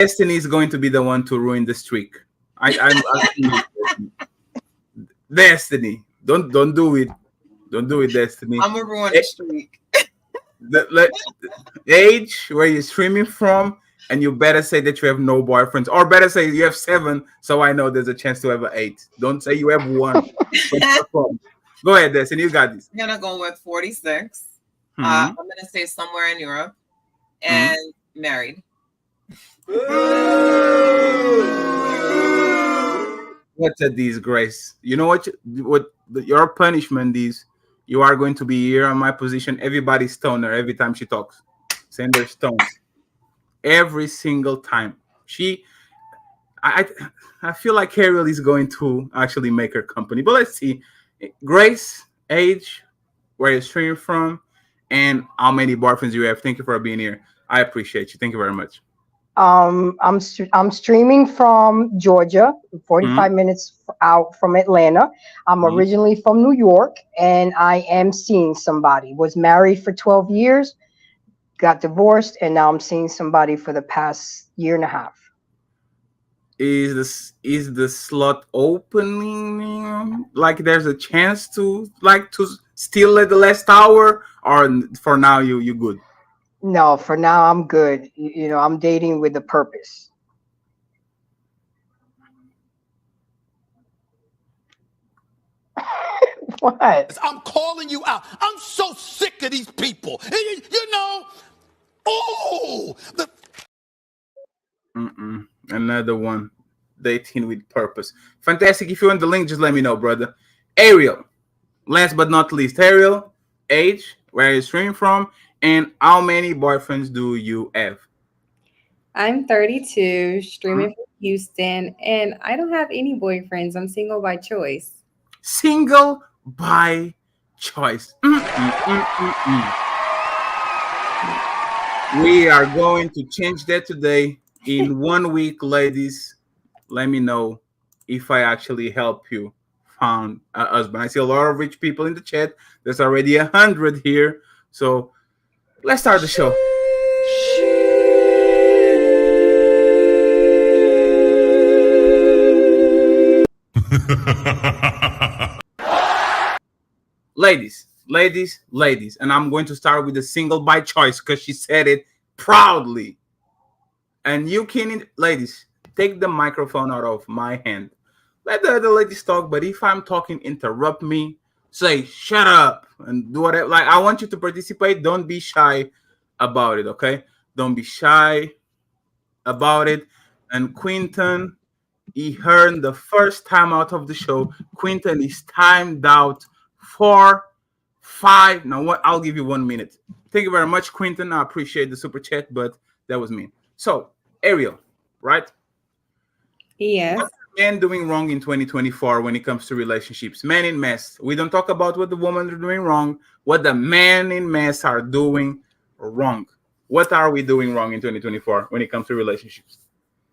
Destiny is going to be the one to ruin the streak. I'm Destiny. Don't do it. Don't do it, Destiny. I'm gonna ruin the A- streak. the age where you're streaming from, and you better say that you have no boyfriends, or better say you have seven, so I know there's a chance to have an eight. Don't say you have one. Go ahead, Destiny. You got this. I'm gonna go with 46. Hmm. I'm gonna say somewhere in Europe and married. What a disgrace. You know your punishment is? You are going to be here on my position. Everybody stone her every time she talks. Send her stones every single time. I feel like Ariel is going to actually make her company. But let's see. Grace, age, where you're streaming from, and how many boyfriends you have. Thank you for being here. I appreciate you. Thank you very much. I'm streaming from Georgia, Mhm. 45 minutes out from Atlanta. I'm Mhm. originally from New York, and I am seeing somebody. Was married for 12 years, got divorced, and now I'm seeing somebody for the past year and a half. Is the slot opening? Like there's a chance to steal at the last hour, or for now you good? No, for now I'm good. I'm dating with a purpose. What? I'm calling you out. I'm so sick of these people. You know, oh, Another one, dating with purpose. Fantastic. If you want the link, just let me know, brother. Ariel, last but not least, Ariel, age, where you streaming from, and how many boyfriends do you have? I'm 32, streaming Mhm. from Houston, and I don't have any boyfriends. I'm single by choice. Single by choice. We are going to change that today. In 1 week, ladies, let me know if I actually help you found a husband. I see a lot of rich people in the chat. There's already 100 here. So let's start the show. Ladies, and I'm going to start with the single by choice because she said it proudly. And you can, ladies, take the microphone out of my hand. Let the other ladies talk, but if I'm talking, interrupt me. Say, shut up, and do whatever. Like, I want you to participate. Don't be shy about it, okay? Don't be shy about it. And Quinton, he earned the first time out of the show. Quinton is timed out for 5. Now, what? I'll give you 1 minute. Thank you very much, Quinton. I appreciate the super chat, but that was me. So, Ariel, right? Yes. What are men doing wrong in 2024 when it comes to relationships? Men in mess. We don't talk about what the women are doing wrong, what the men in mess are doing wrong. What are we doing wrong in 2024 when it comes to relationships?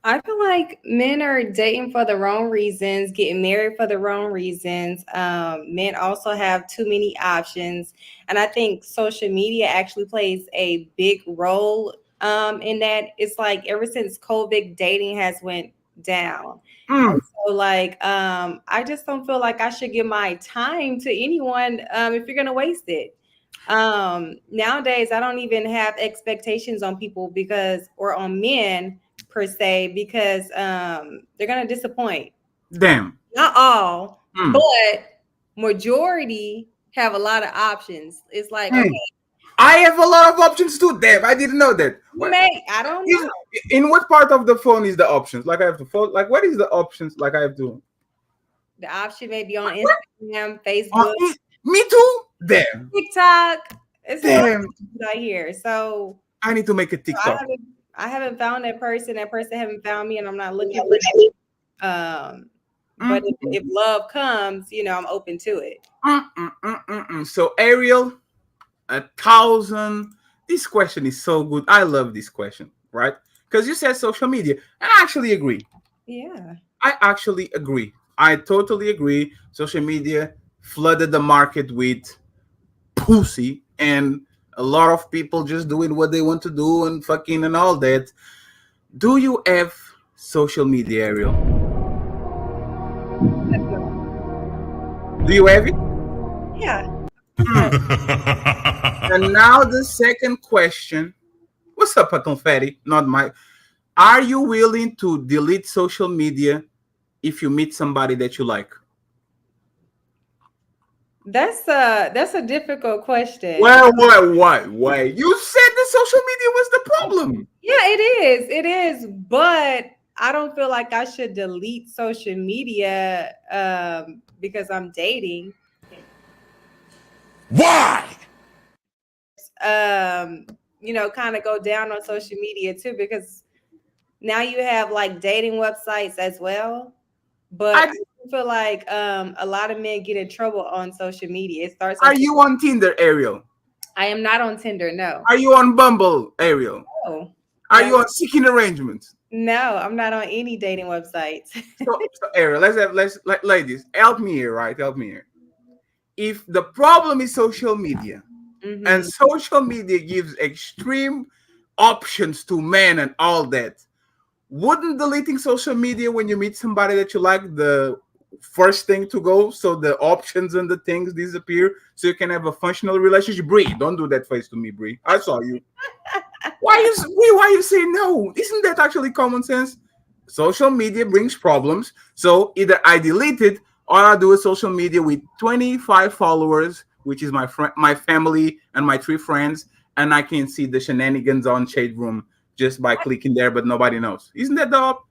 I feel like men are dating for the wrong reasons, getting married for the wrong reasons. Men also have too many options. And I think social media actually plays a big role in that. It's like ever since COVID, dating has went down. Mm, So like I just don't feel like I should give my time to anyone if you're gonna waste it. Nowadays I don't even have expectations on people because or on men per se because they're gonna disappoint. damn. Not all, Mm, but majority have a lot of options. It's like, okay, mm. I have a lot of options too. Damn, I didn't know that. you may, I don't know. In what part of the phone is the options? Like I have to phone. Like what is the options? Like I have to. The option may be on What? Instagram, Facebook, Me too. Damn. TikTok. It's a lot of Damn. options out here. So I need to make a I TikTok. haven't I haven't found that person. That person haven't found me, and I'm not looking for that. But if love comes, I'm open to it. So Ariel, 1,000. This question is so good. I love this question, right? Because you said social media. I actually agree. Yeah. I actually agree. I totally agree. Social media flooded the market with pussy and a lot of people just doing what they want to do and fucking and all that. Do you have social media, Ariel? Do you have it? Yeah. And now the second question. What's up, Confetti? Not my. Are you willing to delete social media if you meet somebody that you like? That's a difficult question. Well, why? You said that social media was the problem. Yeah, it is, but I don't feel like I should delete social media because I'm dating. Why? Kind of go down on social media too, because now you have like dating websites as well. But I feel like a lot of men get in trouble on social media. It starts. Are you on Tinder, Ariel? I am not on Tinder. No. Are you on Bumble, Ariel? No. Are you on Seeking Arrangements? No, I'm not on any dating websites. so Ariel, ladies, help me here, right? Help me here. If the problem is social media, and social media gives extreme options to men and all that, wouldn't deleting social media when you meet somebody that you like the first thing to go, so the options and the things disappear, so you can have a functional relationship? Bree, don't do that face to me, Bree. I saw you. Why you say no? Isn't that actually common sense? Social media brings problems, so either I delete it or I do a social media with 25 followers, which is my family and my 3 friends, and I can see the shenanigans on Shade Room just by clicking there, but nobody knows. Isn't that dope?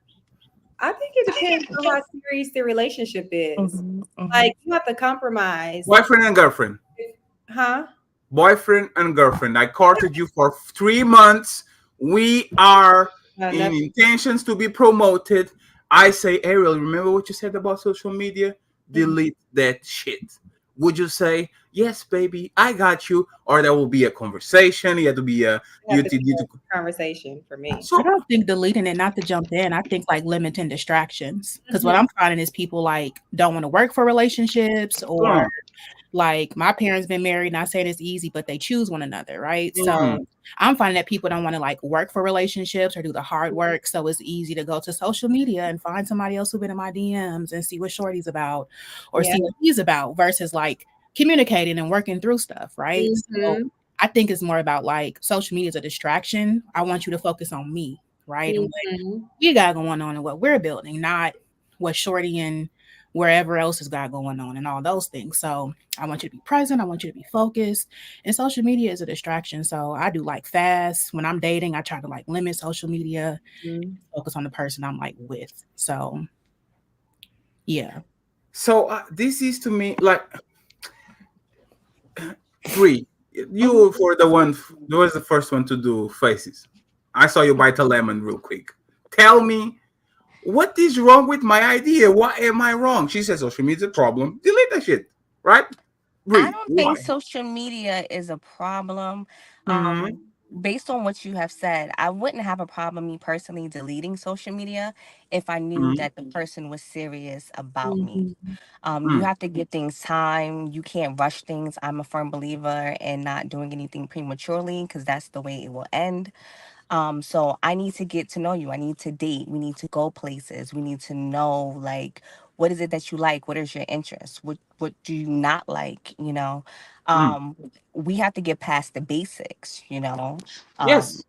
I think it depends on how serious the relationship is. Like, you have to compromise. Boyfriend and girlfriend. Huh? Boyfriend and girlfriend. I courted you for 3 months. We are in intentions to be promoted. I say, Ariel, remember what you said about social media? Delete that shit. Would you say, yes, baby, I got you? Or there will be a conversation. You have to be a conversation for me. So I don't think deleting it, not to jump in. I think like limiting distractions. Because what I'm finding is people like don't want to work for relationships, or like my parents been married, not saying it's easy, but they choose one another, right? So I'm finding that people don't want to like work for relationships or do the hard work. So it's easy to go to social media and find somebody else who's been in my DMs and see what shorty's about or see what he's about, versus like communicating and working through stuff, right? So I think it's more about like social media is a distraction. I want you to focus on me, right? And what we got going on and what we're building, not what shorty and wherever else has got going on and all those things. So I want you to be present. I want you to be focused. And social media is a distraction. So I do like fast. When I'm dating, I try to like limit social media, focus on the person I'm like with. So, yeah. So this is to me like, Bree, you was the first one to do faces. I saw you bite a lemon real quick. Tell me, what is wrong with my idea? Why am I wrong? She says social media is a problem. Delete that shit, right? Bree, I don't think social media is a problem. Based on what you have said, I wouldn't have a problem, me personally, deleting social media if I knew that the person was serious about me. You have to give things time. You can't rush things. I'm a firm believer in not doing anything prematurely, because that's the way it will end. So I need to get to know you. I need to date. We need to go places. We need to know, like, what is it that you like? What is your interest? What do you not like? You know, we have to get past the basics, you know. Yes.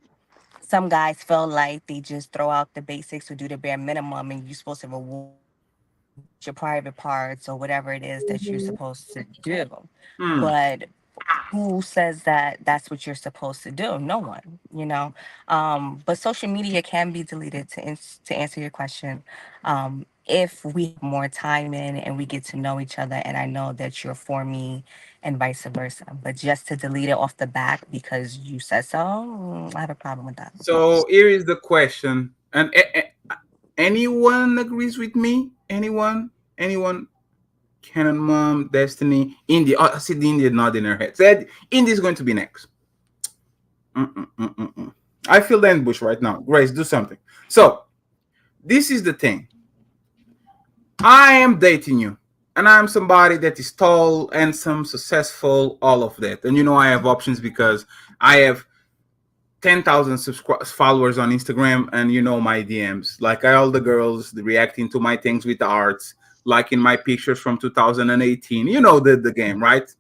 Some guys feel like they just throw out the basics or do the bare minimum, and you're supposed to reward your private parts or whatever it is that you're supposed to do. But who says that that's what you're supposed to do? No one, you know. But social media can be deleted, to answer your question, if we have more time in and we get to know each other, and I know that you're for me and vice versa. But just to delete it off the back because you said so, I have a problem with that. So here is the question, and anyone agrees with me? Anyone? Canon Mom, Destiny, India. Oh, I see the India nod in her head. Said India is going to be next. I feel the ambush right now. Grace, do something. So this is the thing. I am dating you, and I am somebody that is tall, handsome, successful, all of that. And you know I have options because I have 10,000 followers on Instagram, and you know my DMs. Like all the girls reacting to my things with the arts, liking my pictures from 2018. You know the game, right?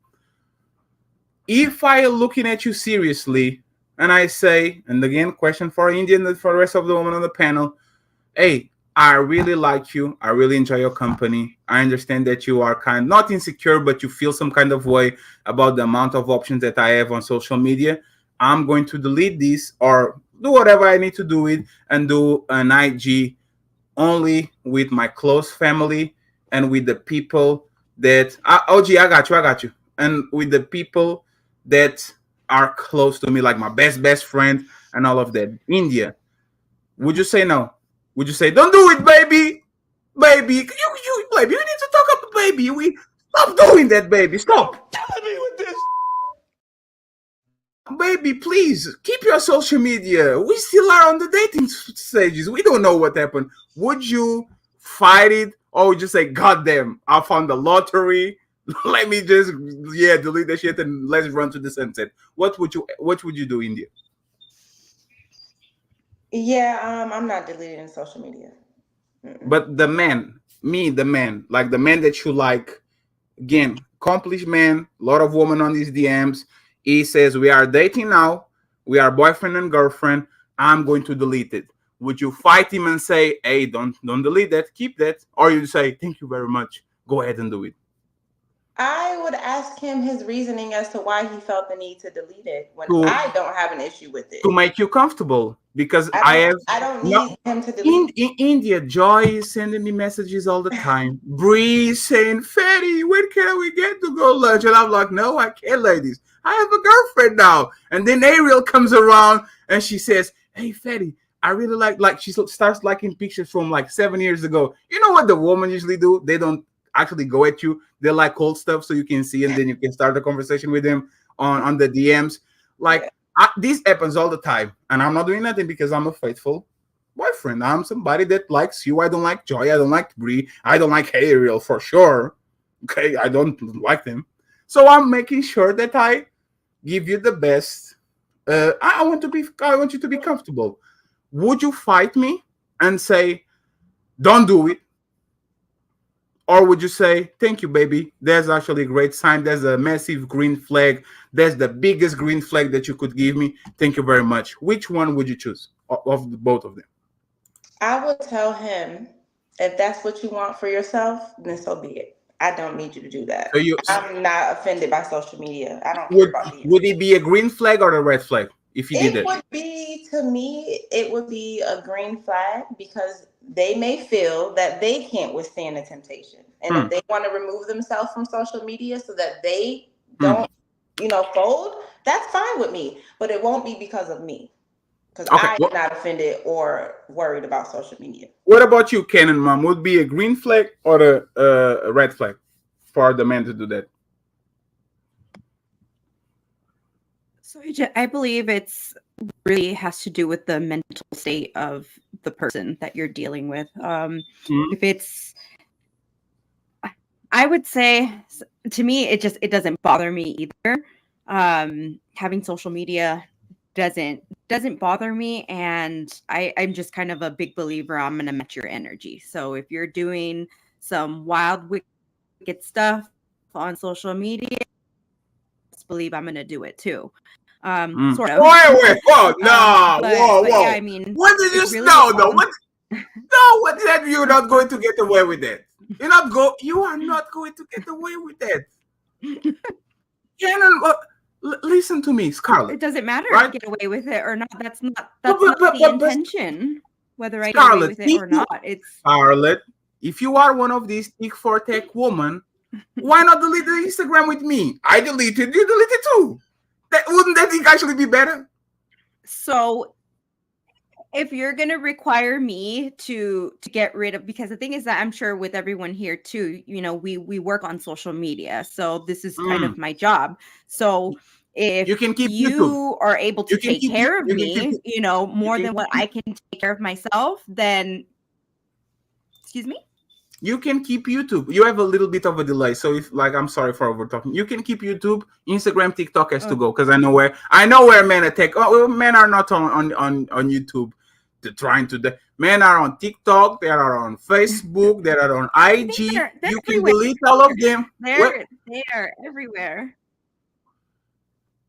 If I am looking at you seriously and I say, and again, question for Indian and for the rest of the women on the panel, hey, I really like you. I really enjoy your company. I understand that you are not insecure, but you feel some kind of way about the amount of options that I have on social media. I'm going to delete this or do whatever I need to do it and do an IG only with my close family and with the people that OG, I got you. And with the people that are close to me, like my best friend and all of that. India, would you say no? Would you say don't do it, baby? Baby, you baby, we need to talk about baby. We stop doing that, baby. Stop. Killing me with this. Baby, please keep your social media. We still are on the dating stages. We don't know what happened. Would you fight it, or would you say, God damn, I found the lottery? Let me just delete that shit and let's run to the sunset. What would you do, India? Yeah, I'm not deleting social media. But the man, like the man that you like, again, accomplished man, a lot of women on these DMs. He says, we are dating now. We are boyfriend and girlfriend. I'm going to delete it. Would you fight him and say, hey, don't delete that, keep that? Or you say, thank you very much, go ahead and do it? I would ask him his reasoning as to why he felt the need to delete it when I don't have an issue with it. To make you comfortable, because I don't need him to delete in India, Joy is sending me messages all the time. Bree saying, Fatty, when can we get to go lunch? And I'm like, no, I can't, ladies. I have a girlfriend now. And then Ariel comes around and she says, hey, Fatty, I really like she starts liking pictures from like 7 years ago. You know what the women usually do? They don't actually go at you. They like cold stuff so you can see, and then you can start a conversation with them on the DMs. Like this happens all the time, and I'm not doing nothing because I'm a faithful boyfriend. I'm somebody that likes you. I don't like Joy. I don't like Bree. I don't like Ariel for sure. Okay, I don't like them. So I'm making sure that I give you the best. I want you to be comfortable. Would you fight me and say, don't do it? Or would you say, thank you, baby. There's actually a great sign. There's a massive green flag. There's the biggest green flag that you could give me. Thank you very much. Which one would you choose of both of them? I would tell him, if that's what you want for yourself, then so be it. I don't need you to do that. I'm not offended by social media. I don't care about would it be a green flag or a red flag if you did it? To me, it would be a green flag because they may feel that they can't withstand the temptation. And if they want to remove themselves from social media so that they don't, fold, that's fine with me. But it won't be because of me. Because I'm not offended or worried about social media. What about you, Ken and Mom? Would be a green flag or a red flag for the man to do that? So I believe it's really has to do with the mental state of the person that you're dealing with. If it's, I would say, to me, it doesn't bother me either. Having social media doesn't bother me, and I'm just kind of a big believer. I'm gonna match your energy. So if you're doing some wild, wicked stuff on social media, just believe I'm gonna do it too. Sort of. Wait, whoa, no, whoa. Yeah, I mean, what did you know? No, what? No, what that you're not going to get away with that. You are not going to get away with that. Shannon, listen to me, Scarlett. It doesn't matter right? if I get away with it or not. That's not the intention. Whether I get away with it or not, it's Scarlett. If you are one of these Tick for Tech women, why not delete the Instagram with me? I deleted, you deleted too. Wouldn't that actually be better? So if you're going to require me to get rid of, because the thing is that I'm sure with everyone here too, we work on social media. So this is kind of my job. So if you can keep you are able to take care of me, more than what I can take care of myself, then excuse me? You can keep YouTube. You have a little bit of a delay, so if like I'm sorry for over talking. You can keep YouTube, Instagram, TikTok has to go because I know where men attack. Oh, men are not on YouTube. They're trying to. Men are on TikTok. They are on Facebook. They are on IG. They're You can everywhere. delete all of them. They are everywhere.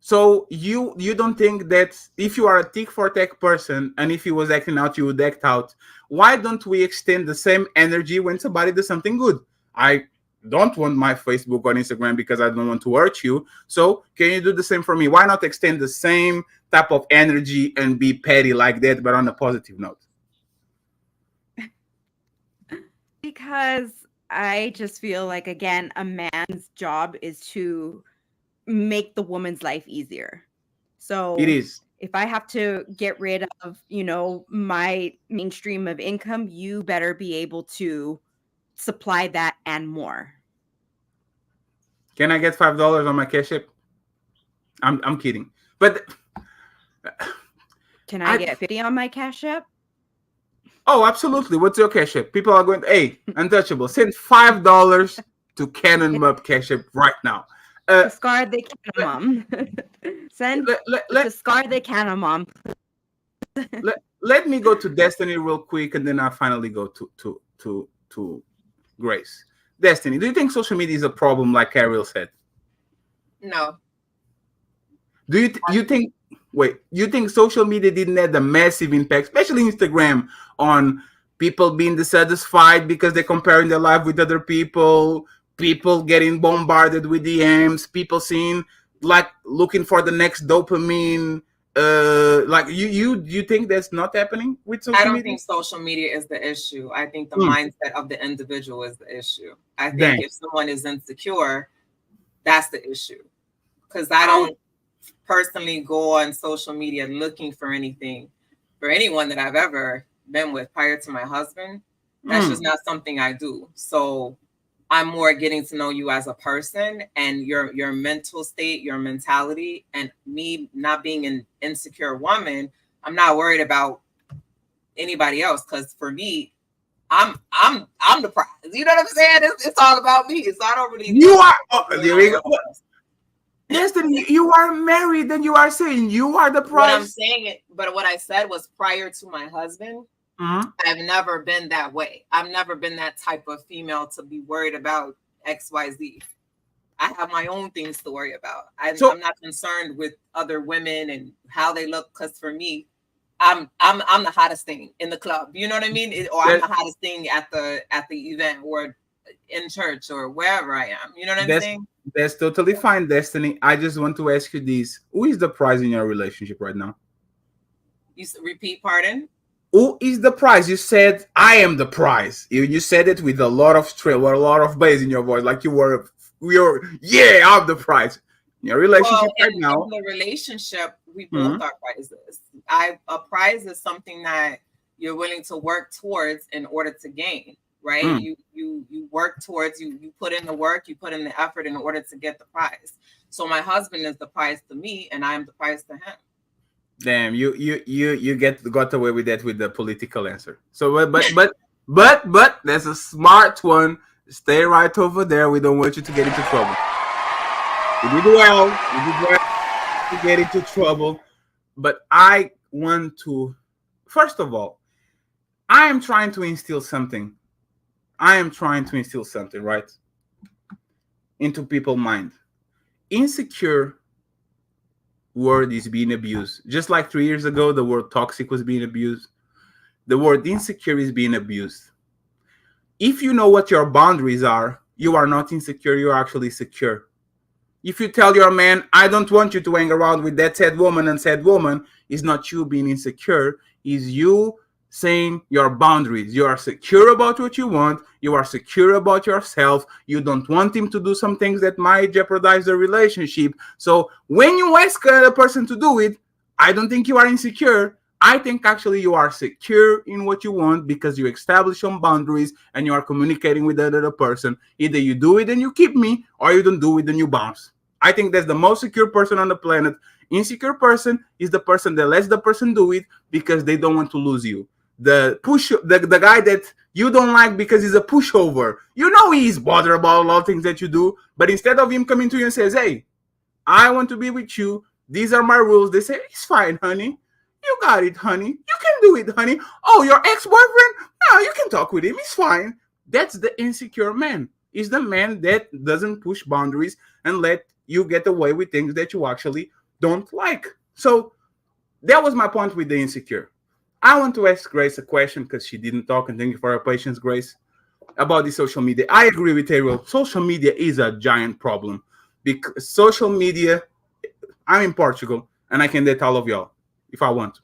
So you don't think that if you are a tick for tech person and if he was acting out, you would act out? Why don't we extend the same energy when somebody does something good? I don't want my Facebook or Instagram because I don't want to hurt you. So can you do the same for me? Why not extend the same type of energy and be petty like that, but on a positive note? Because I just feel like, again, a man's job is to make the woman's life easier. So It is. if I have to get rid of, my mainstream of income, you better be able to supply that and more. Can I get $5 on my Cash App? I'm kidding. But Can I get 50 on my Cash App? oh, absolutely. What's your Cash App? People are going, hey, Untouchable, send $5 to Cannon Mub Cash App right now. To Scar the Cannon Mom. Send to Scar the Cannon Mom. Let me go to Destiny real quick, and then I'll finally go to Grace. Destiny, do you think social media is a problem, like Ariel said? No. Do you think? Wait, you think social media didn't have a massive impact, especially Instagram, on people being dissatisfied because they're comparing their life with other people? People getting bombarded with DMs, people seeing like looking for the next dopamine. Like you think that's not happening with social media? I don't think social media is the issue. I think the mindset of the individual is the issue. I think if someone is insecure, that's the issue. Because I don't personally go on social media looking for anything for anyone that I've ever been with prior to my husband. That's just not something I do. So I'm more getting to know you as a person and your mental state, your mentality, and me not being an insecure woman. I'm not worried about anybody else because for me, I'm the prize. You know what I'm saying? It's all about me. So I don't really. You are. Oh, there we go. Destiny, you are married, and you are saying you are the prize. What I'm saying, but what I said was prior to my husband. I've never been that way. I've never been that type of female to be worried about XYZ. I have my own things to worry about. I'm not concerned with other women and how they look. Because for me, I'm the hottest thing in the club. You know what I mean? Or I'm the hottest thing at the event or in church or wherever I am. You know what I'm saying? That's totally fine, Destiny. I just want to ask you this: who is the prize in your relationship right now? You repeat, pardon? Who is the prize? You said I am the prize. You said it with a lot of strength, a lot of bass in your voice, like I'm the prize. Your relationship now. In the relationship, we both are prizes. A prize is something that you're willing to work towards in order to gain, right? You work towards, you put in the work, you put in the effort in order to get the prize. So my husband is the prize to me, and I am the prize to him. Damn, you got away with that with the political answer. So but that's a smart one. Stay right over there. We don't want you to get into trouble. You did well. You did well to get into trouble. But I want to, first of all, I am trying to instill something. Right? Into people's mind. Insecure word is being abused. Just like 3 years ago, the word toxic was being abused. The word insecure is being abused. If you know what your boundaries are, you are not insecure, you are actually secure. If you tell your man, I don't want you to hang around with that sad woman, it's not you being insecure, it's you saying your boundaries. You are secure about what you want. You are secure about yourself. You don't want him to do some things that might jeopardize the relationship. So when you ask a person to do it, I don't think you are insecure. I think actually you are secure in what you want because you establish some boundaries and you are communicating with the other person. Either you do it and you keep me, or you don't do it and you bounce. I think that's the most secure person on the planet. Insecure person is the person that lets the person do it because they don't want to lose you. The guy that you don't like because he's a pushover. You know he's bothered about a lot of things that you do, but instead of him coming to you and says, hey, I want to be with you, these are my rules, they say, it's fine, honey. You got it, honey. You can do it, honey. Oh, your ex-boyfriend? No, you can talk with him. It's fine. That's the insecure man. He's the man that doesn't push boundaries and let you get away with things that you actually don't like. So that was my point with the insecure. I want to ask Grace a question because she didn't talk, and thank you for her patience, Grace, about the social media. I agree with Ariel. Social media is a giant problem because social media, I'm in Portugal and I can date all of y'all if I want to,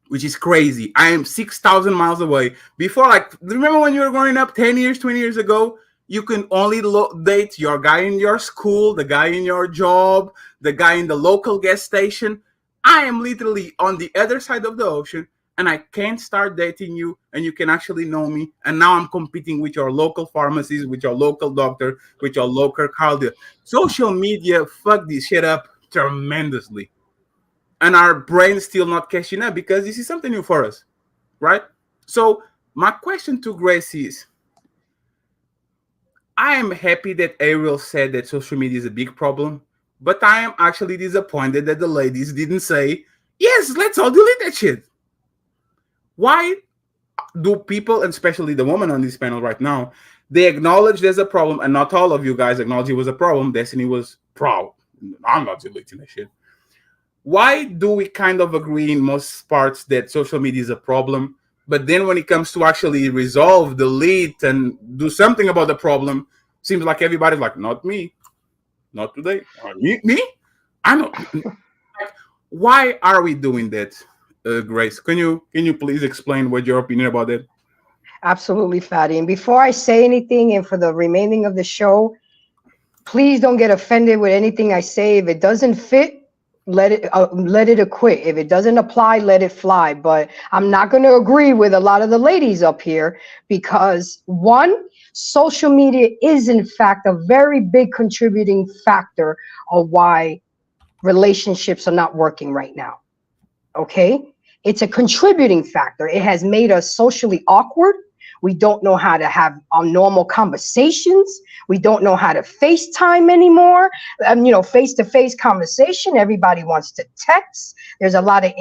which is crazy. I am 6,000 miles away. Before, like, remember when you were growing up 10 years, 20 years ago, you can only date your guy in your school, the guy in your job, the guy in the local gas station. I am literally on the other side of the ocean, and I can't start dating you, and you can actually know me. And now I'm competing with your local pharmacies, with your local doctor, with your local car dealer. Social media fucked this shit up tremendously. And our brain's still not catching up because this is something new for us, right? So my question to Grace is, I am happy that Ariel said that social media is a big problem, but I am actually disappointed that the ladies didn't say, yes, let's all delete that shit. Why do people, and especially the woman on this panel right now, they acknowledge there's a problem, and not all of you guys acknowledge it was a problem. Destiny was proud. I'm not deleting that shit. Why do we kind of agree in most parts that social media is a problem, but then when it comes to actually resolve, delete, and do something about the problem, seems like everybody's like, not me, not today. Me? I know. Why are we doing that, Grace? Can you please explain what your opinion about that? Absolutely, Fatty. And before I say anything, and for the remaining of the show, please don't get offended with anything I say. If it doesn't fit, let it acquit. If it doesn't apply, let it fly. But I'm not going to agree with a lot of the ladies up here because, one, social media is in fact a very big contributing factor of why relationships are not working right now. Okay, it's a contributing factor. It has made us socially awkward. We don't know how to have normal conversations. We don't know how to FaceTime anymore. Face-to-face conversation. Everybody wants to text. There's a lot of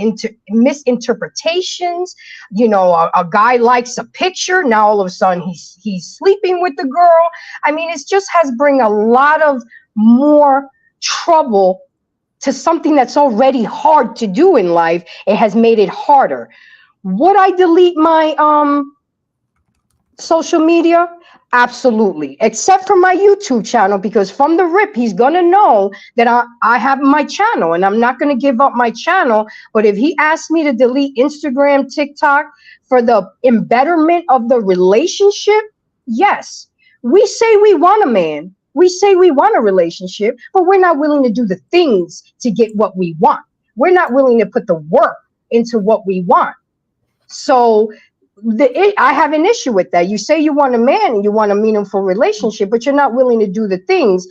misinterpretations. A guy likes a picture. Now all of a sudden he's sleeping with the girl. I mean, it just has bring a lot of more trouble to something that's already hard to do in life. It has made it harder. Would I delete my social media? Absolutely, except for my YouTube channel, because from the rip he's gonna know that I have my channel and I'm not gonna give up my channel. But if he asks me to delete Instagram, TikTok for the embetterment of the relationship, yes. We say we want a man, we say we want a relationship, but we're not willing to do the things to get what we want. We're not willing to put the work into what we want. So I have an issue with that. You say you want a man and you want a meaningful relationship, but you're not willing to do the things.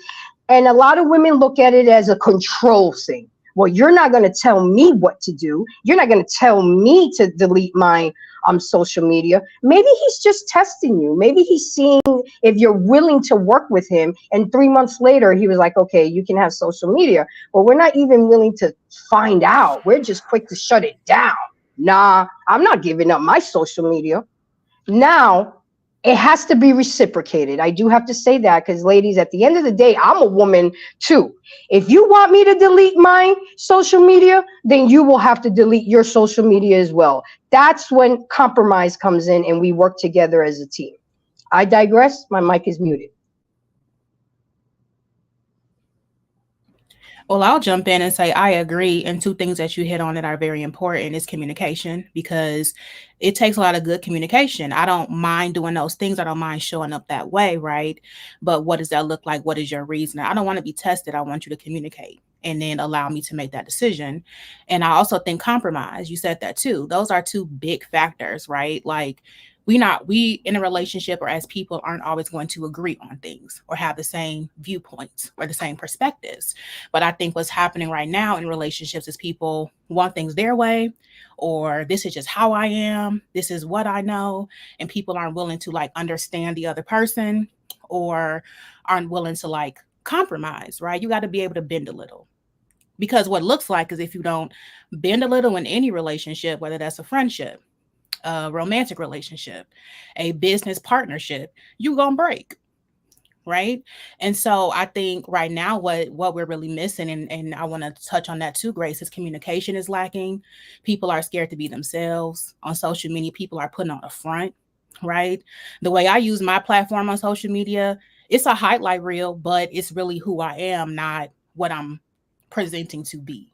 And a lot of women look at it as a control thing. Well, you're not going to tell me what to do. You're not going to tell me to delete my social media. Maybe he's just testing you. Maybe he's seeing if you're willing to work with him. And 3 months later, he was like, okay, you can have social media. But we're not even willing to find out. We're just quick to shut it down. Nah, I'm not giving up my social media. Now, it has to be reciprocated. I do have to say that because, ladies, at the end of the day, I'm a woman too. If you want me to delete my social media, then you will have to delete your social media as well. That's when compromise comes in and we work together as a team. I digress. My mic is muted. Well, I'll jump in and say I agree. And two things that you hit on that are very important is communication, because it takes a lot of good communication. I don't mind doing those things. I don't mind showing up that way, right? But what does that look like? What is your reason? I don't want to be tested. I want you to communicate and then allow me to make that decision. And I also think compromise. You said that too. Those are two big factors, right? Like, we in a relationship or as people aren't always going to agree on things or have the same viewpoints or the same perspectives. But I think what's happening right now in relationships is people want things their way, or this is just how I am, this is what I know, and people aren't willing to like understand the other person or aren't willing to like compromise, right? You got to be able to bend a little. Because what looks like is if you don't bend a little in any relationship, whether that's a friendship, a romantic relationship, a business partnership, you're gonna break, right? And so I think right now what we're really missing, and I want to touch on that too, Grace, is communication is lacking. People are scared to be themselves. On social media, people are putting on a front, right? The way I use my platform on social media, it's a highlight reel, but it's really who I am, not what I'm presenting to be,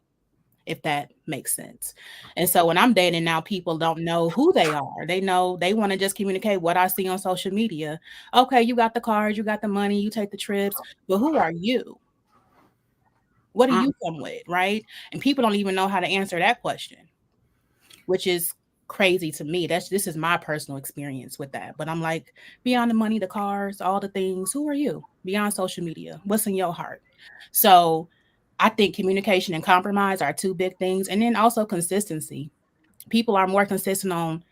if that makes sense. And so when I'm dating now, people don't know who they are. They know they want to just communicate what I see on social media. Okay, you got the cars, you got the money, you take the trips, but who are you? What do you come with, right? And people don't even know how to answer that question, which is crazy to me. This is my personal experience with that. But I'm like, beyond the money, the cars, all the things, who are you? Beyond social media, what's in your heart? So I think communication and compromise are two big things. And then also consistency. People are more consistent on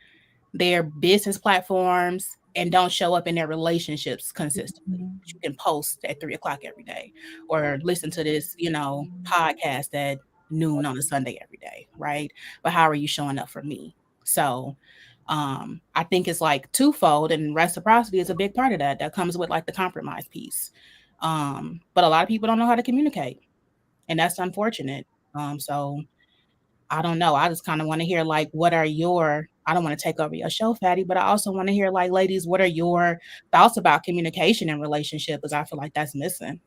their business platforms and don't show up in their relationships consistently. You can post at 3:00 every day or listen to this, podcast at noon on a Sunday every day, right? But how are you showing up for me? So I think it's like twofold, and reciprocity is a big part of that. That comes with like the compromise piece. But a lot of people don't know how to communicate. And that's unfortunate. So I don't know. I just kind of want to hear like, what are your, I don't want to take over your show, Fatty, but I also want to hear like, ladies, what are your thoughts about communication in relationship? Because I feel like that's missing.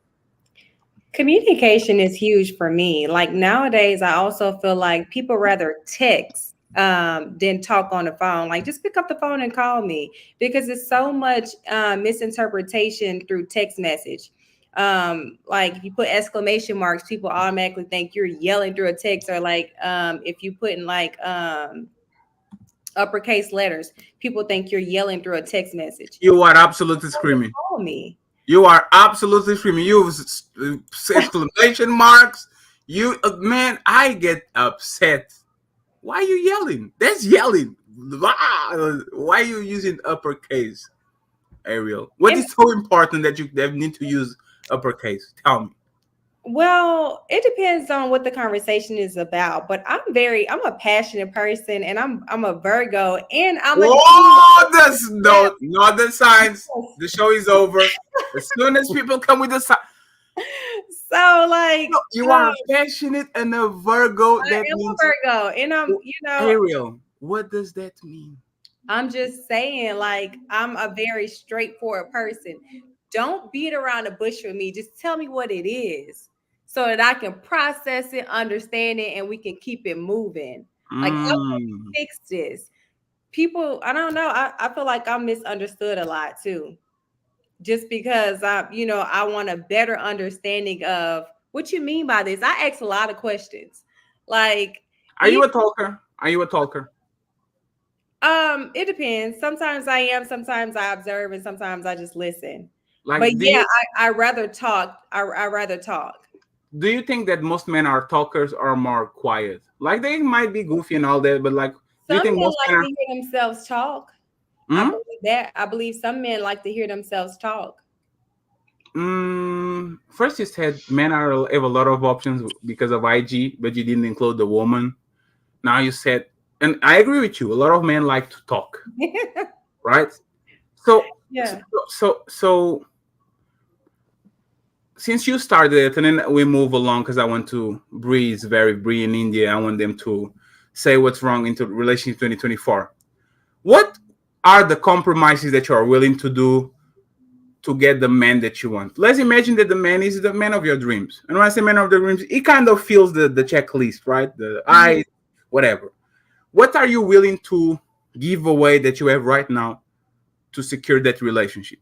Communication is huge for me. Like nowadays, I also feel like people rather text than talk on the phone. Like just pick up the phone and call me, because it's so much misinterpretation through text message. Like if you put exclamation marks, people automatically think you're yelling through a text, or like if you put in like uppercase letters, people think you're yelling through a text message. You are absolutely screaming. Call me. You are absolutely screaming. You use exclamation marks. You man, I get upset. Why are you yelling? That's yelling. Why are you using uppercase, Ariel? What is so important that you need to use uppercase? Tell me. Well, it depends on what the conversation is about, but I'm a passionate person, and I'm a Virgo, and I'm not the signs. The show is over. As soon as people come with the sign. So like you are passionate and a Virgo. I am a Virgo, and I'm Ariel, what does that mean? I'm just saying, like, I'm a very straightforward person. Don't beat around the bush with me. Just tell me what it is so that I can process it, understand it, and we can keep it moving. Like, I can fix this. People, I don't know. I feel like I'm misunderstood a lot too. Just because I want a better understanding of what you mean by this. I ask a lot of questions. Like, are you a talker? Are you a talker? It depends. Sometimes I am, sometimes I observe, and sometimes I just listen. Like, but yeah, I rather talk. I rather talk. Do you think that most men are talkers or more quiet? Like, they might be goofy and all that, but like, do you think most men like to hear themselves talk? I believe that. I believe some men like to hear themselves talk. First you said men have a lot of options because of IG, but you didn't include the woman. Now you said, and I agree with you, a lot of men like to talk. Right? So yeah. So since you started it, and then we move along, because I want to Bree in India. I want them to say what's wrong into relationship 2024. What are the compromises that you are willing to do to get the man that you want? Let's imagine that the man is the man of your dreams. And when I say man of the dreams, he kind of fills the checklist, right? The eyes, whatever. What are you willing to give away that you have right now to secure that relationship?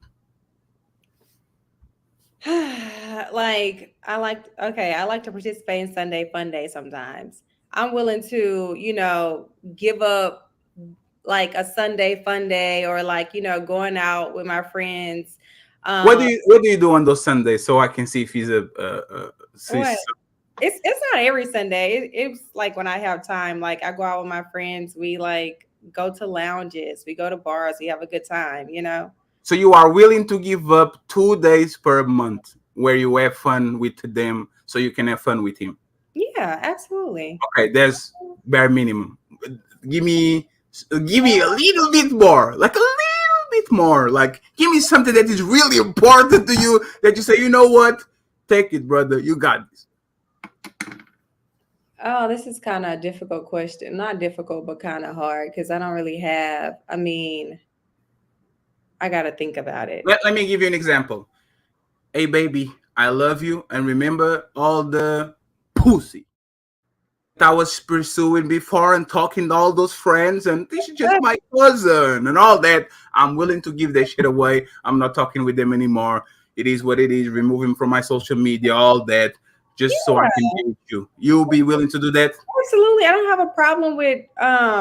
I like to participate in Sunday Fun Day sometimes. I'm willing to, give up like a Sunday fun day or like, you know, going out with my friends. What do you do on those Sundays so I can see if he's What? It's not every Sunday. It's like when I have time. Like I go out with my friends. We like go to lounges. We go to bars. We have a good time. You know. So you are willing to give up 2 days per month where you have fun with them, so you can have fun with him? Yeah, absolutely. Okay, there's bare minimum. Give me a little bit more, like a little bit more. Like give me something that is really important to you that you say, you know what, take it, brother. You got this. Oh, this is kind of a difficult question. Not difficult, but kind of hard because I don't really have. I mean, I got to think about it. Let me give you an example. Hey, baby, I love you. And remember all the pussy that I was pursuing before and talking to all those friends. And this is just my cousin and all that. I'm willing to give that shit away. I'm not talking with them anymore. It is what it is. Remove him from my social media, all that. Just so I can be with you. You'll be willing to do that? Absolutely. I don't have a problem with,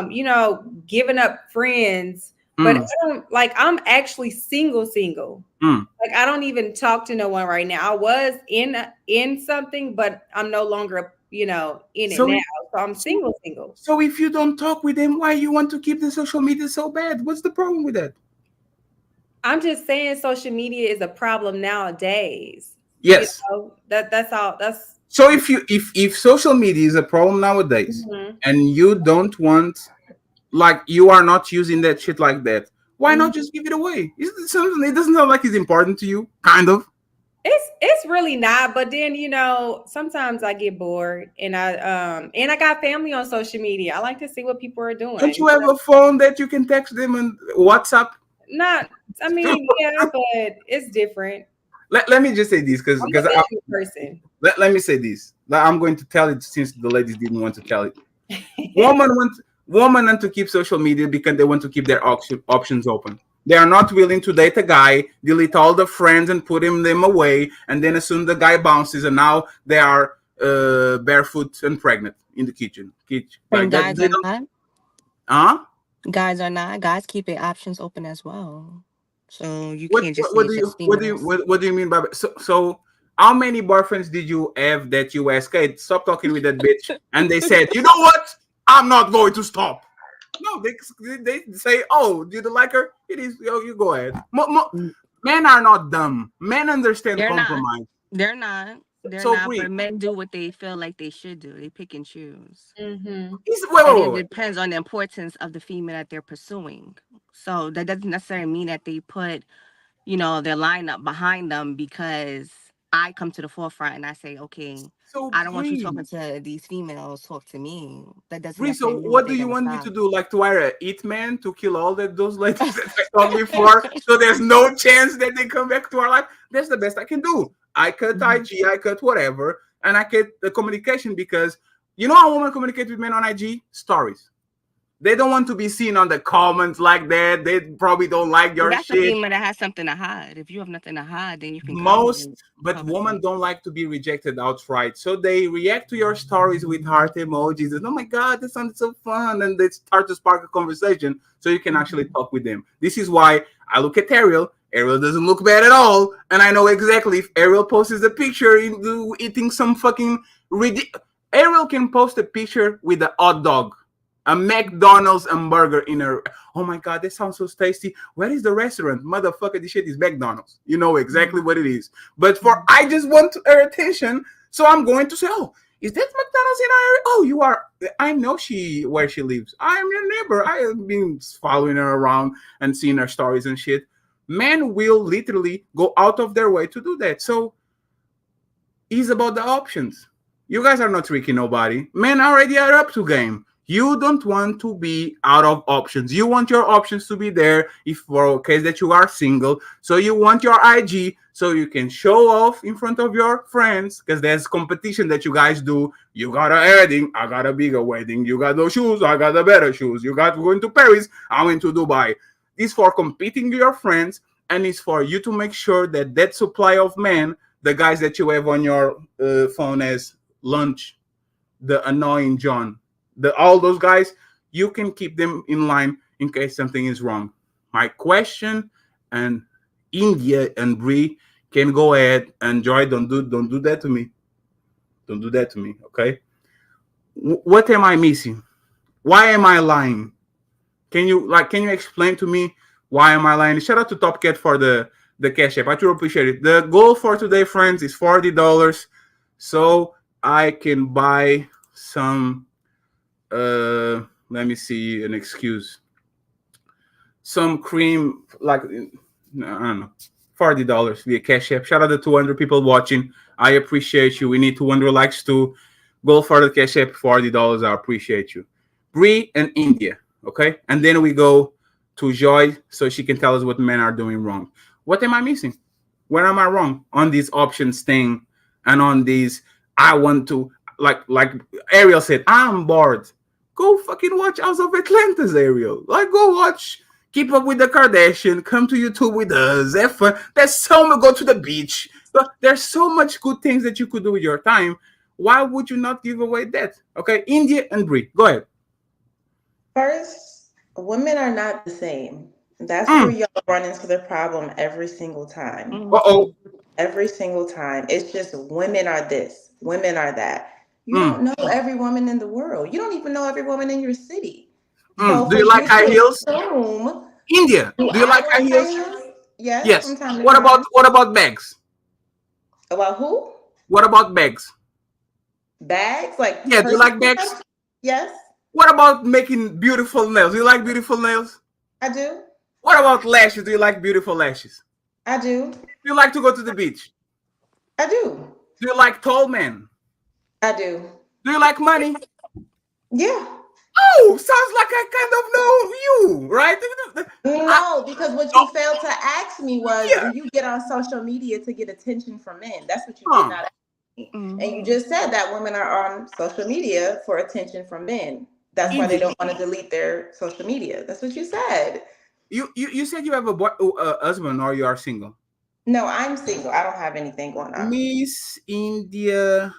you know, giving up friends. But I don't, like, I'm actually single. Like I don't even talk to no one right now. I was in something, but I'm no longer, you know, in it now. So I'm single. So if you don't talk with them, why you want to keep the social media so bad? What's the problem with that? I'm just saying social media is a problem nowadays. Yes. You know, that's all. That's so if social media is a problem nowadays, and you don't want, like, you are not using that shit like that, why not just give it away? It doesn't sound like it's important to you, kind of. It's really not, but then, you know, sometimes I get bored and I got family on social media. I like to see what people are doing. Don't you have a phone that you can text them and WhatsApp? Not, I mean, yeah, but it's different. Let me just say this because person. Let me say this. I'm going to tell it since the ladies didn't want to tell it. Women want to keep social media because they want to keep their options open. They are not willing to date a guy, delete all the friends and put them away, and then as soon the guy bounces, and now they are barefoot and pregnant in the kitchen. Like guys are not. Huh? Guys are not. Guys keep their options open as well. So you can't just. What do you mean by so? How many boyfriends did you have that you asked, hey, stop talking with that bitch, and they said, you know what? I'm not going to stop. No, they say, oh, do you like her? It is. Oh, you go ahead. Men are not dumb. Men understand compromise. They're not. They're not. But men do what they feel like they should do. They pick and choose. It depends on the importance of the female that they're pursuing. So that doesn't necessarily mean that they put, you know, their lineup behind them because I come to the forefront and I say, okay, I don't want you talking to these females. Talk to me. That doesn't. So what do you want me to do? Like to hire a hitman to kill all those ladies that I talked before, so there's no chance that they come back to our life? That's the best I can do. I cut IG, I cut whatever, and I cut the communication because you know how women communicate with men on IG? Stories. They don't want to be seen on the comments like that. They probably don't like your shit. That's a female that has something to hide. If you have nothing to hide, then you can. But women don't like to be rejected outright. So they react to your stories with heart emojis. And oh my God, this sounded so fun. And they start to spark a conversation so you can actually talk with them. This is why I look at Ariel. Ariel doesn't look bad at all. And I know exactly if Ariel posts a picture eating some fucking Ariel can post a picture with a hot dog. A McDonald's hamburger in her. Oh my God, that sounds so tasty. Where is the restaurant? Motherfucker, this shit is McDonald's. You know exactly what it is. But I just want her attention. So I'm going to say, oh, is that McDonald's in our area? Oh, you are. I know where she lives. I'm your neighbor. I have been following her around and seeing her stories and shit. Men will literally go out of their way to do that. So it's about the options. You guys are not tricking nobody. Men already are up to game. You don't want to be out of options. You want your options to be there if for a case that you are single. So you want your IG so you can show off in front of your friends because there's competition that you guys do. You got a wedding, I got a bigger wedding. You got those shoes, I got the better shoes. You got going to Paris, I went to Dubai. It's for competing with your friends, and it's for you to make sure that supply of men, the guys that you have on your phone as lunch, the annoying John, all those guys, you can keep them in line in case something is wrong. My question, and India and Bree can go ahead and Joy, don't do that to me. Don't do that to me, okay? What am I missing? Why am I lying? Can you explain to me why am I lying? Shout out to Top Cat for the cash app. I truly appreciate it. The goal for today, friends, is $40. So I can buy some let me see an excuse. Some cream, like I don't know, $40 via cash app. Shout out to 200 people watching. I appreciate you. We need 200 likes too. Go for the cash app, $40. I appreciate you. Bree and India, okay? And then we go to Joy so she can tell us what men are doing wrong. What am I missing? Where am I wrong on these options thing and on these I want to, like Ariel said, I'm bored. Go fucking watch House of Atlantis, Ariel. Like, go watch Keep Up with the Kardashian. Come to YouTube with us. Have fun. There's so much. Go to the beach. There's so much good things that you could do with your time. Why would you not give away that? Okay, India and Brie, go ahead. First, women are not the same. That's where y'all run into the problem every single time. Uh-oh. Every single time. It's just women are this, women are that. You don't know every woman in the world. You don't even know every woman in your city. So do you like high heels? India, do you like high heels? Yes. Yes. From time to What time. about bags? About who? What about bags? Bags? Like, yeah, do you like bags? Yes. What about making beautiful nails? Do you like beautiful nails? I do. What about lashes? Do you like beautiful lashes? I do. Do you like to go to the beach? I do. Do you like tall men? I do. Do you like money? Yeah. Oh, sounds like I kind of know you, right? No, because what you failed to ask me was, do you get on social media to get attention from men? That's what you did not ask me. And you just said that women are on social media for attention from men. That's why they don't want to delete their social media. That's what you said. You said you have a husband or you are single? No, I'm single. I don't have anything going on. Miss India.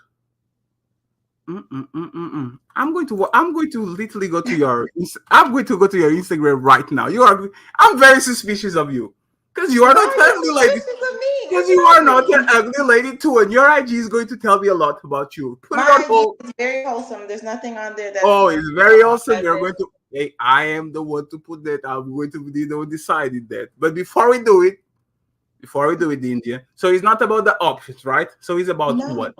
I'm going to literally go to your. I'm going to go to your Instagram right now. I'm very suspicious of you because you are not an ugly lady. Because you are not an ugly lady too, and your IG is going to tell me a lot about you. Put it on hold. It's very wholesome. There's nothing on there that. Oh, it's very awesome. You're going to. Hey, I am the one to put that. I'm going to be the one deciding that. But before we do it, India. So it's not about the options, right? So it's about what?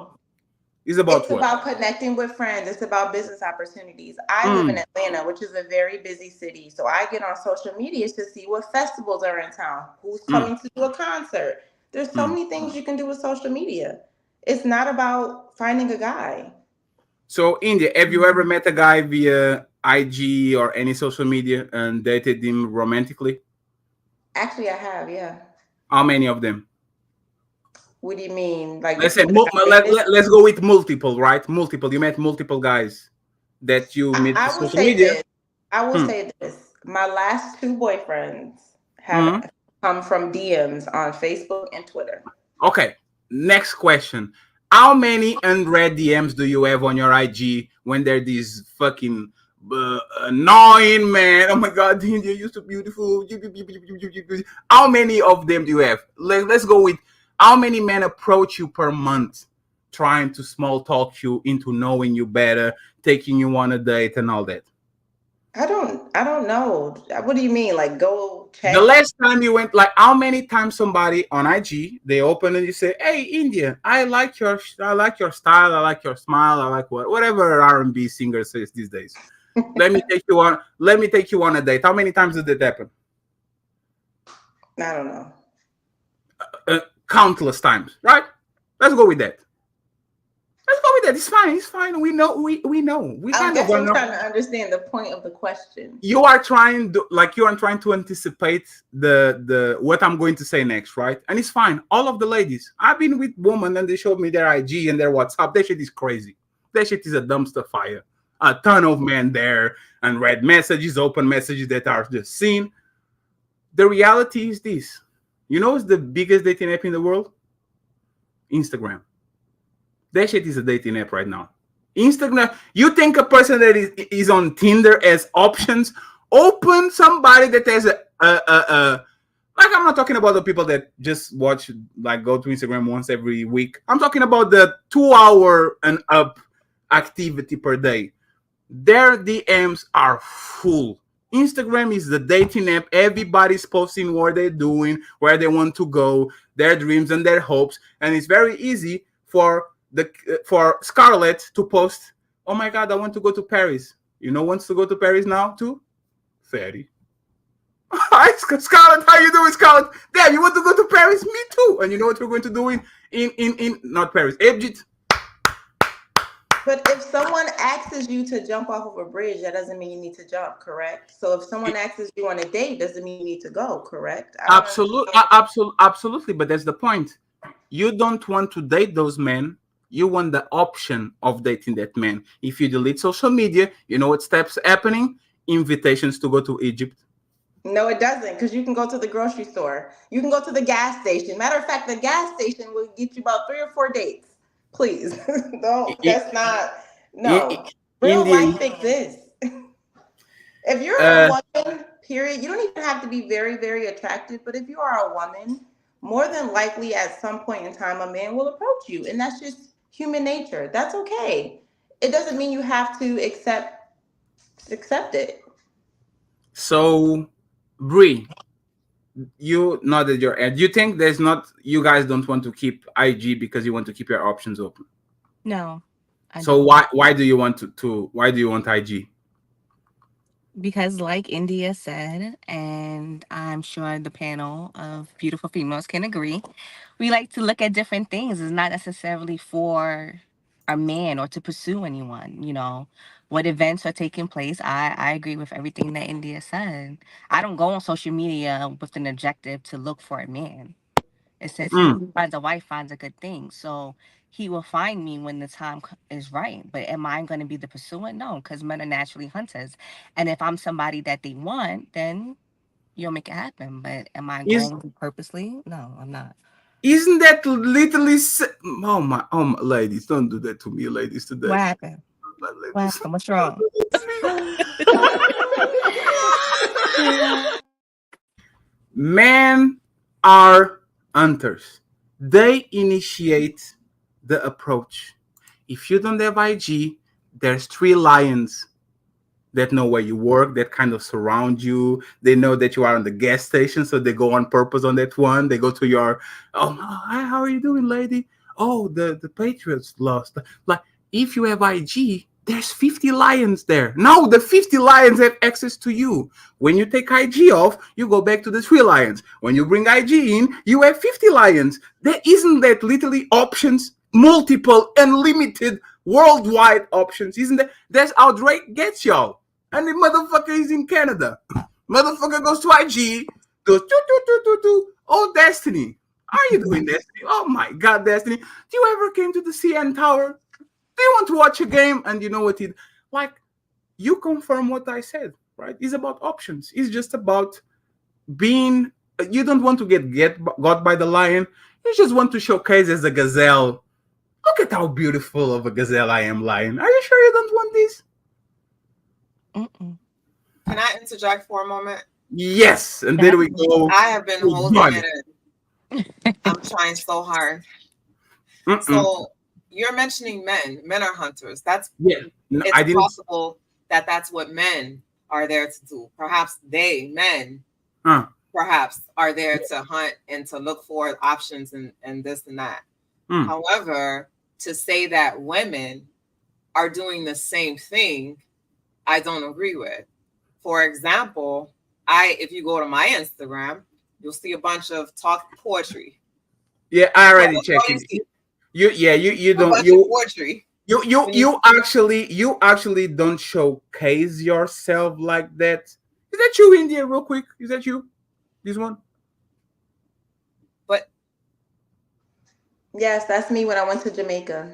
It's about connecting with friends. It's about business opportunities. I live in Atlanta, which is a very busy city. So I get on social media to see what festivals are in town, who's coming to do a concert. There's so many things you can do with social media. It's not about finding a guy. So, India, have you ever met a guy via IG or any social media and dated him romantically? Actually, I have, yeah. How many of them? What do you mean? Like, let's go with multiple, right? Multiple. You met multiple guys that you met on social media. I will say this. My last 2 boyfriends have come from DMs on Facebook and Twitter. Okay. Next question. How many unread DMs do you have on your IG when they're these fucking annoying, man? Oh my God, India, you're so beautiful. How many of them do you have? Let's go with how many men approach you per month trying to small talk you into knowing you better, taking you on a date and all that? I don't know. What do you mean? Like, go check? The last time you went, like, how many times somebody on IG, they open and you say, hey, India, I like your style, I like your smile, I like whatever R&B singer says these days. Let me take you on a date. How many times did that happen? I don't know. Countless times, right? Let's go with that. It's fine. We know. I'm trying to understand the point of the question. You are trying to anticipate the what I'm going to say next, right? And it's fine. All of the ladies, I've been with women and they showed me their IG and their WhatsApp. That shit is crazy. That shit is a dumpster fire. A ton of men there and read messages, open messages that are just seen. The reality is this. You know what's the biggest dating app in the world? Instagram. That shit is a dating app right now. Instagram. You think a person that is on Tinder as options Open somebody that has like, I'm not talking about the people that just watch, like, go to Instagram once every week. I'm talking about the 2-hour and up activity per day. Their DMs are full. Instagram is the dating app. Everybody's posting what they're doing, where they want to go, their dreams and their hopes. And it's very easy for Scarlett to post, oh my God, I want to go to Paris. You know, wants to go to Paris now too? Fatty. Hi, Scarlett, how you doing, Scarlett? Damn, you want to go to Paris? Me too. And you know what we're going to do in not Paris, Egypt. But if someone asks you to jump off of a bridge, that doesn't mean you need to jump, correct? So if someone asks you on a date, doesn't mean you need to go, correct? Absolutely. But that's the point. You don't want to date those men. You want the option of dating that man. If you delete social media, you know what steps happening? Invitations to go to Egypt. No, it doesn't, because you can go to the grocery store. You can go to the gas station. Matter of fact, the gas station will get you about 3 or 4 dates. Please. No, that's not. No. Real life exists. If you're a woman, period, you don't even have to be very, very attractive. But if you are a woman, more than likely at some point in time, a man will approach you. And that's just human nature. That's okay. It doesn't mean you have to accept it. So, Bree, you nodded your head. You think you guys don't want to keep IG because you want to keep your options open? No. So why do you want why do you want IG? Because like India said, and I'm sure the panel of beautiful females can agree, we like to look at different things. It's not necessarily for a man or to pursue anyone, you know. What events are taking place, I agree with everything that India said. I don't go on social media with an objective to look for a man. It says he who finds a wife finds a good thing. So he will find me when the time is right. But am I going to be the pursuant? No, because men are naturally hunters. And if I'm somebody that they want, then you'll make it happen. But am I going purposely? No, I'm not. Isn't that literally? Oh my, ladies, don't do that to me, ladies, today. What happened? What's wrong? Men are hunters. They initiate the approach. If you don't have IG, there's 3 lions that know where you work, that kind of surround you. They know that you are on the gas station, so they go on purpose on that one. They go to your, hi, how are you doing, lady? Oh, the Patriots lost. Like, if you have IG, there's 50 lions there. No, the 50 lions have access to you. When you take IG off, you go back to the 3 lions. When you bring IG in, you have 50 lions. There isn't that literally options, multiple, unlimited, worldwide options. Isn't that? That's how Drake gets y'all. And the motherfucker is in Canada. Motherfucker goes to IG, goes, oh, Destiny. How are you doing, Destiny? Oh my God, Destiny. Do you ever came to the CN Tower? Do you want to watch a game? And you know what you confirm what I said, right? It's about options. It's just about being, you don't want to get got by the lion. You just want to showcase as a gazelle. Look at how beautiful of a gazelle I am, lion. Are you sure you don't want this? Can I interject for a moment? Yes, and there we go. I have been holding it in. I'm trying so hard. So you're mentioning men. Men are hunters. It's possible that that's what men are there to do. Perhaps men perhaps are there to hunt and to look for options and this and that. However, to say that women are doing the same thing, I don't agree with. For example, if you go to my Instagram, you'll see a bunch of talk poetry. Yeah, I already checked it. You actually don't showcase yourself like that. Is that you, India? Real quick, is that you? This one? But yes, that's me when I went to Jamaica.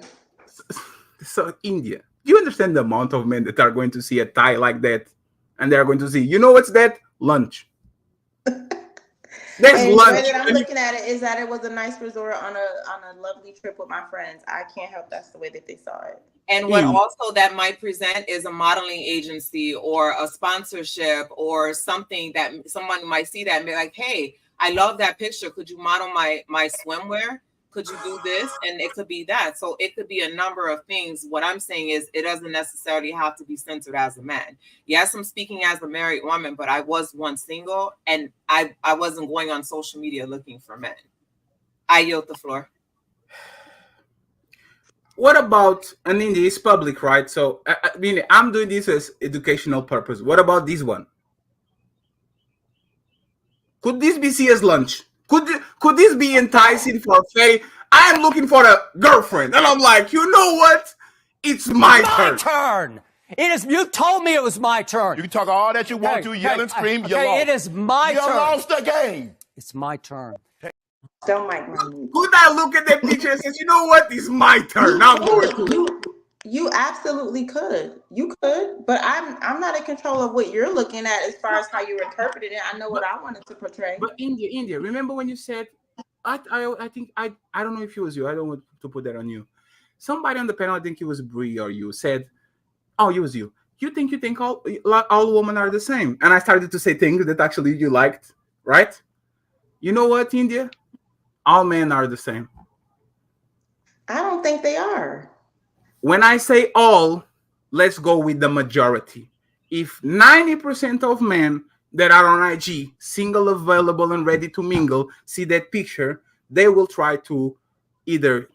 So India, do you understand the amount of men that are going to see a tie like that, and they are going to see, you know what's that? Lunch. There's and lunch. The way that I'm looking at it is that it was a nice resort on a lovely trip with my friends. I can't help that's the way that they saw it. And what also that might present is a modeling agency or a sponsorship or something that someone might see that and be like, hey, I love that picture. Could you model my swimwear? Could you do this? And it could be that. So it could be a number of things. What I'm saying is it doesn't necessarily have to be centered as a man. Yes, I'm speaking as a married woman, but I was once single and I wasn't going on social media looking for men. I yield the floor. What about, and India is public, right? So I mean, I'm doing this as educational purpose. What about this one? Could this be seen as lunch? Could this be enticing for a fairy? I am looking for a girlfriend, and I'm like, you know what? It's my turn. It is. You told me it was my turn. You can talk all that you want to, yell and scream. You lost. It is my turn. You lost the game. It's my turn. Don't make me. Could I look at that picture and say, you know what? It's my turn. I'm going to. You absolutely could. You could, but I'm not in control of what you're looking at as far as how you interpreted it. I know what I wanted to portray. But India, remember when you said, I think I don't know if it was you. I don't want to put that on you. Somebody on the panel, I think it was Bree or you, said, oh, it was you. You think all women are the same? And I started to say things that actually you liked, right? You know what, India? All men are the same. I don't think they are. When I say all, let's go with the majority. If 90% of men that are on IG, single, available, and ready to mingle, see that picture, they will try to either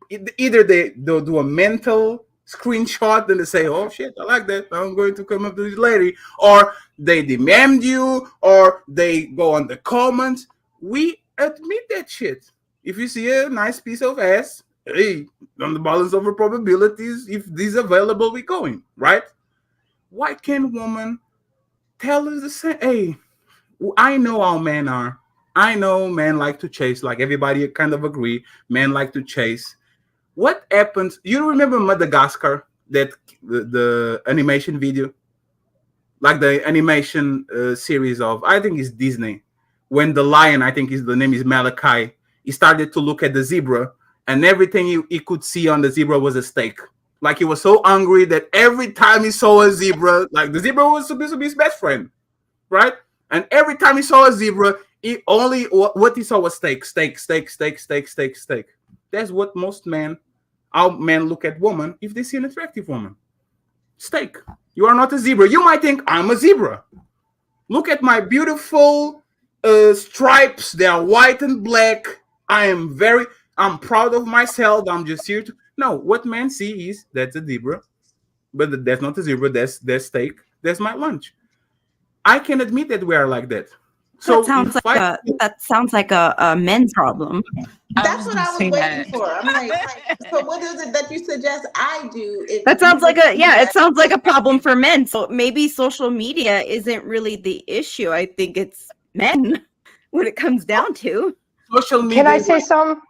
they'll do a mental screenshot and they say, oh shit, I like that, I'm going to come up to this lady, or they demand you, or they go on the comments. We admit that shit. If you see a nice piece of ass, hey, on the balance of probabilities, if this is available, we're going, right? Why can't women tell us the same? Hey, I know how men are. I know men like to chase, like everybody kind of agree. Men like to chase. What happens? You remember Madagascar, that the animation video? Like the animation series of, I think it's Disney. When the lion, I think the name is Malachi, he started to look at the zebra, and everything he could see on the zebra was a steak. Like he was so hungry that every time he saw a zebra, like the zebra was supposed to be his best friend, right? And every time he saw a zebra, what he saw was steak. That's what how men look at women if they see an attractive woman. Steak. You are not a zebra. You might think, I'm a zebra. Look at my beautiful stripes. They are white and black. I'm proud of myself. I'm just here to. No, what men see is that's a zebra, but that's not a zebra. That's steak. That's my lunch. I can admit that we are like that. So that sounds like a men's problem. That's what I was waiting for. I'm like, so what is it that you suggest I do? That sounds like it sounds like a problem for men. So maybe social media isn't really the issue. I think it's men when it comes down to. Social media. Can I say something?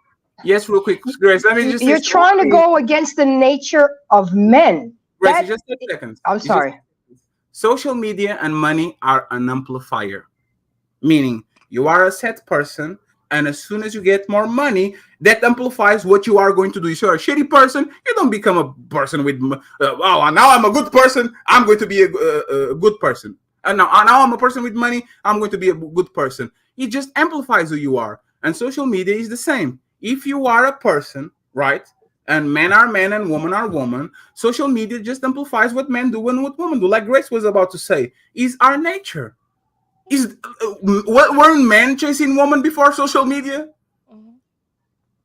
Yes, real quick, Grace. Let me just. You're trying to go against the nature of men. Grace, just a second. I'm sorry. Social media and money are an amplifier, meaning you are a set person, and as soon as you get more money, that amplifies what you are going to do. If you're a shitty person, you don't become a person with, now I'm a good person, I'm going to be a good person. And now I'm a person with money, I'm going to be a good person. It just amplifies who you are. And social media is the same. If you are a person, right, and men are men and women are women, social media just amplifies what men do and what women do. Like Grace was about to say, is our nature. Weren't men chasing women before social media? Mm-hmm.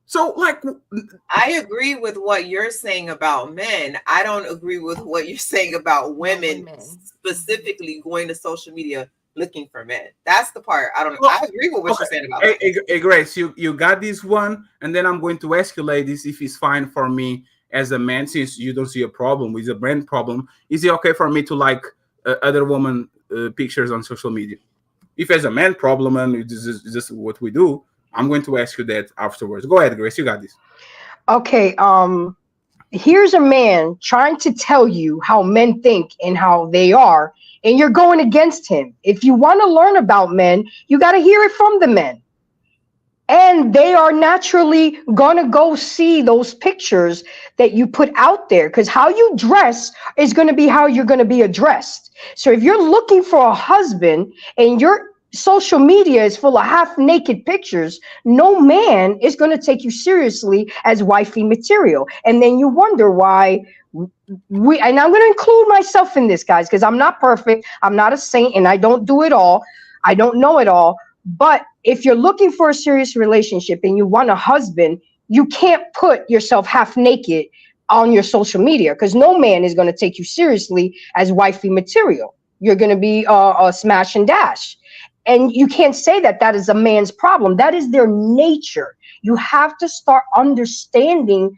So, like, I agree with what you're saying about men. I don't agree with what you're saying about women specifically going to social media looking for men. That's the part I don't know. I agree with what you're saying about hey, Grace, you got this one, and then I'm going to ask you, ladies, if it's fine for me as a man, since you don't see a problem with a brand problem. Is it okay for me to like other women pictures on social media? If it's a man problem and this is just what we do, I'm going to ask you that afterwards. Go ahead, Grace. You got this. Okay. Here's a man trying to tell you how men think and how they are, and you're going against him. If you want to learn about men, you got to hear it from the men. And they are naturally gonna go see those pictures that you put out there, because how you dress is gonna be how you're gonna be addressed. So if you're looking for a husband and your social media is full of half naked pictures, no man is gonna take you seriously as wifey material. And then you wonder why and I'm gonna include myself in this, guys, because I'm not perfect, I'm not a saint, and I don't do it all. I don't know it all. But if you're looking for a serious relationship and you want a husband, you can't put yourself half naked on your social media, because no man is going to take you seriously as wifey material. You're going to be a smash and dash. And you can't say that that is a man's problem. That is their nature. You have to start understanding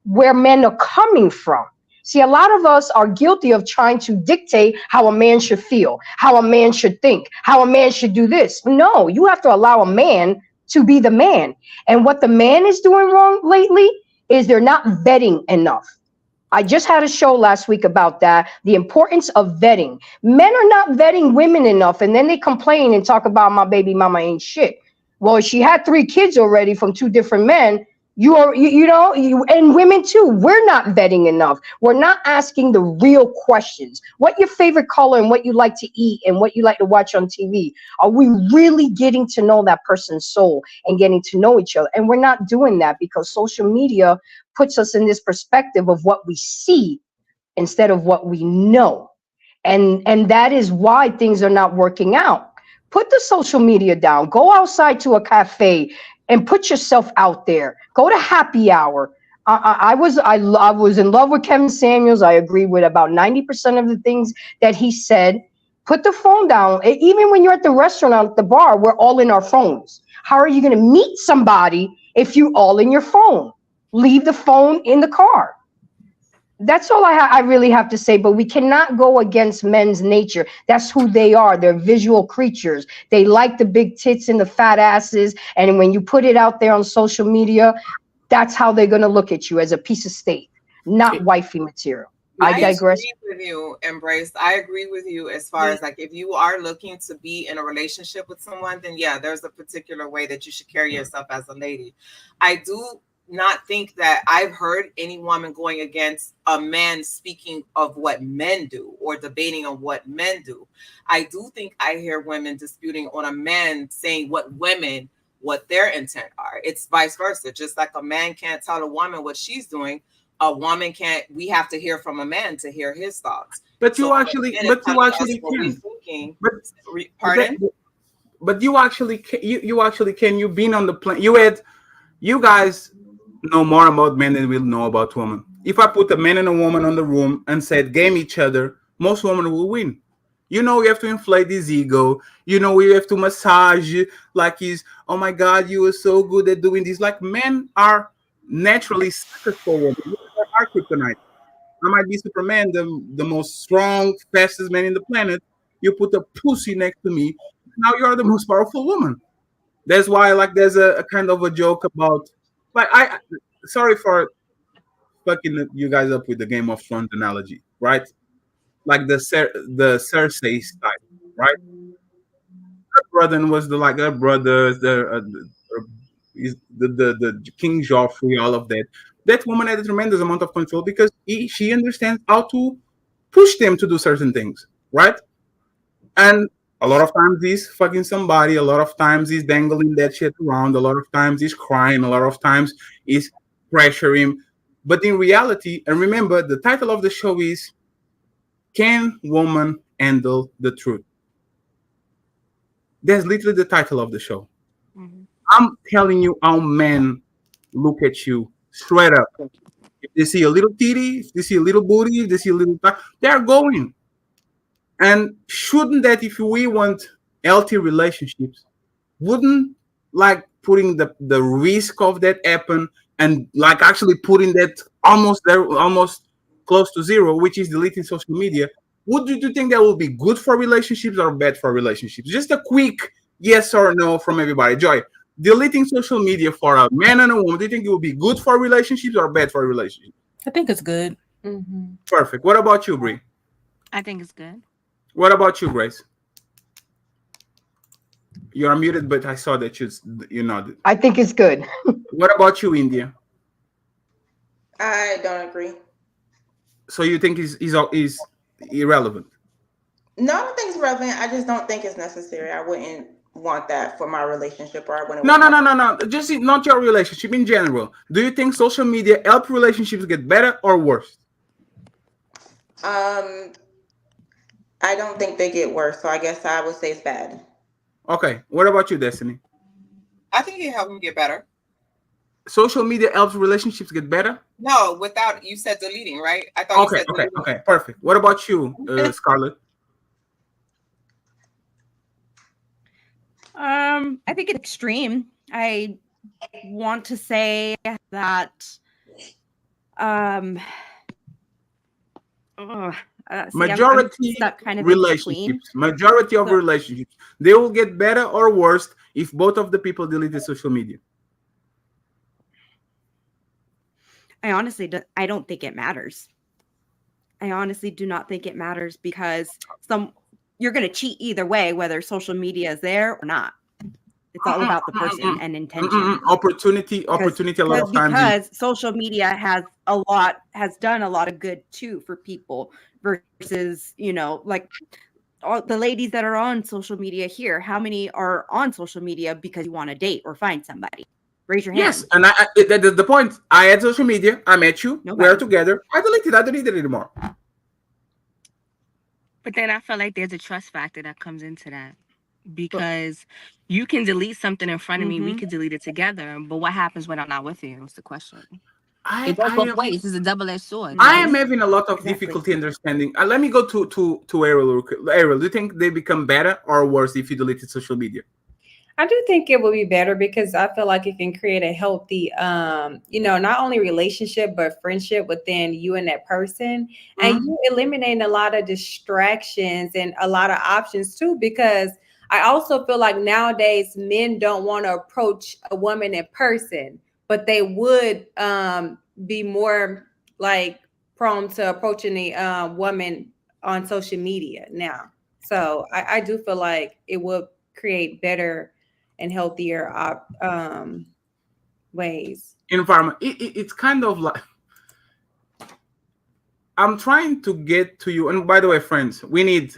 where men are coming from. See, a lot of us are guilty of trying to dictate how a man should feel, how a man should think, how a man should do this. No, you have to allow a man to be the man. And what the man is doing wrong lately is they're not vetting enough. I just had a show last week about that, the importance of vetting. Men are not vetting women enough, and then they complain and talk about my baby mama ain't shit. Well, she had 3 kids already from 2 different men. And women too, we're not vetting enough. We're not asking the real questions. What your favorite color and what you like to eat and what you like to watch on TV. Are we really getting to know that person's soul and getting to know each other? And we're not doing that because social media puts us in this perspective of what we see instead of what we know. And that is why things are not working out. Put the social media down. Go outside to a cafe and put yourself out there. Go to happy hour. I was in love with Kevin Samuels. I agree with about 90% of the things that he said. Put the phone down. Even when you're at the restaurant, at the bar, we're all in our phones. How are you going to meet somebody if you're all in your phone? Leave the phone in the car. That's all I really have to say, but we cannot go against men's nature. That's who they are. They're visual creatures. They like the big tits and the fat asses. And when you put it out there on social media, that's how they're going to look at you, as a piece of steak, not wifey material. I digress. I agree with you, Embrace. I agree with you as far as like, if you are looking to be in a relationship with someone, then yeah, there's a particular way that you should carry yourself as a lady. I do not think that I've heard any woman going against a man speaking of what men do or debating on what men do. I do think I hear women disputing on a man saying what their intent are. It's vice versa. Just like a man can't tell a woman what she's doing, a woman can't. We have to hear from a man to hear his thoughts. But you actually can. Pardon? But you actually can. You've been on the plane. You guys know more about men than we'll know about women. If I put a man and a woman on the room and said game each other, most women will win. You have to inflate his ego. We have to massage like he's, oh my God, you are so good at doing this. Like, men are naturally successful women. Women are kryptonite. I might be Superman, the most strong, fastest man in the planet. You put a pussy next to me, now you are the most powerful woman. That's why, like, there's a kind of a joke about, like, sorry for fucking you guys up with the Game of Thrones analogy, right? Like the Cersei style, right? Her brother was the King Joffrey, all of that. That woman had a tremendous amount of control because she understands how to push them to do certain things, right? And a lot of times he's fucking somebody. A lot of times he's dangling that shit around. A lot of times he's crying. A lot of times he's pressuring. But in reality, and remember, the title of the show is Can Woman Handle the Truth? That's literally the title of the show. Mm-hmm. I'm telling you how men look at you straight up. If they see a little titty, if they see a little booty, if they see a little back, they're going. And shouldn't that, if we want healthy relationships, wouldn't like putting the risk of that happen and like actually putting that almost close to zero, which is deleting social media, would you think that would be good for relationships or bad for relationships? Just a quick yes or no from everybody. Joy, deleting social media for a man and a woman, do you think it would be good for relationships or bad for relationships? I think it's good. Mm-hmm. Perfect. What about you, Bree? I think it's good. What about you, Grace? You're muted, but I saw that you nodded. I think it's good. What about you, India? I don't agree. So you think is irrelevant? No, I don't think it's relevant. I just don't think it's necessary. I wouldn't want that for my relationship, or I wouldn't. No. Just not your relationship in general. Do you think social media help relationships get better or worse? I don't think they get worse. So I guess I would say it's bad. Okay. What about you, Destiny? I think it helped them get better. Social media helps relationships get better? No, without, you said deleting, right? I thought you said deleting. Okay, perfect. What about you, Scarlett? I think it's extreme. I want to say that majority kind of relationships, relationships, they will get better or worse if both of the people deleted social media. I honestly don't think it matters. I honestly do not think it matters, because you're going to cheat either way, whether social media is there or not. It's all about the person and intention. Opportunity a lot of times. Because social media has done a lot of good too for people versus, like all the ladies that are on social media here. How many are on social media because you want to date or find somebody? Raise your hand. Yes, and that's the point. I had social media. I met you. We're together. I deleted it anymore. But then I feel like there's a trust factor that comes into that, because you can delete something in front of me. We could delete it together. But what happens when I'm not with you? Is the question. It goes both ways. It's a double-edged sword. I am having a lot of difficulty understanding. Let me go to Ariel. Ariel, do you think they become better or worse if you deleted social media? I do think it will be better, because I feel like it can create a healthy, not only relationship, but friendship within you and that person. And you eliminating a lot of distractions and a lot of options too, because I also feel like nowadays men don't want to approach a woman in person, but they would be more like prone to approaching a woman on social media now. So I do feel like it will create better and healthier ways. Environment. It's kind of like, I'm trying to get to you. And by the way, friends, we need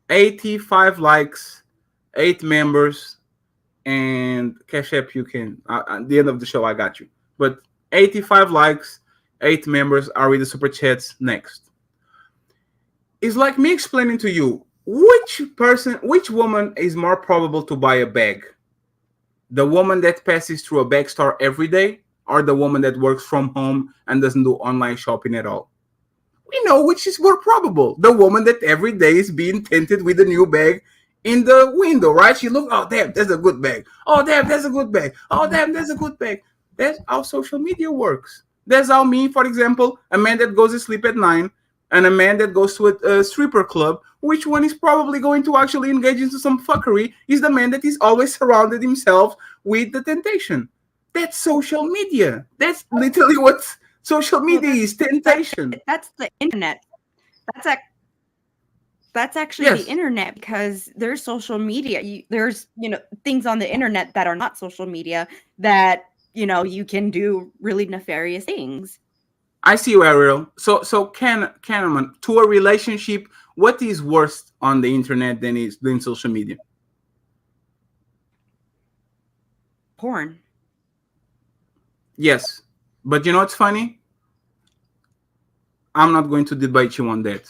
85 likes, 8 members, and Cash App. You can at the end of the show, I got you. But 85 likes, 8 members are with the super chats next. It's like me explaining to you which woman is more probable to buy a bag. The woman that passes through a bag store every day, or the woman that works from home and doesn't do online shopping at all? We know which is more probable. The woman that every day is being tempted with a new bag in the window, right? She looks, oh, damn, there's a good bag. Oh, damn, there's a good bag. Oh, damn, there's a good bag. That's how social media works. That's how me, for example, a man that goes to sleep at 9 and a man that goes to a stripper club, which one is probably going to actually engage into some fuckery is the man that is always surrounded himself with the temptation. That's social media. That's literally what social media is, temptation. That's the internet. That's actually the internet, because there's social media. There's things on the internet that are not social media that you can do really nefarious things. I see you, Ariel. So Kahneman, to a relationship, what is worse on the internet than social media? Porn. Yes, but you know what's funny? I'm not going to debate you on that.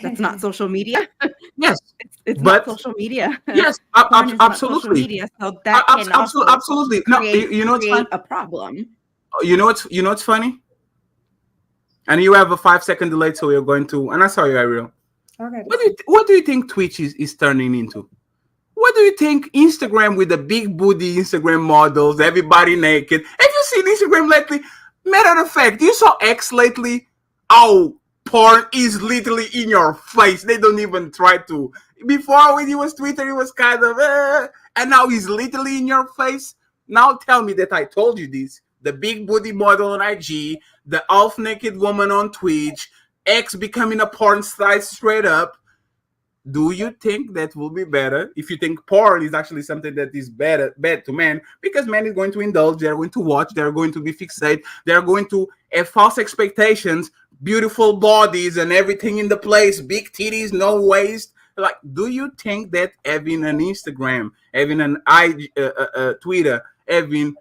That's not social media. Yes, it's not social media. Yes, absolutely. Social media, so that can absolutely. No, you know what's funny? A problem. You know what's funny? And you have a 5-second delay, so we're going to. And I saw you, Ariel. Okay. What do you think Twitch is turning into? What do you think Instagram with the big booty Instagram models, everybody naked? Have you seen Instagram lately? Matter of fact, you saw X lately? Oh, porn is literally in your face. They don't even try to. Before, when he was Twitter, he was kind of, and now he's literally in your face. Now tell me that I told you this. The big booty model on IG, the half-naked woman on Twitch, X becoming a porn site straight up. Do you think that will be better if you think porn is actually something that is bad to men? Because men is going to indulge, they're going to watch, they're going to be fixated, they're going to have false expectations, beautiful bodies and everything in the place, big titties, no waist. Like, do you think that having an Instagram, having an Twitter, having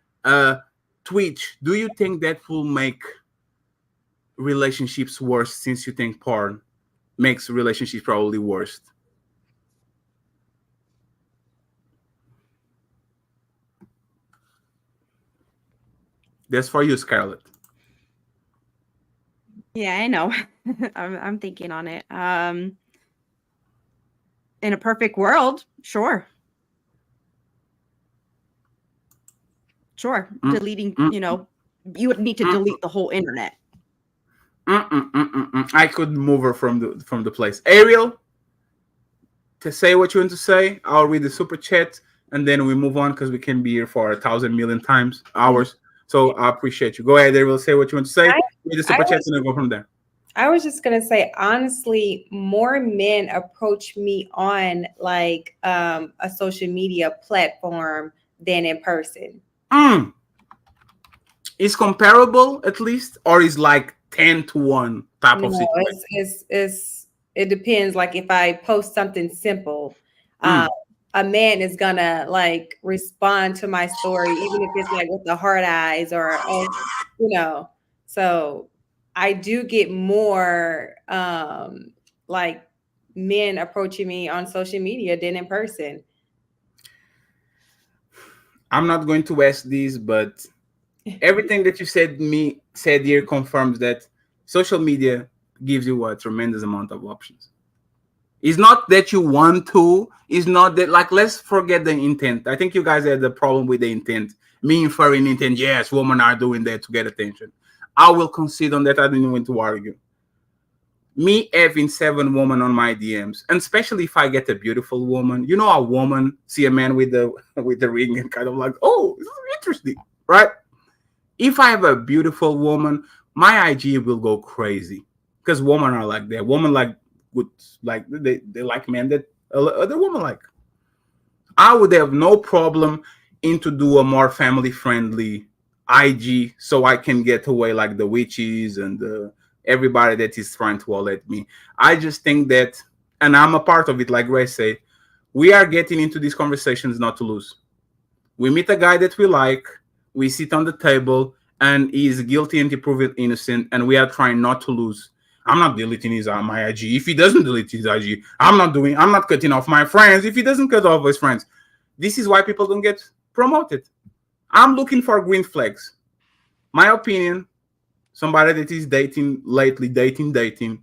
Twitch, do you think that will make relationships worse, since you think porn makes relationships probably worse? That's for you, Scarlett. Yeah, I know. I'm thinking on it. In a perfect world, sure. Deleting, you would need to delete the whole internet. I could move her from the place. Ariel, to say what you want to say, I'll read the super chat and then we move on, because we can be here for 1,000 million hours. So I appreciate you. Go ahead, Ariel, say what you want to say. Read the super chat and then go from there. I was just gonna say, honestly, more men approach me on like a social media platform than in person. Is comparable at least, or is like 10-1 type of situation? It depends. Like if I post something simple, a man is gonna like respond to my story, even if it's like with the hard eyes or So I do get more like men approaching me on social media than in person. I'm not going to ask these, but everything that you said here confirms that social media gives you a tremendous amount of options. It's not that you want to. It's not that, like, let's forget the intent. I think you guys had the problem with the intent. Me inferring intent. Yes, women are doing that to get attention. I will concede on that. I didn't want to argue. Me having 7 women on my DMs, and especially if I get a beautiful woman, a woman see a man with the ring and kind of like, oh, this is interesting, right? If I have a beautiful woman, my IG will go crazy, because women are like that. Women like they like men that other women like. I would have no problem to do a more family friendly IG, so I can get away like the witches and everybody that is trying to all at me. I just think that, and I'm a part of it, like Grace said, we are getting into these conversations not to lose. We meet a guy that we like, we sit on the table, and he is guilty and he proven innocent, and we are trying not to lose. I'm not deleting my IG. If he doesn't delete his IG, I'm not cutting off my friends if he doesn't cut off his friends. This is why people don't get promoted. I'm looking for green flags. My opinion, somebody that is dating lately, dating,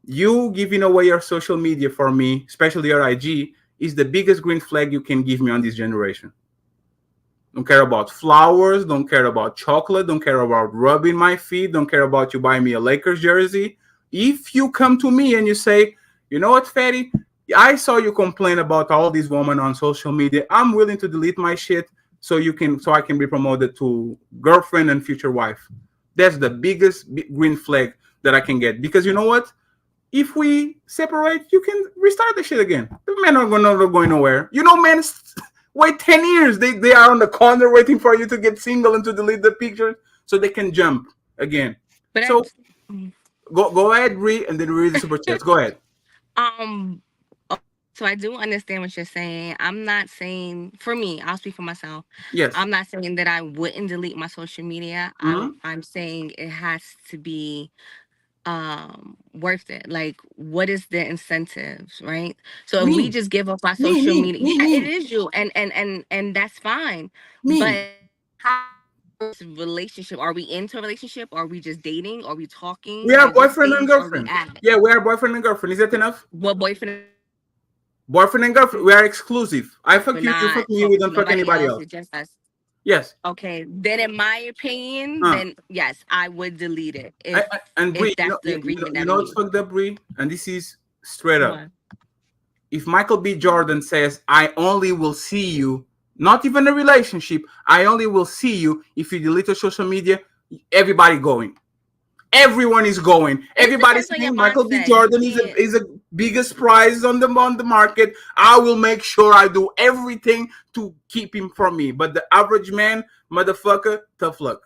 you giving away your social media for me, especially your IG, is the biggest green flag you can give me on this generation. Don't care about flowers, don't care about chocolate, don't care about rubbing my feet, don't care about you buying me a Lakers jersey. If you come to me and you say, you know what, Fatty, I saw you complain about all these women on social media. I'm willing to delete my shit so I can be promoted to girlfriend and future wife. That's the biggest green flag that I can get. Because you know what? If we separate, you can restart the shit again. The men are not going nowhere. Men wait 10 years. They are on the corner waiting for you to get single and to delete the pictures so they can jump again. But so go ahead, read, and then read the super chats. Go ahead. So I do understand what you're saying. I'm not saying, for me, I'll speak for myself. Yes. I'm not saying that I wouldn't delete my social media. I'm saying it has to be worth it. Like, what is the incentives, right? So if we just give up our social media, it is you, and that's fine. But how relationship? Are we into a relationship? Are we just dating? Are we talking? We are boyfriend and girlfriend. Yeah, we are boyfriend and girlfriend. Is that enough? What boyfriend? Boyfriend and girlfriend. We are exclusive. I fuck you, you fuck me. We don't fuck anybody else. Just us. Yes. Okay. Then, in my opinion, then yes, I would delete it. If that's the agreement. You know what's fucked up, Bree? And this is straight up. If Michael B. Jordan says, "I only will see you," not even a relationship, I only will see you if you delete your social media, everybody going. Everyone is going. Everybody's saying Michael B. Jordan is a biggest prize on the market. I will make sure I do everything to keep him from me. But the average man, motherfucker, tough luck.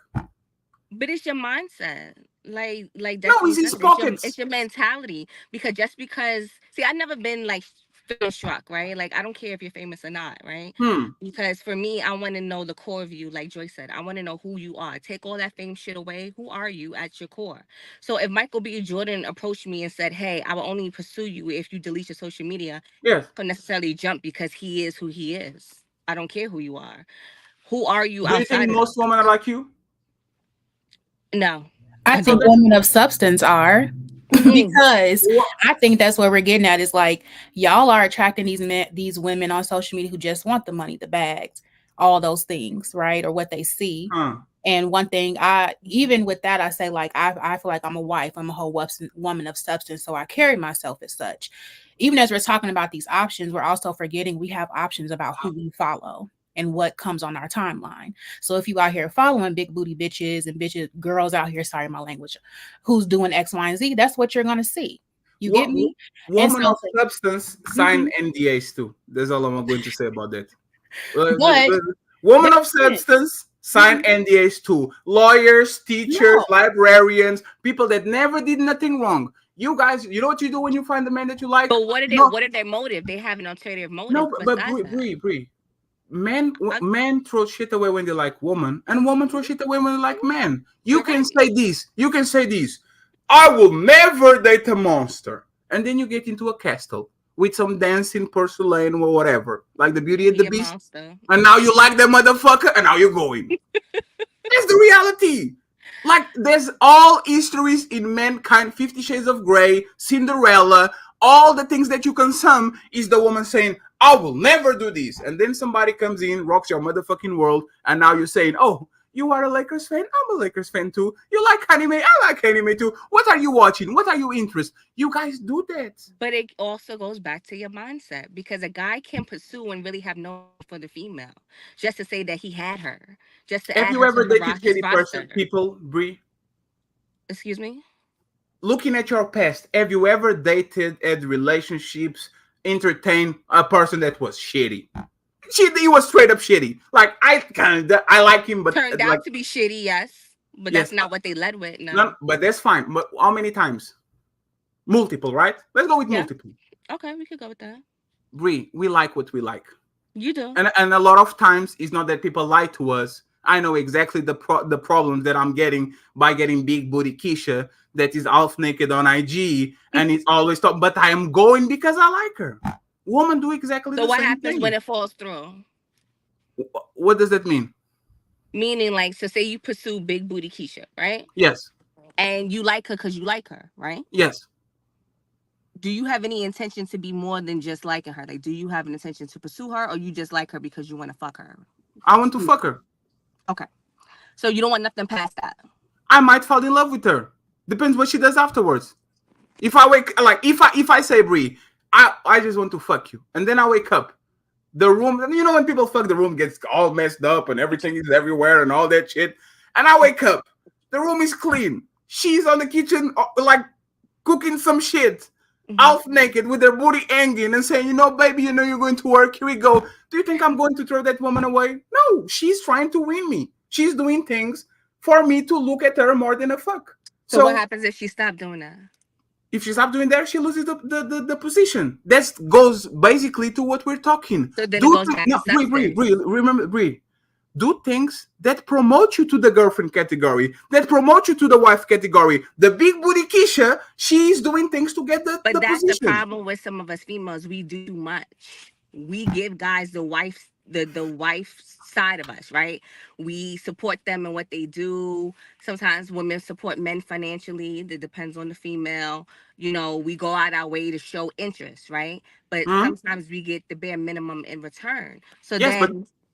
But it's your mindset. Like No, that's it's his pockets. it's your mentality. Because just because, see, I've never been like struck, right? Like I don't care if you're famous or not, right? Because for me, I want to know the core of you. Like Joyce said, I want to know who you are. Take all that fame shit away. Who are you at your core? So if Michael B. Jordan approached me and said, "Hey, I will only pursue you if you delete your social media," yes, I don't necessarily jump because he is who he is. I don't care who you are. Who are you Do you outside think of most women are like you? No. I think women of substance are. Because I think that's what we're getting at is like y'all are attracting these women on social media who just want the money, the bags, all those things, right? Or what they see. And one thing even with that, I say like I feel like I'm a wife, I'm a whole woman of substance, so I carry myself as such. Even as we're talking about these options, we're also forgetting we have options about who we follow and what comes on our timeline. So if you out here following big booty bitches and girls out here, sorry my language, who's doing X, Y, and Z, that's what you're gonna see. You get me? Women of substance sign NDAs too. That's all I'm going to say about that. But women of substance sign NDAs too. Lawyers, teachers, librarians, people that never did nothing wrong. You guys, you know what you do when you find the man that you like? But what are their motive? They have an alternative motive. No, but Bree. Men throw shit away when they like woman, and women throw shit away when they like men. You can say this. You can say this. I will never date a monster. And then you get into a castle with some dancing porcelain or whatever, like the Beauty and the Beast. Monster. And now you like that motherfucker, and now you're going. That's the reality. Like, there's all histories in mankind, 50 Shades of Grey, Cinderella, all the things that you consume is the woman saying, I will never do this. And then somebody comes in, rocks your motherfucking world, and now you're saying, oh, you are a Lakers fan? I'm a Lakers fan too. You like anime? I like anime too. What are you watching? What are you interested? You guys do that. But it also goes back to your mindset, because a guy can pursue and really have no for the female just to say that he had her. Just to have you ever dated shitty person, people, Bree? Excuse me? Looking at your past, have you ever dated, had relationships, entertained a person that was shitty? He was straight up shitty. Like, I like him, but turned out to be shitty, yes. But that's not what they led with. No, but that's fine. But how many times? Multiple, right? Let's go with multiple. Okay, we could go with that. Bree, we like what we like. You do. And a lot of times it's not that people lie to us. I know exactly the problems that I'm getting by getting big booty Keisha that is half naked on IG and it's always talk. But I am going because I like her. Women do exactly the same thing. So what happens when it falls through? What does that mean? Meaning, like, so say you pursue big booty Keisha, right? Yes. And you like her because you like her, right? Yes. Do you have any intention to be more than just liking her? Like, do you have an intention to pursue her, or you just like her because you want to fuck her? I want to fuck her. Okay. So you don't want nothing past that? I might fall in love with her. Depends what she does afterwards. If I wake, like, if I say, Bree, I just want to fuck you. And then I wake up. The room, you know, when people fuck, the room gets all messed up and everything is everywhere and all that shit. And I wake up. The room is clean. She's on the kitchen, like, cooking some shit. Half naked with her booty hanging and saying, you know, baby, you know you're going to work. Here we go. Do you think I'm going to throw that woman away? No, she's trying to win me. She's doing things for me to look at her more than a fuck. So what happens if she stopped doing that? If she stops doing that, she loses the position. That goes basically to what we're talking. So then it goes back to Bree. Do things that promote you to the girlfriend category, that promote you to the wife category. The big booty Keisha, she's doing things to get the that's position. The problem with some of us females. We do too much. We give guys the wife side of us, right? We support them in what they do. Sometimes women support men financially. That depends on the female. You know, we go out our way to show interest, right? But sometimes we get the bare minimum in return. So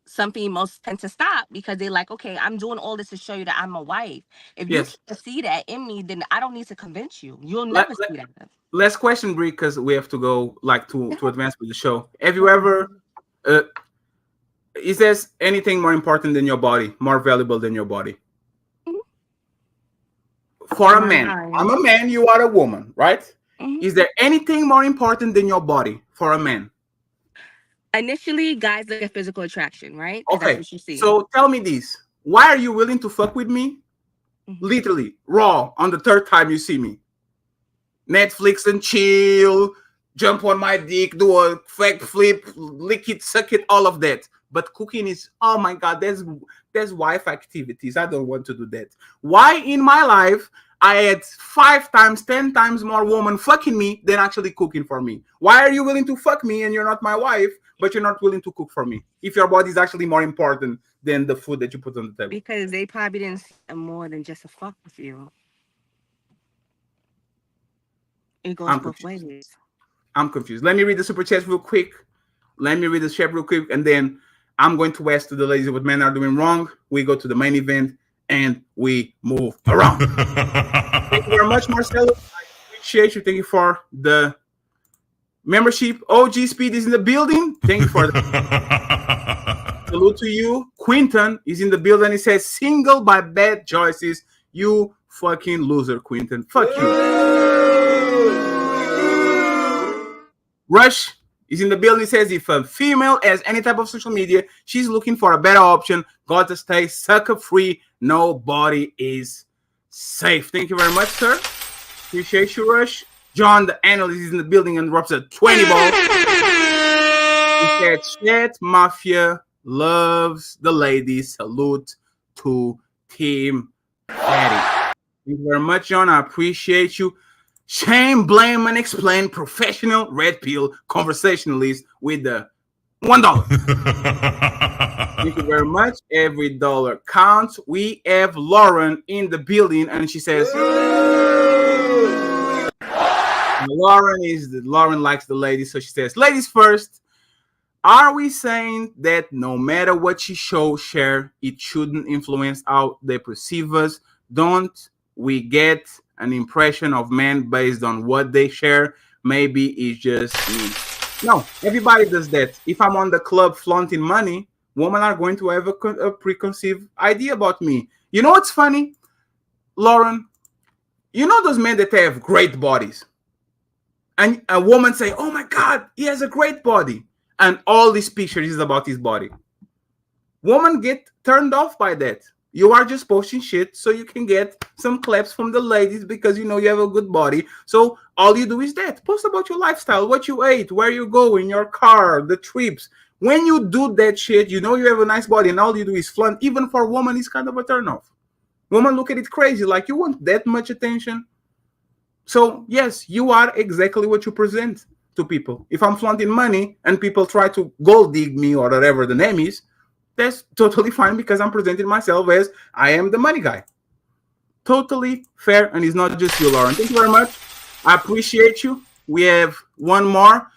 some females tend to stop because they're like, okay, I'm doing all this to show you that I'm a wife. If you can't see that in me, then I don't need to convince you. You'll never see that. Last question, Bree, because we have to go to advance with the show. Have you ever is there anything more important than your body, more valuable than your body? For a man, I'm a man, you are a woman, right? Is there anything more important than your body for a man? Initially, guys look at physical attraction, right? 'Cause Okay, that's what you see. so tell me this. Why are you willing to fuck with me? Literally, raw, on the third time you see me. Netflix and chill, jump on my dick, do a fake flip, lick it, suck it, all of that. But cooking is, oh my God, there's wife activities. I don't want to do that. Why in my life I had 5 times, 10 times more women fucking me than actually cooking for me? Why are you willing to fuck me and you're not my wife, but you're not willing to cook for me? If your body is actually more important than the food that you put on the table. Because they probably didn't see it more than just a fuck with you. It goes both ways. I'm confused. Let me read the super chat real quick. And then I'm going to ask to the ladies what men are doing wrong. We go to the main event and we move around. Thank you very much, Marcelo. I appreciate you. Thank you for the membership. OG Speed is in the building. Thank you for that. Salute to you. Quinton is in the building. He says, single by bad choices. You fucking loser, Quinton. Fuck you. Rush is in the building. He says, if a female has any type of social media, she's looking for a better option. Got to stay sucker free. Nobody is safe. Thank you very much, sir. Appreciate you, Rush. John, the analyst, is in the building and drops a 20 ball. He said, Chat Mafia loves the ladies. Salute to Team Patty. Thank you very much, John. I appreciate you. Shame, blame, and explain. Professional red pill conversationalist with the $1. Thank you very much. Every dollar counts. We have Lauren in the building, and she says, Lauren likes the ladies, so she says, ladies first. Are we saying that no matter what she share, it shouldn't influence how they perceive us? Don't we get an impression of men based on what they share? Maybe it's just me. No, everybody does that. If I'm on the club flaunting money, women are going to have a preconceived idea about me. You know what's funny, Lauren? You know those men that have great bodies? And a woman say, oh my God, he has a great body. And all these pictures is about his body. Women get turned off by that. You are just posting shit so you can get some claps from the ladies because you know you have a good body. So all you do is that. Post about your lifestyle, what you ate, where you go in your car, the trips. When you do that shit, you know you have a nice body and all you do is flaunt. Even for a woman, it's kind of a turn off. Women look at it crazy, like you want that much attention. So yes, you are exactly what you present to people. If I'm flaunting money and people try to gold dig me or whatever the name is, that's totally fine because I'm presenting myself as I am the money guy. Totally fair, and it's not just you, Lauren. Thank you very much. I appreciate you. We have one more.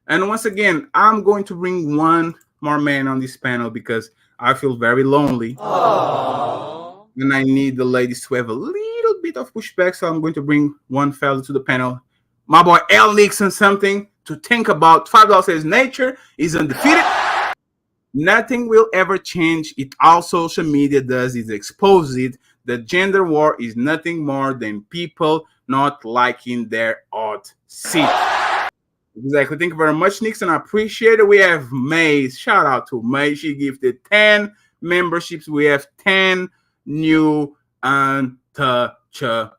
And once again, I'm going to bring one more man on this panel because I feel very lonely. Aww. And I need the ladies to have a little bit of pushback, so I'm going to bring one fella to the panel. My boy L Nixon, something to think about. $5 says nature is undefeated. Nothing will ever change. It all social media does is expose it. The gender war is nothing more than people not liking their odd seat. Exactly. Thank you very much, Nixon. I appreciate it. We have May. Shout out to May. She gifted 10 memberships. We have 10 new untouchables.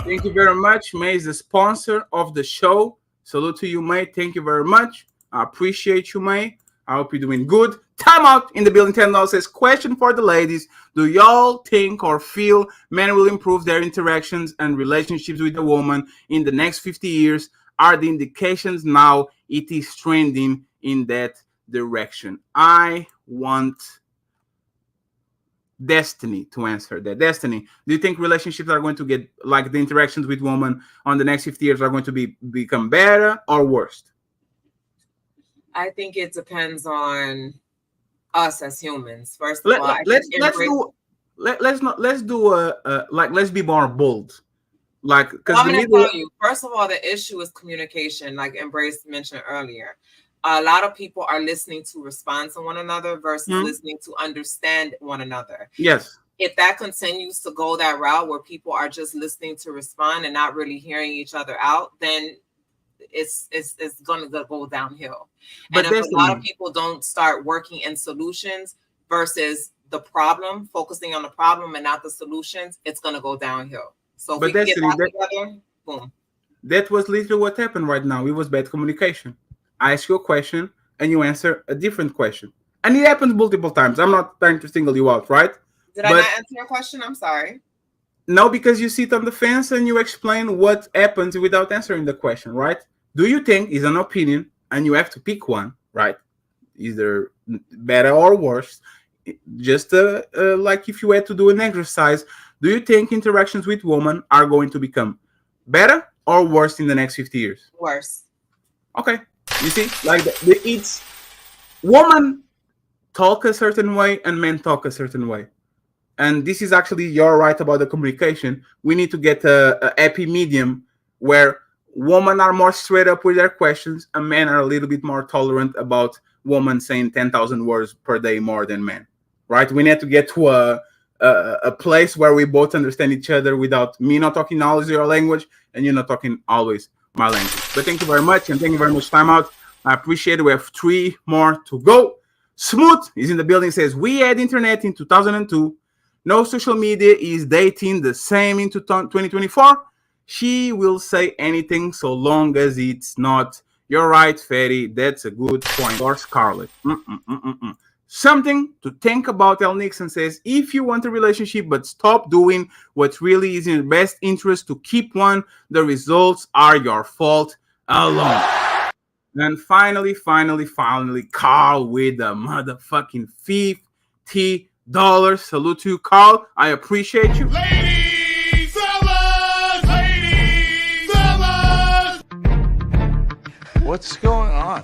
Thank you very much. May is the sponsor of the show. Salute to you, May. Thank you very much. I appreciate you, May. I hope you're doing good. Time out in the building. $10 says, question for the ladies. Do y'all think or feel men will improve their interactions and relationships with a woman in the next 50 years? Are the indications now it is trending in that direction? I want Destiny to answer that. Destiny, do you think relationships are going to get, like the interactions with women on the next 50 years are going to become better or worse? I think it depends on us as humans. First of all, let's be more bold. Like, because I'm gonna tell you, first of all, the issue is communication, like Embrace mentioned earlier. A lot of people are listening to respond to one another versus listening to understand one another. Yes. If that continues to go that route where people are just listening to respond and not really hearing each other out, then it's going to go downhill. But if a lot of people don't start working in solutions versus the problem, focusing on the problem and not the solutions, it's going to go downhill. So if we get that together, boom. That was literally what happened right now. It was bad communication. I ask you a question and you answer a different question. And it happens multiple times. I'm not trying to single you out, right? Did I not answer your question? I'm sorry. No, because you sit on the fence and you explain what happens without answering the question, right? Do you think is an opinion and you have to pick one, right? Either better or worse. Just like if you had to do an exercise, do you think interactions with women are going to become better or worse in the next 50 years? Worse. Okay. You see, like it's women talk a certain way and men talk a certain way. And this is actually, you're right about the communication. We need to get a happy medium where women are more straight up with their questions and men are a little bit more tolerant about women saying 10,000 words per day more than men, right? We need to get to a place where we both understand each other without me not talking always your language and you not talking always my language. But thank you very much, and thank you very much, time out. I appreciate it. We have 3 more to go. Smooth is in the building, says, we had internet in 2002. No social media is dating the same in 2024. She will say anything so long as it's not. You're right, Ferry. That's a good point. Or Scarlett. Something to think about. El Nixon says, if you want a relationship but stop doing what really is in your best interest to keep one, the results are your fault alone. And finally, Carl with the motherfucking $50. Salute to you, Carl. I appreciate you. Ladies, fellas. What's going on?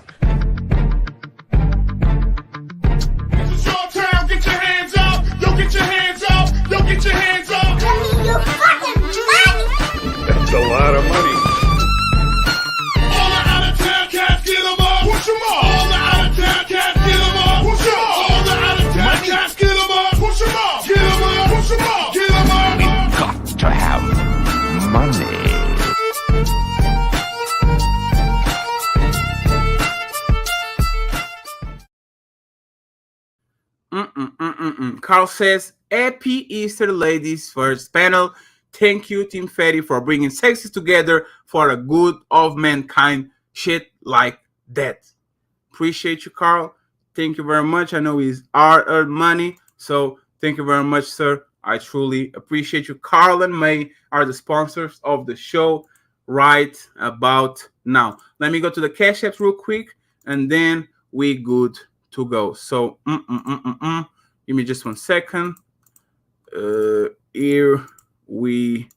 This is your town. Get your hands up. Yo, get your hands up. Yo, get your hands up. Give me your fucking money. That's a lot of money. All the out of town cats, get them up. Push them up. All the out of town cats, get them up. Push them up. All the out of town cats, get them up. Push them up. Get them up. Push them up. Get them up. We've got to have money. Carl says, happy Easter, ladies. First panel. Thank you, Team Ferry, for bringing sexes together for a good of mankind. Shit like that. Appreciate you, Carl. Thank you very much. I know it's our money, so thank you very much, sir. I truly appreciate you. Carl and May are the sponsors of the show right about now. Let me go to the cash apps real quick, and then we good to go. So, give me just 1 second. Here we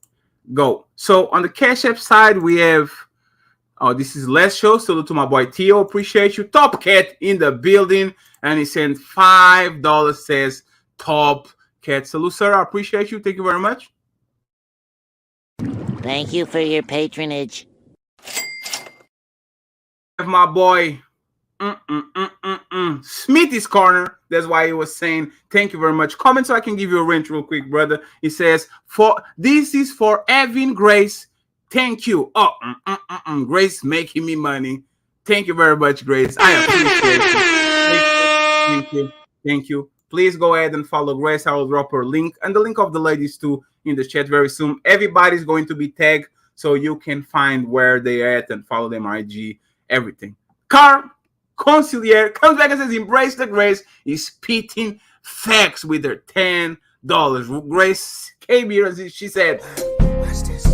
go. So on the Cash App side, we have, this is Les Show. Salute to my boy Theo. Appreciate you. Top Cat in the building. And he sent $5. Says Top Cat. Salute, sir. I appreciate you. Thank you very much. Thank you for your patronage. Have my boy Smithy's Corner. That's why he was saying thank you very much. Comment so I can give you a wrench real quick, brother. He says, this is for Evan Grace. Thank you. Grace making me money. Thank you very much, Grace. I appreciate it. Thank you. Please go ahead and follow Grace. I will drop her link and the link of the ladies too in the chat very soon. Everybody's going to be tagged so you can find where they're at and follow them, IG, everything. Carl Conciliere comes back and says, embrace the Grace is spitting facts with her $10. Grace came here and she said, what's this?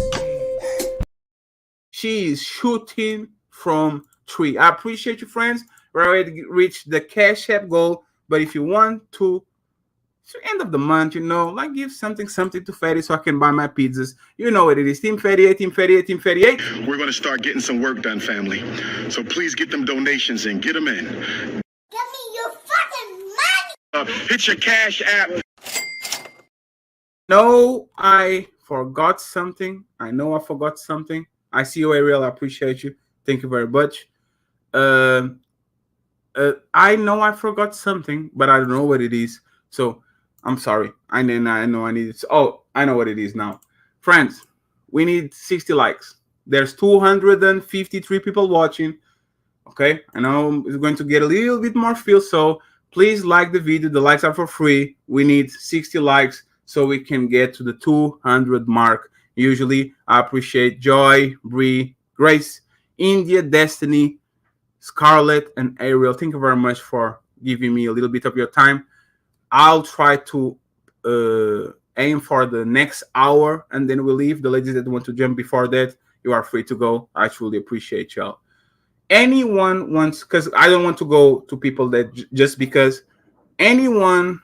She is shooting from 3. I appreciate you, friends. We're already reached the Cash App goal, but if you want to, it's the end of the month, like give something to Ferry so I can buy my pizzas. You know what it is. Team Ferry 8, Team Ferry 8, Team Ferry 8. We're going to start getting some work done, family. So please get them donations in. Get them in. Give me your fucking money. Hit your Cash App. No, I forgot something. I know I forgot something. I see you, Ariel. I appreciate you. Thank you very much. I know I forgot something, but I don't know what it is. So I'm sorry. I know I need it. Oh, I know what it is now. Friends, we need 60 likes. There's 253 people watching. Okay, I know it's going to get a little bit more feel. So please like the video. The likes are for free. We need 60 likes so we can get to the 200 mark. Usually, I appreciate Joy, Bree, Grace, India, Destiny, Scarlett, and Ariel. Thank you very much for giving me a little bit of your time. I'll try to aim for the next hour, and then we'll leave. The ladies that want to jump before that, you are free to go. I truly appreciate y'all. Anyone wants, because I don't want to go to people that just because anyone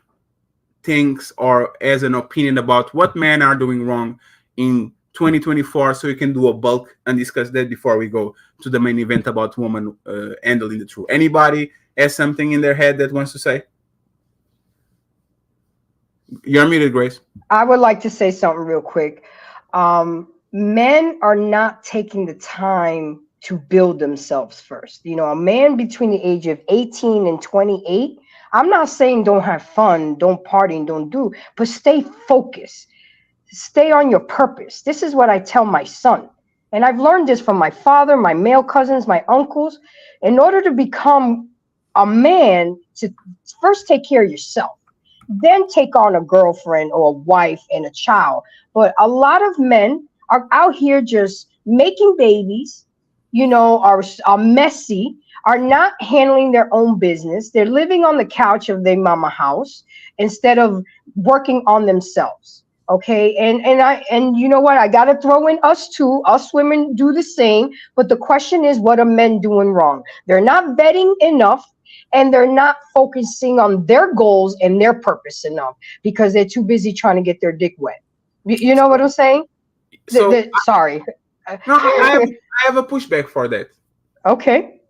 thinks or has an opinion about what men are doing wrong in 2024, so we can do a bulk and discuss that before we go to the main event about women handling the truth. Anybody has something in their head that wants to say? You're muted, Grace. I would like to say something real quick. Men are not taking the time to build themselves first. You know, a man between the age of 18 and 28, I'm not saying don't have fun, don't party, and don't do, but stay focused. Stay on your purpose. This is what I tell my son. And I've learned this from my father, my male cousins, my uncles. In order to become a man, to first take care of yourself, then take on a girlfriend or a wife and a child. But a lot of men are out here just making babies, you know, are messy, are not handling their own business. They're living on the couch of their mama house instead of working on themselves. Okay, and you know what? I gotta throw in us too. Us women do the same. But the question is, what are men doing wrong? They're not vetting enough, and they're not focusing on their goals and their purpose enough because they're too busy trying to get their dick wet. You know what I'm saying? So sorry. No, I have a pushback for that. Okay.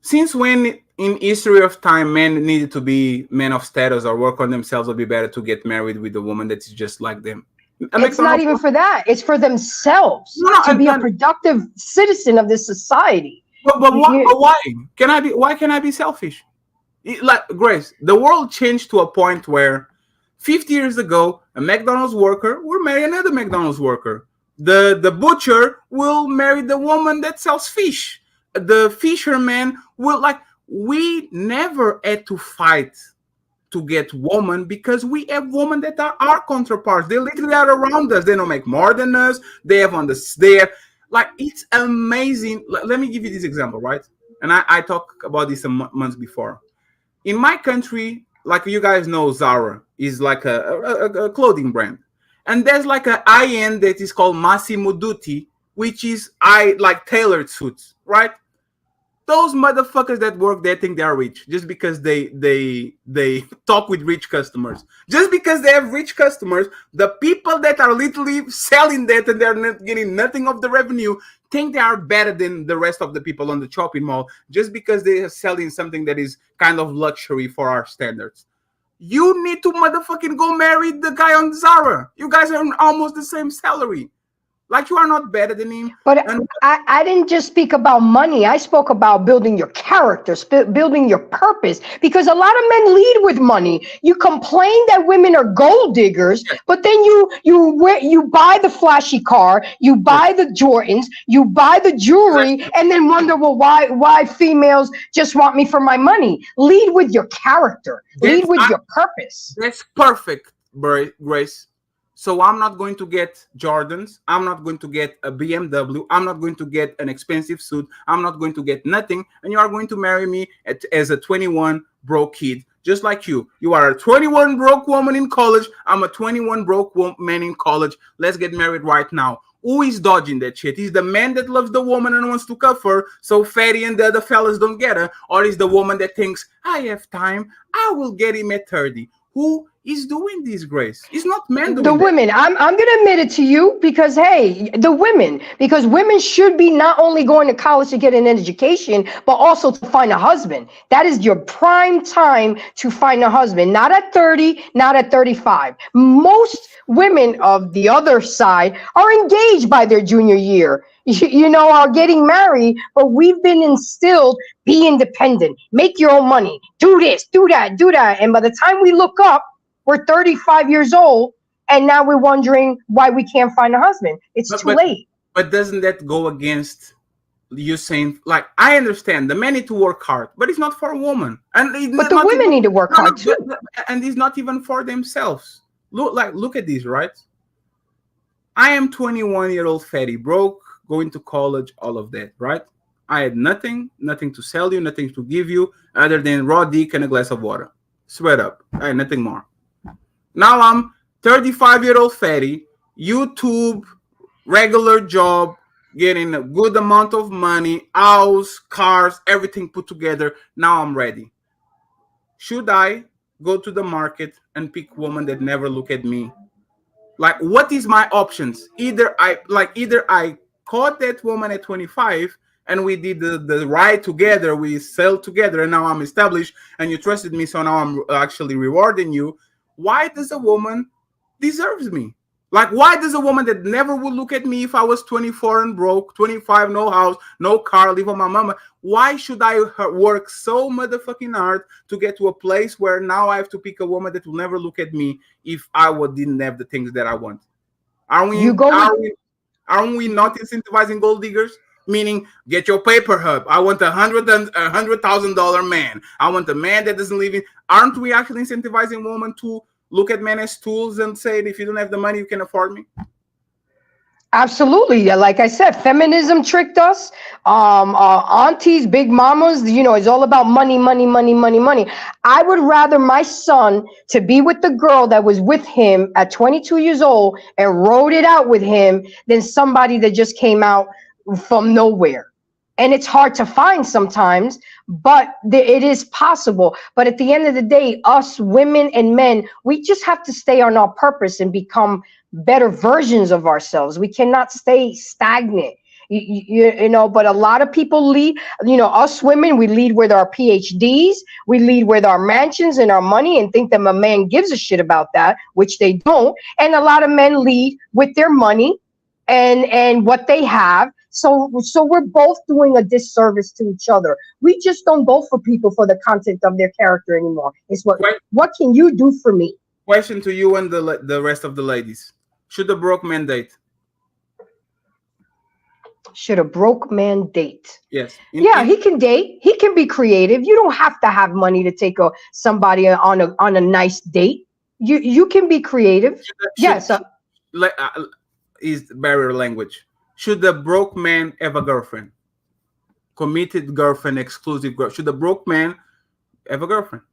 Since when in history of time men needed to be men of status or work on themselves or be better to get married with a woman that is just like them? It's not even for that. It's for themselves to be a productive citizen of this society. But why? Why can I be selfish? Like Grace, the world changed to a point where 50 years ago, a McDonald's worker will marry another McDonald's worker. The butcher will marry the woman that sells fish. The fisherman will, like, we never had to fight to get women because we have women that are our counterparts. They literally are around us. They don't make more than us. They have like, it's amazing. Let me give you this example, right? And I talked about this a month before. In my country, like you guys know, Zara is like a clothing brand. And there's like a high-end that is called Massimo Dutti, which is like tailored suits, right? Those motherfuckers that work there think they are rich just because they talk with rich customers. Just because they have rich customers, the people that are literally selling that and they're not getting nothing of the revenue think they are better than the rest of the people on the shopping mall just because they are selling something that is kind of luxury for our standards. You need to motherfucking go marry the guy on Zara. You guys are on almost the same salary. Like, you are not better than him. But I didn't just speak about money. I spoke about building your character, building your purpose, because a lot of men lead with money. You complain that women are gold diggers, but then you buy the flashy car, you buy the Jordans, you buy the jewelry, and then wonder, well, why females just want me for my money? Lead with your character. Lead with your purpose. That's perfect, Grace. So I'm not going to get Jordans. I'm not going to get a BMW. I'm not going to get an expensive suit. I'm not going to get nothing. And you are going to marry me as a 21 broke kid, just like you. You are a 21 broke woman in college. I'm a 21 broke man in college. Let's get married right now. Who is dodging that shit? Is the man that loves the woman and wants to cuff her so Fatty and the other fellas don't get her? Or is the woman that thinks, I have time, I will get him at 30? Who is doing this, Grace. It's not men doing The that. women, I'm gonna admit it to you because hey, the women, because women should be not only going to college to get an education, but also to find a husband. That is your prime time to find a husband. Not at 30, not at 35. Most women of the other side are engaged by their junior year. You know, are getting married, but we've been instilled, be independent, make your own money, do this, do that, do that. And by the time we look up, we're 35 years old, and now we're wondering why we can't find a husband. It's too late. But doesn't that go against you saying, like, I understand the men need to work hard, but it's not for a woman. And But the women need to work hard too. And it's not even for themselves. Look at this, right? I am 21-year-old fatty, broke, going to college, all of that, right? I had nothing to sell you, nothing to give you other than raw dick and a glass of water. Sweat up. I had nothing more. Now I'm 35-year-old fatty, YouTube, regular job, getting a good amount of money, house, cars, everything put together. Now I'm ready. Should I go to the market and pick woman that never look at me? Like, what is my options? Either I caught that woman at 25 and we did the ride together, we sell together, and now I'm established and you trusted me, so now I'm actually rewarding you. Why does a woman deserves me? Like, why does a woman that never would look at me if I was 24 and broke, 25, no house, no car, live with my mama, why should I work so motherfucking hard to get to a place where now I have to pick a woman that will never look at me if I didn't have the things that I want? Aren't we not incentivizing gold diggers? Meaning, get your paper hub. I want $100,000 man. I want a man that doesn't live in. Aren't we actually incentivizing women to look at men as tools and say, if you don't have the money, you can afford me? Absolutely. Yeah, like I said, feminism tricked us. Aunties, big mamas, you know, it's all about money, money, money, money, money. I would rather my son to be with the girl that was with him at 22 years old and rode it out with him than somebody that just came out from nowhere. And it's hard to find sometimes, but it is possible. But at the end of the day, us women and men, we just have to stay on our purpose and become better versions of ourselves. We cannot stay stagnant. You know, but a lot of people lead, you know, us women, we lead with our PhDs, we lead with our mansions and our money and think that a man gives a shit about that, which they don't. And a lot of men lead with their money and what they have. So we're both doing a disservice to each other. We just don't go for people for the content of their character anymore. It's what can you do for me? Question to you and the rest of the ladies. Should a broke man date? Should a broke man date? Yes. He can date. He can be creative. You don't have to have money to take somebody on a nice date. You can be creative. Is barrier language. Should the broke man have a girlfriend? Committed girlfriend, exclusive girlfriend. Should the broke man have a girlfriend?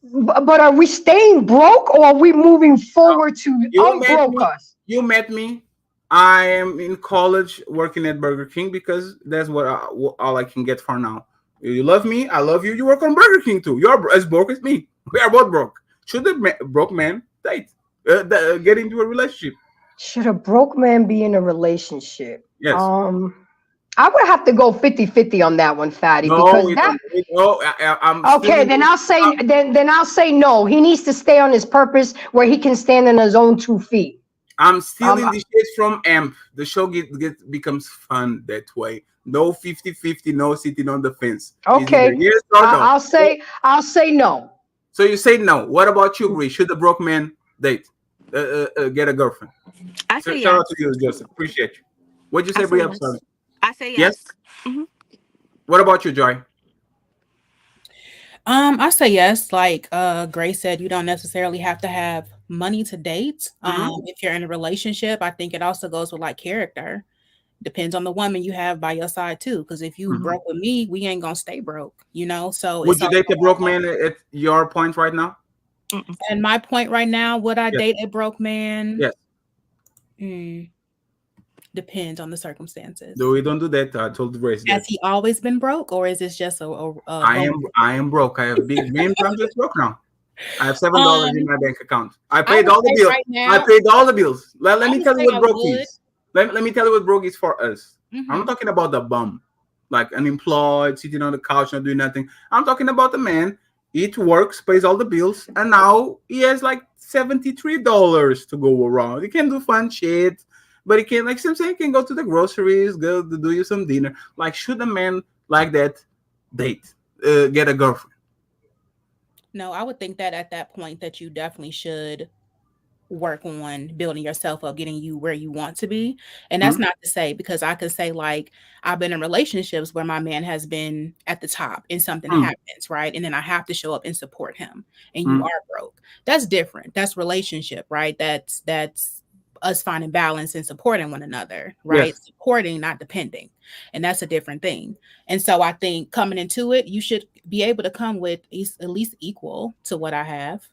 But are we staying broke or are we moving forward to unbroke us? You met me. I am in college working at Burger King because that's all I can get for now. You love me. I love you. You work on Burger King too. You're as broke as me. We are both broke. Should the broke man date? Get into a relationship? Should a broke man be in a relationship? Yes. I would have to go 50-50 on that one, Fatty. Then I'll say no. He needs to stay on his purpose where he can stand on his own 2 feet. I'm stealing the shit from AMP. The show becomes fun that way. No 50-50, no sitting on the fence. Okay. Yes or no? I'll say no. So you say no. What about you, Bree? Should the broke man date? Get a girlfriend? I say yes. Shout out to you, Joseph. Appreciate you. What'd you say, Bree? I'm sorry. I say yes. Mm-hmm. What about you, Joy? I say yes. Like Grace said, you don't necessarily have to have money to date. If you're in a relationship, I think it also goes with like character. Depends on the woman you have by your side too. Because if you broke with me, we ain't gonna stay broke. You know. So would you date a broke man at your point right now? And my point right now, would I date a broke man? Yes. Depends on the circumstances. No, we don't do that. I told Grace. Has he always been broke, or is this just I am broke. I have big dreams. I'm just broke now. I have $7 in my bank account. I paid would all the say bills. right now- I paid all the bills. Let I me would tell you say what I broke would. is. Let me tell you what broke is for us. I'm Mhm. not talking about the bum, like unemployed, sitting on the couch, not doing nothing. I'm talking about the man. It works, pays all the bills, and now he has like $73 to go around. He can do fun shit, but he can, like I'm saying, he can go to the groceries, go to do you some dinner. Like, should a man like that date, get a girlfriend? No, I would think that at that point that you definitely should work on building yourself up, getting you where you want to be. And that's not to say, because I could say like I've been in relationships where my man has been at the top and something happens, right? And then I have to show up and support him and you are broke. That's different. That's relationship, right? That's us finding balance and supporting one another, right? Yes. Supporting, not depending. And that's a different thing. And so I think coming into it, you should be able to come with at least equal to what I have.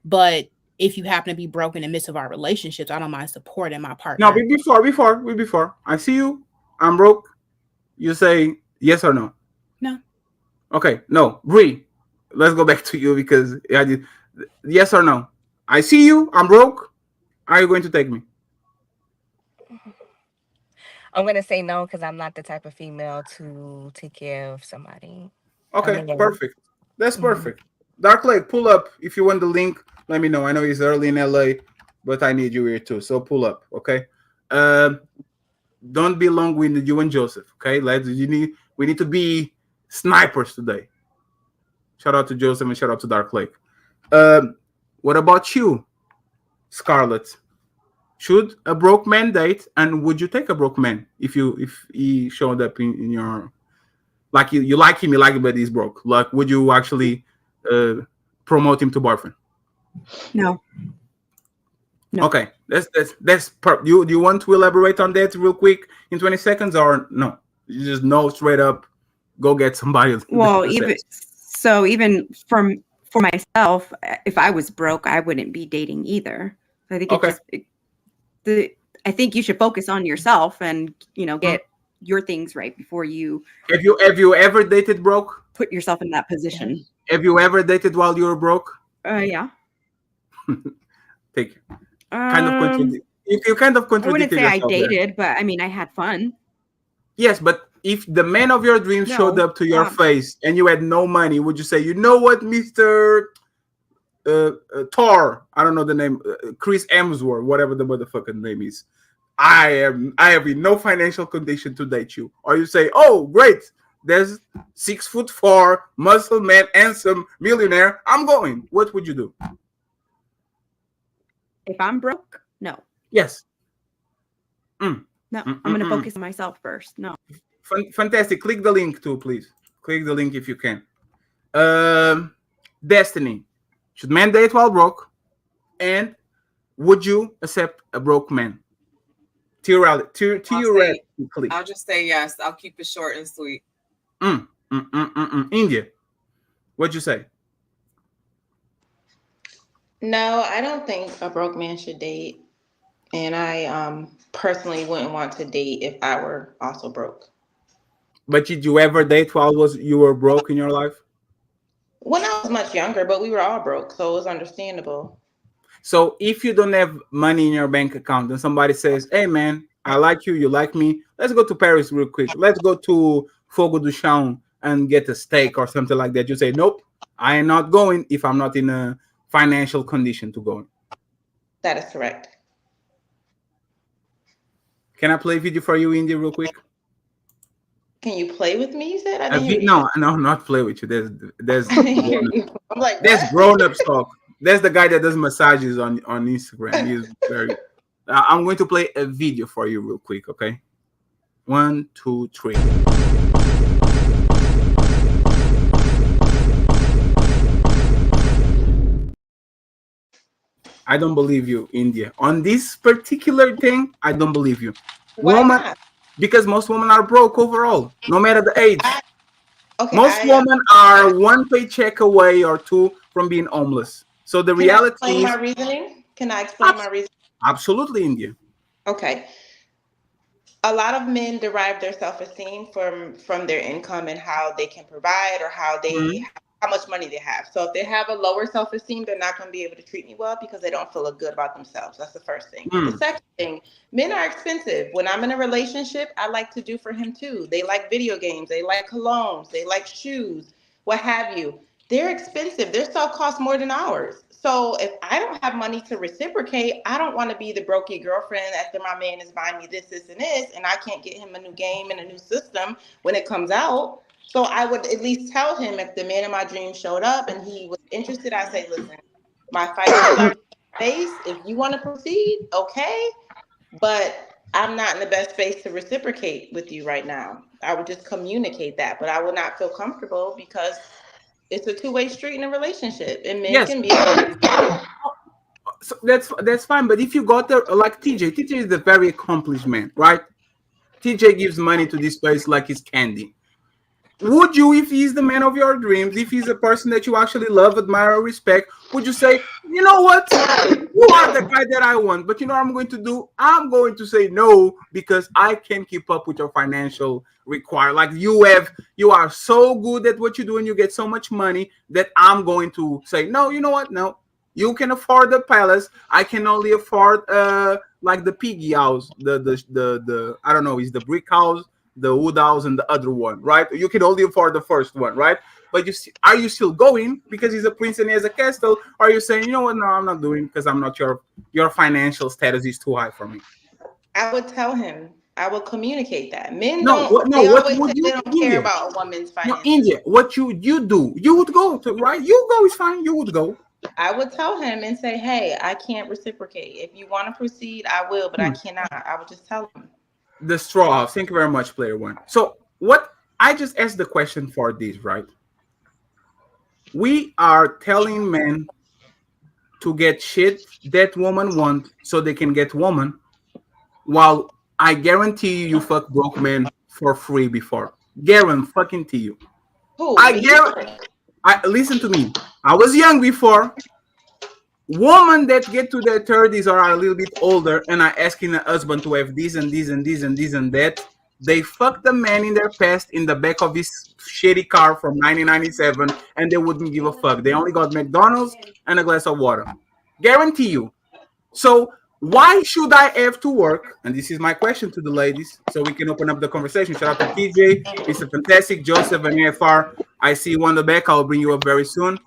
But if you happen to be broke in the midst of our relationships, I don't mind supporting my partner. No, before. I see you. I'm broke. You say yes or no? No. Okay, no. Bree, let's go back to you because yes or no? I see you. I'm broke. Are you going to take me? I'm gonna say no because I'm not the type of female to take care of somebody. Okay, perfect. That's perfect. Dark Lake, pull up if you want the link. Let me know. I know it's early in LA, but I need you here too. So pull up, okay? Don't be long-winded, you and Joseph, okay? We need to be snipers today. Shout out to Joseph and shout out to Dark Lake. What about you, Scarlett? Should a broke man date, and would you take a broke man if he showed up in your, like you like him, but he's broke? Like, would you actually promote him to boyfriend? No. Okay, that's you want to elaborate on that real quick in 20 seconds, or no? You just know straight up, go get somebody. Well, even for myself, if I was broke, I wouldn't be dating either. I think I think you should focus on yourself and get your things right before you. Have you ever dated broke? Put yourself in that position. Have you ever dated while you were broke? Yeah. Take kind of contradict. You kind of contradicted I wouldn't say I yourself dated, but I mean I had fun. Yes, but if the man of your dreams showed up to your face and you had no money, would you say, you know what, Mr. Thor? I don't know the name. Chris Hemsworth, whatever the motherfucking name is. I have in no financial condition to date you. Or you say, oh great, there's 6'4" muscle man, handsome millionaire. I'm going. What would you do? If I'm broke, no. Yes. No, I'm going to focus on myself first. No. Fantastic. Click the link too, please. Click the link if you can. Destiny. Should men date while broke? And would you accept a broke man? Theoretically. I'll just say yes. I'll keep it short and sweet. India. What'd you say? No, I don't think a broke man should date. And I personally wouldn't want to date if I were also broke. But did you ever date while you were broke in your life? When I was much younger, but we were all broke, so it was understandable. So if you don't have money in your bank account and somebody says, hey man, I like you, you like me, let's go to Paris real quick. Let's go to Fogo do Chão and get a steak or something like that. You say, nope, I am not going if I'm not in a financial condition to go. That is correct. Can I play a video for you, India, real quick? Can you play with me? You said no, not play with you. There's I'm like, there's grown-up talk. There's the guy that does massages on Instagram. He's very. I'm going to play a video for you real quick. Okay, 1, 2, 3. I don't believe you, India. On this particular thing, I don't believe you. Why not? Because most women are broke overall, no matter the age. Most women are one paycheck away or two from being homeless. So the reality is. My reasoning? Can I explain my reasoning? Absolutely, India. Okay. A lot of men derive their self-esteem from their income and how they can provide or how they have how much money they have. So if they have a lower self-esteem, they're not going to be able to treat me well because they don't feel good about themselves. That's the first thing. The second thing, men are expensive. When I'm in a relationship, I like to do for him too. They like video games. They like colognes. They like shoes, what have you. They're expensive. Their stuff costs more than ours. So if I don't have money to reciprocate, I don't want to be the brokey girlfriend after my man is buying me this, and this, and I can't get him a new game and a new system when it comes out. So I would at least tell him if the man of my dreams showed up and he was interested, I say, listen, my financial space, if you want to proceed, okay, but I'm not in the best space to reciprocate with you right now. I would just communicate that, but I would not feel comfortable because it's a two-way street in a relationship, and men can be. So that's fine, but if you got there like TJ is a very accomplished man, right? TJ gives money to this place like it's candy. Would you, if he's the man of your dreams, if he's a person that you actually love, admire, or respect, would you say, you know what? You are the guy that I want, but you know what I'm going to do? I'm going to say no because I can't keep up with your financial requirement. Like you are so good at what you do and you get so much money that I'm going to say, no, you know what? No, you can afford the palace. I can only afford like the piggy house, the I don't know, is the brick house, the wood house, and the other one, right? You can only afford the first one, right? But are you still going because he's a prince and he has a castle? Or are you saying, you know what, no, I'm not doing because I'm not your financial status is too high for me? I would tell him. I would communicate that. Men don't care about a woman's finances. No, India, what you do, you would go to, right? You go is fine. You would go. I would tell him and say, hey, I can't reciprocate. If you want to proceed, I will, but I cannot. I would just tell him. The straw house. Thank you very much, player one. So what I just asked the question for this, right? We are telling men to get shit that woman want so they can get woman, while I guarantee you fuck broke men for free before. Guarantee you. Who? I listen to me. I was young before. Women that get to their 30s or are a little bit older and are asking a husband to have this and this and this and this and that, they fuck the man in their past in the back of his shitty car from 1997 and they wouldn't give a fuck. They only got McDonald's and a glass of water. Guarantee you. So why should I have to work? And this is my question to the ladies so we can open up the conversation. Shout out to TJ, Mr. Fantastic, Joseph, and AFR. I see you on the back. I'll bring you up very soon.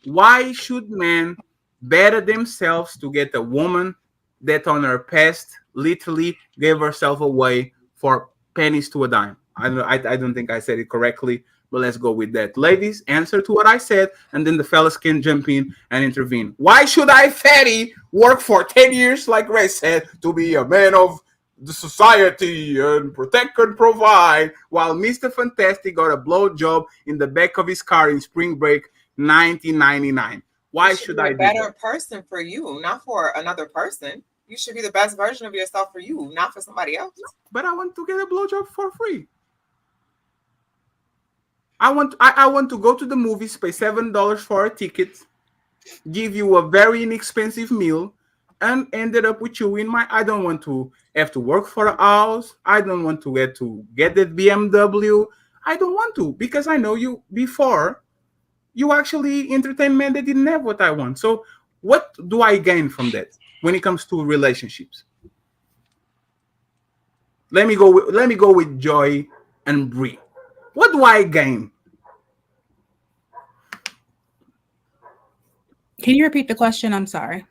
Why should men better themselves to get a woman that on her past literally gave herself away for pennies to a dime? I don't think I said it correctly, but let's go with that. Ladies, answer to what I said, and then the fellas can jump in and intervene. Why should I, fatty, work for 10 years, like Ray said, to be a man of the society and protect and provide, while Mr. Fantastic got a blow job in the back of his car in spring break 1999? Why should I be a better person for you, not for another person? You should be the best version of yourself for you, not for somebody else. But I want to get a blowjob for free. I want to go to the movies, pay $7 for a ticket, give you a very inexpensive meal, and ended up with you in my. I don't want to have to work for a house. I don't want to get that BMW. I don't want to, because I know you before. You actually entertain men that didn't have what I want. So what do I gain from that when it comes to relationships? Let me go with Joy and Bree. What do I gain? Can you repeat the question? I'm sorry.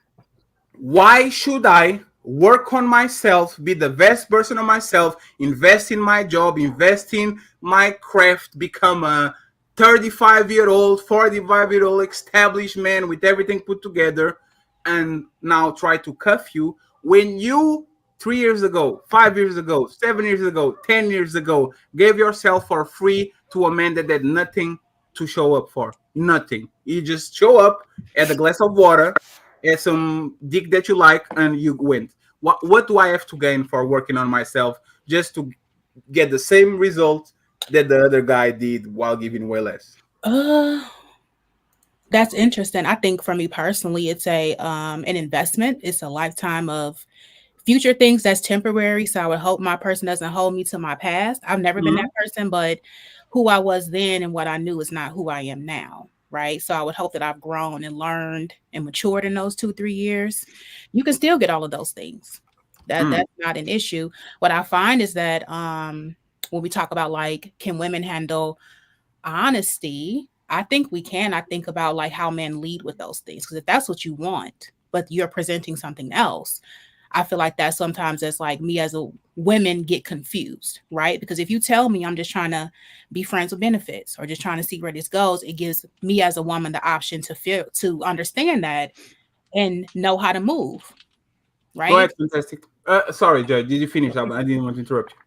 Why should I work on myself, be the best version of myself, invest in my job, invest in my craft, become a 35-year-old, 45-year-old established man with everything put together, and now try to cuff you when you 3 years ago, 5 years ago, 7 years ago, 10 years ago, gave yourself for free to a man that had nothing to show up for? Nothing. You just show up, at a glass of water, at some dick that you like, and you went. What do I have to gain for working on myself just to get the same result that the other guy did while giving way less? That's interesting. I think for me personally, it's an investment. It's a lifetime of future things that's temporary. So I would hope my person doesn't hold me to my past. I've never been that person, but who I was then and what I knew is not who I am now. right? So I would hope that I've grown and learned and matured in those 2-3 years. You can still get all of those things. That's not an issue. What I find is that when we talk about like, can women handle honesty? I think we can. I think about like how men lead with those things, because if that's what you want, but you're presenting something else, I feel like that sometimes it's like me as a women get confused, right? Because if you tell me I'm just trying to be friends with benefits or just trying to see where this goes, it gives me as a woman the option to understand that and know how to move, right? Go ahead, fantastic. Sorry, Joy, did you finish? I didn't want to interrupt you.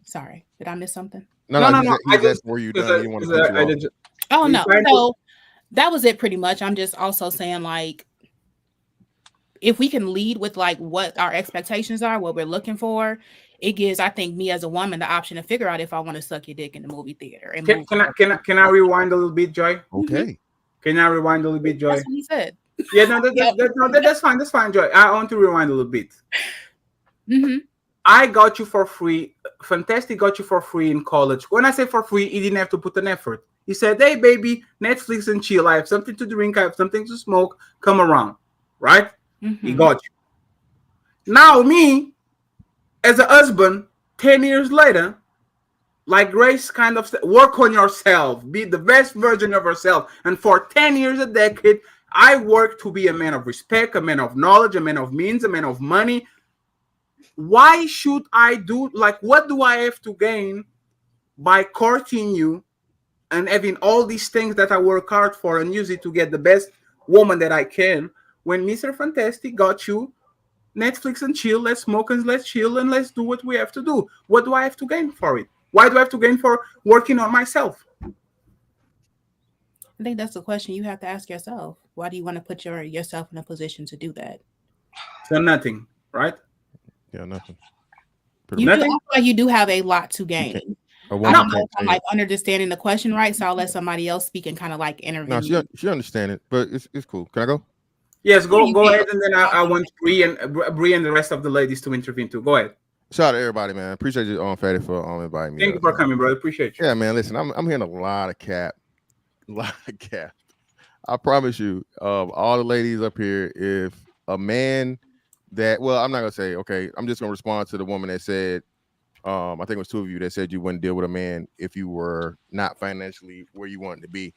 Sorry, did I miss something? No. I just were you done? You didn't want to cut you off. Oh no, so that was it pretty much. I'm just also saying like, if we can lead with like what our expectations are, what we're looking for, it gives, I think, me as a woman the option to figure out if I want to suck your dick in the movie theater. And can I rewind a little bit, Joy? Okay. Can I rewind a little bit, Joy? That's what he said. Yeah, no, that's fine. That's fine, Joy. I want to rewind a little bit. I got you for free. Fantastic got you for free in college. When I say for free, he didn't have to put an effort. He said, hey, baby, Netflix and chill. I have something to drink. I have something to smoke. Come around. Right? He got you. Now me, as a husband, 10 years later, like Grace kind of said, work on yourself. Be the best version of yourself. And for 10 years, a decade, I worked to be a man of respect, a man of knowledge, a man of means, a man of money. Why should I do, like, what do I have to gain by courting you and having all these things that I work hard for and use it to get the best woman that I can, when Mr. Fantastic got you Netflix and chill, let's smoke and let's chill and let's do what we have to do? What do I have to gain for it? Why do I have to gain for working on myself? I think that's the question you have to ask yourself. Why do you want to put yourself in a position to do that? So nothing, right? Yeah, nothing. I feel like you do have a lot to gain. I don't know if I'm like understanding the question right, so I'll let somebody else speak and kind of like intervene. No, she understand it, but it's cool. Can I go? Yes, go ahead, and then I want Bree and the rest of the ladies to intervene too. Go ahead. Shout out to everybody, man. Appreciate you, Fatty, for inviting me. Thank you for coming, bro. Appreciate you. Yeah, man. Listen, I'm hearing a lot of cap. I promise you, all the ladies up here, if a man that, well, I'm not gonna say, okay, I'm just gonna respond to the woman that said, I think it was two of you that said you wouldn't deal with a man if you were not financially where you wanted to be.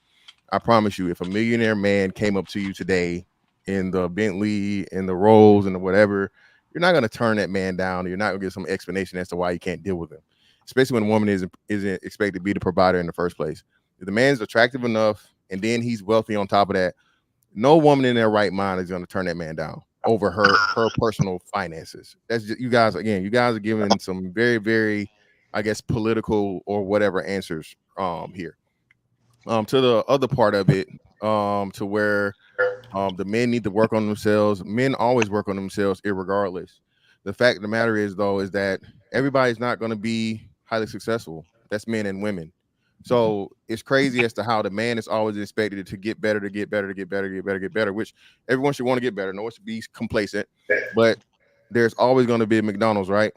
I promise you, if a millionaire man came up to you today in the Bentley, in the Rolls, and the whatever, you're not gonna turn that man down. You're not gonna get some explanation as to why you can't deal with him, especially when a woman isn't expected to be the provider in the first place. If the man's attractive enough and then he's wealthy on top of that, no woman in their right mind is gonna turn that man down over her personal finances. That's just, you guys are giving some very, very, I guess, political or whatever answers here. To the other part of it, to where the men need to work on themselves. Men always work on themselves irregardless. The fact of the matter is, though, is that everybody's not going to be highly successful. That's men and women. So it's crazy as to how the man is always expected to get better, which everyone should want to get better. No one should be complacent, but there's always going to be a McDonald's, right?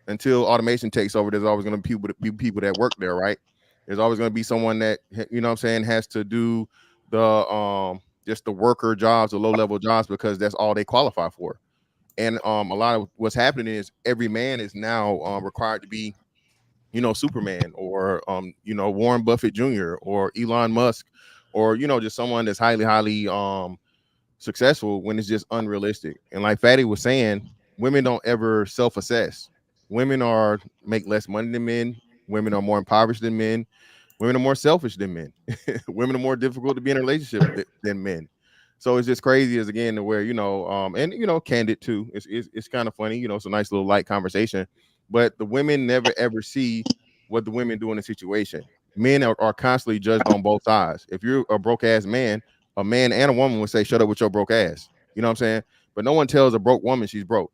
Until automation takes over, there's always going to be people that work there, right? There's always going to be someone that, you know what I'm saying, has to do the just the worker jobs, the low-level jobs, because that's all they qualify for. And a lot of what's happening is every man is now required to be, you know, Superman or, you know, Warren Buffett Jr. or Elon Musk or, you know, just someone that's highly successful, when it's just unrealistic. And like Fatty was saying, women don't ever self-assess. Women make less money than men. Women are more impoverished than men. Women are more selfish than men. Women are more difficult to be in a relationship than men. So it's just crazy as again to where, you know, and, you know, candid too. It's kind of funny, you know, it's a nice little light conversation. But the women never ever see what the women do in a situation. Men are constantly judged on both sides. If you're a broke ass man, a man and a woman would say, shut up with your broke ass. You know what I'm saying? But no one tells a broke woman she's broke.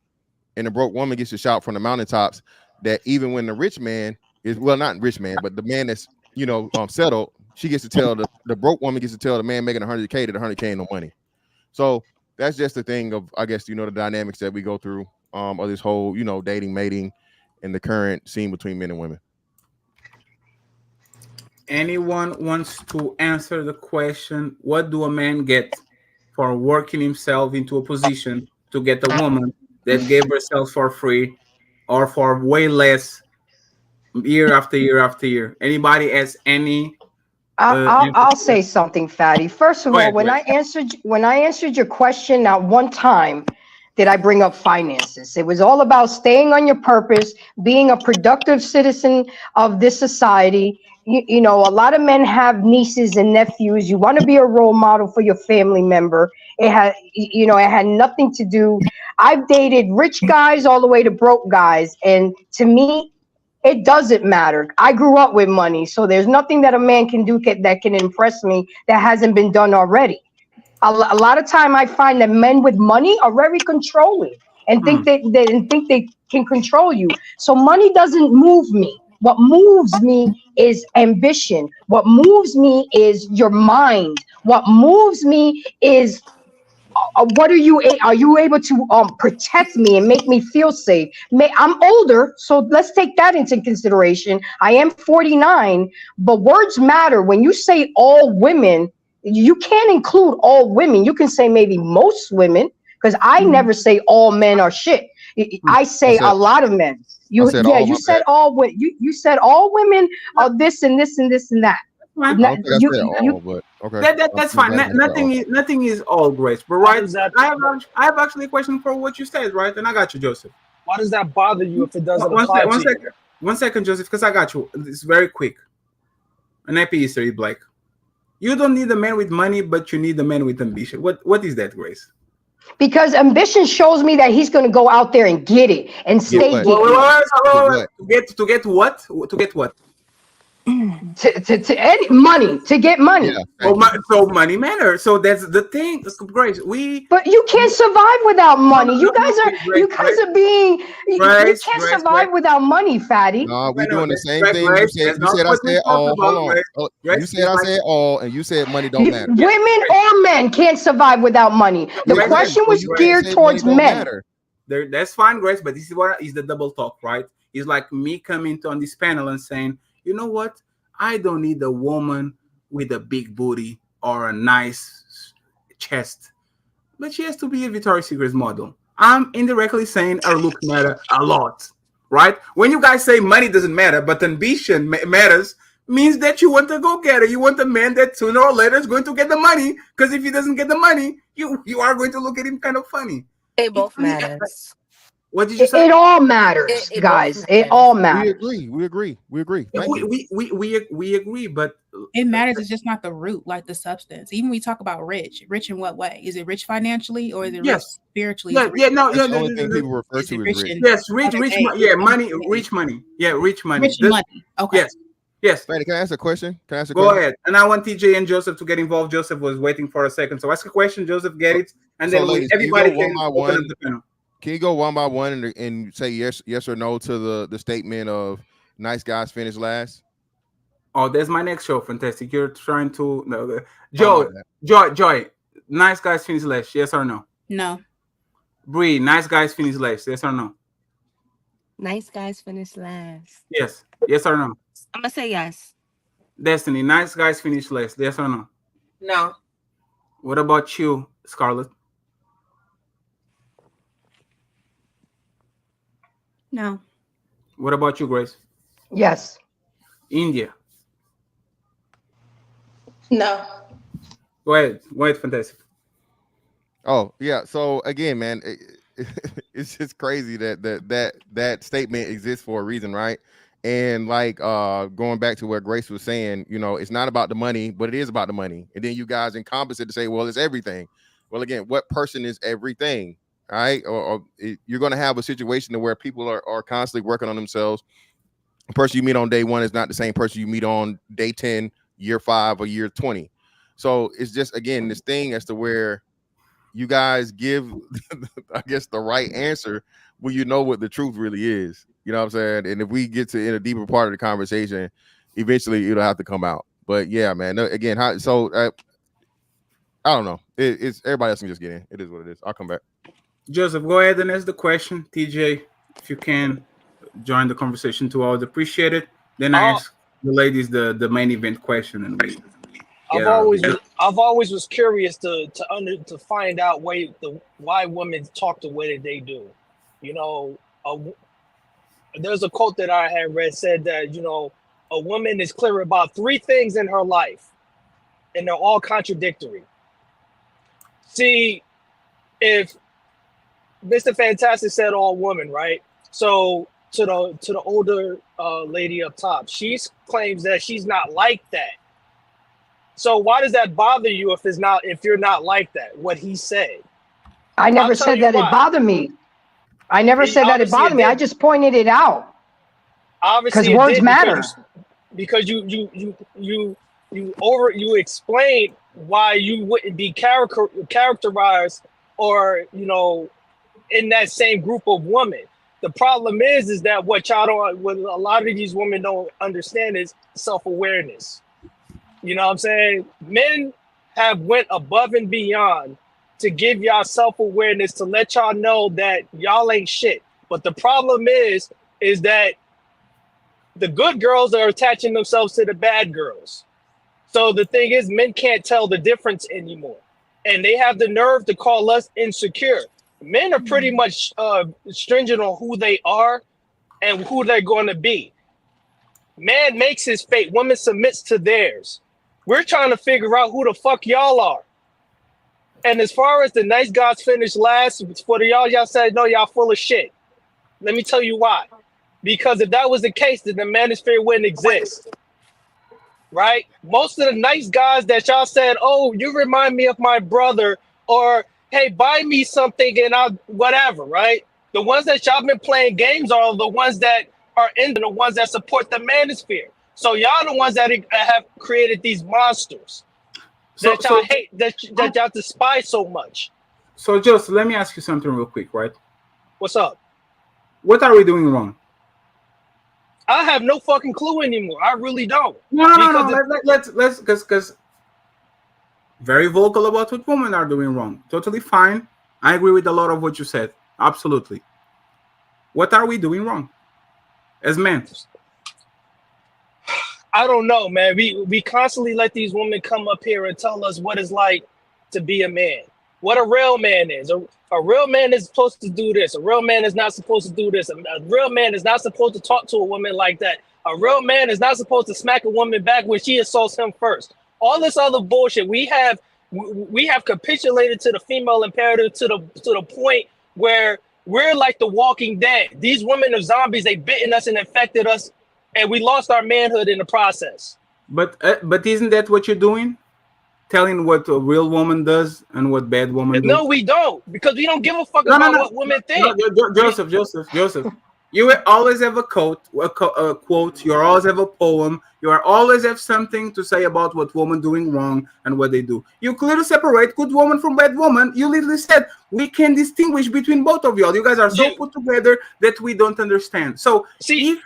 And the broke woman gets to shout from the mountaintops that even when the rich man is, well, not rich man, but the man that's, you know, settled, she gets to tell the broke woman gets to tell the man making 100K that 100K ain't no money. So that's just the thing of, I guess, you know, the dynamics that we go through of this whole, you know, dating, mating, and the current scene between men and women. Anyone wants to answer the question, what do a man get for working himself into a position to get a woman that gave herself for free or for way less year after year after year? Anybody has any? I'll say something, Fatty. First of Go all, ahead, when Grace. I answered your question, not one time did I bring up finances. It was all about staying on your purpose, being a productive citizen of this society. You know, a lot of men have nieces and nephews. You want to be a role model for your family member. It had nothing to do. I've dated rich guys all the way to broke guys, and to me, it doesn't matter. I grew up with money, so there's nothing that a man can do that can impress me that hasn't been done already. A lot of time I find that men with money are very controlling and think they can control you. So money doesn't move me. What moves me is ambition. What moves me is your mind. What moves me is what are you able to protect me and make me feel safe? I'm older, so let's take that into consideration. I am 49, but words matter. When you say all women, you can't include all women. You can say maybe most women, because I never say all men are shit. I say a lot of men. You said all women are this and this and this and that. That's fine. Nothing is all, Grace. But right, I have actually a question for what you said, right? And I got you, Joseph. Why does that bother you if it doesn't apply to you? One second, Joseph, because I got you. It's very quick. An happy Easter, Blake. You don't need a man with money, but you need a man with ambition. What is that, Grace? Because ambition shows me that he's going to go out there and get it and stay getting it. To get what? To get what? To get money. Yeah, so money matters. So that's the thing, Grace. But you can't survive without money. You guys are being. You can't survive without money, Fatty. No, we're doing the same thing. You said I said all. Hold on. You said I said all, and you said money don't matter. Women or men can't survive without money. The question was geared towards men. That's fine, Grace. But this is what is the double talk, right? It's like me coming on this panel and saying, you know what? I don't need a woman with a big booty or a nice chest, but she has to be a Victoria's Secret model. I'm indirectly saying her look matter a lot, right? When you guys say money doesn't matter, but ambition matters, means that you want to go get her. You want a man that sooner or later is going to get the money, because if he doesn't get the money, you are going to look at him kind of funny. It both matters. What did you say? It all matters, guys. It all matters. We agree. We agree, but it matters. It's just not the root, like the substance. Even when we talk about rich in what way? Is it rich financially or is it rich spiritually? The only thing people refer to is rich. Yes, rich money. Rich money. Rich money. Okay. Yes. Randy, can I ask a question? Go ahead. And I want TJ and Joseph to get involved. Joseph was waiting for a second, so ask a question. Joseph, get it, and then everybody can open up the panel. Can you go one by one and say yes or no to the statement of nice guys finish last? Oh, there's my next show. Fantastic. You're trying to Joy. Nice guys finish last. Yes or no? No. Bree, nice guys finish last. Yes or no? Nice guys finish last. Yes. Yes or no? I'm gonna say yes. Destiny, nice guys finish last. Yes or no? No. What about you, Scarlett? No. What about you, Grace? Yes. India? No. Go ahead, Fantastic. Oh, yeah. So again, man, it's just crazy that statement exists for a reason, right? And like going back to what Grace was saying, you know, it's not about the money, but it is about the money. And then you guys encompass it to say, well, it's everything. Well, again, what person is everything? All right, or you're going to have a situation where people are constantly working on themselves. The person you meet on day 1 is not the same person you meet on day 10, year 5, or year 20. So it's just, again, this thing as to where you guys give, I guess, the right answer when you know what the truth really is. You know what I'm saying? And if we get to in a deeper part of the conversation, eventually it'll have to come out. But yeah, man, again, I don't know. It's everybody else can just get in. It is what it is. I'll come back. Joseph, go ahead and ask the question. TJ, if you can join the conversation too, I would appreciate it. Then I ask the ladies the main event question, and we. I've always was curious to find out why women talk the way that they do. You know, there's a quote that I had read said that, you know, a woman is clear about 3 things in her life, and they're all contradictory. See, if Mr. Fantastic said all women, right? So to the older lady up top, she claims that she's not like that. So why does that bother you if you're not like that? What he said. I never said that it bothered me. I never said that it bothered me. I just pointed it out. Obviously, because words matter. Because you explained why you wouldn't be characterized or, you know, in that same group of women. The problem is that what a lot of these women don't understand is self-awareness. You know what I'm saying? Men have went above and beyond to give y'all self-awareness, to let y'all know that y'all ain't shit. But the problem is that the good girls are attaching themselves to the bad girls. So the thing is, men can't tell the difference anymore. And they have the nerve to call us insecure. Men are pretty much stringent on who they are and who they're going to be. Man makes his fate. Woman submits to theirs. We're trying to figure out who the fuck y'all are. And as far as the nice guys finished last, for y'all said, no, y'all full of shit. Let me tell you why. Because if that was the case, then the manosphere wouldn't exist. Right? Most of the nice guys that y'all said, oh, you remind me of my brother, or hey, buy me something and I'll whatever, right? The ones that y'all been playing games are the ones that are in the ones that support the manosphere. So y'all the ones that have created these monsters that y'all hate, that y'all despise so much. So Joseph, let me ask you something real quick, right? What's up? What are we doing wrong? I have no fucking clue anymore. I really don't. No. Let's because very vocal about what women are doing wrong. Totally fine. I agree with a lot of what you said. Absolutely. What are we doing wrong as men? I don't know, man. We constantly let these women come up here and tell us what it's like to be a man. What a real man is. A real man is supposed to do this. A real man is not supposed to do this. A real man is not supposed to talk to a woman like that. A real man is not supposed to smack a woman back when she assaults him first. All this other bullshit. We have capitulated to the female imperative to the point where we're like the Walking Dead. These women are zombies. They bitten us and infected us, and we lost our manhood in the process. But isn't that what you're doing? Telling what a real woman does and what bad woman do? No, we don't, because we don't give a fuck about what women think. Joseph. You will always have a quote. You always have a poem. You always have something to say about what women doing wrong and what they do. You clearly separate good woman from bad woman. You literally said we can distinguish between both of y'all. You guys are so put together that we don't understand. So if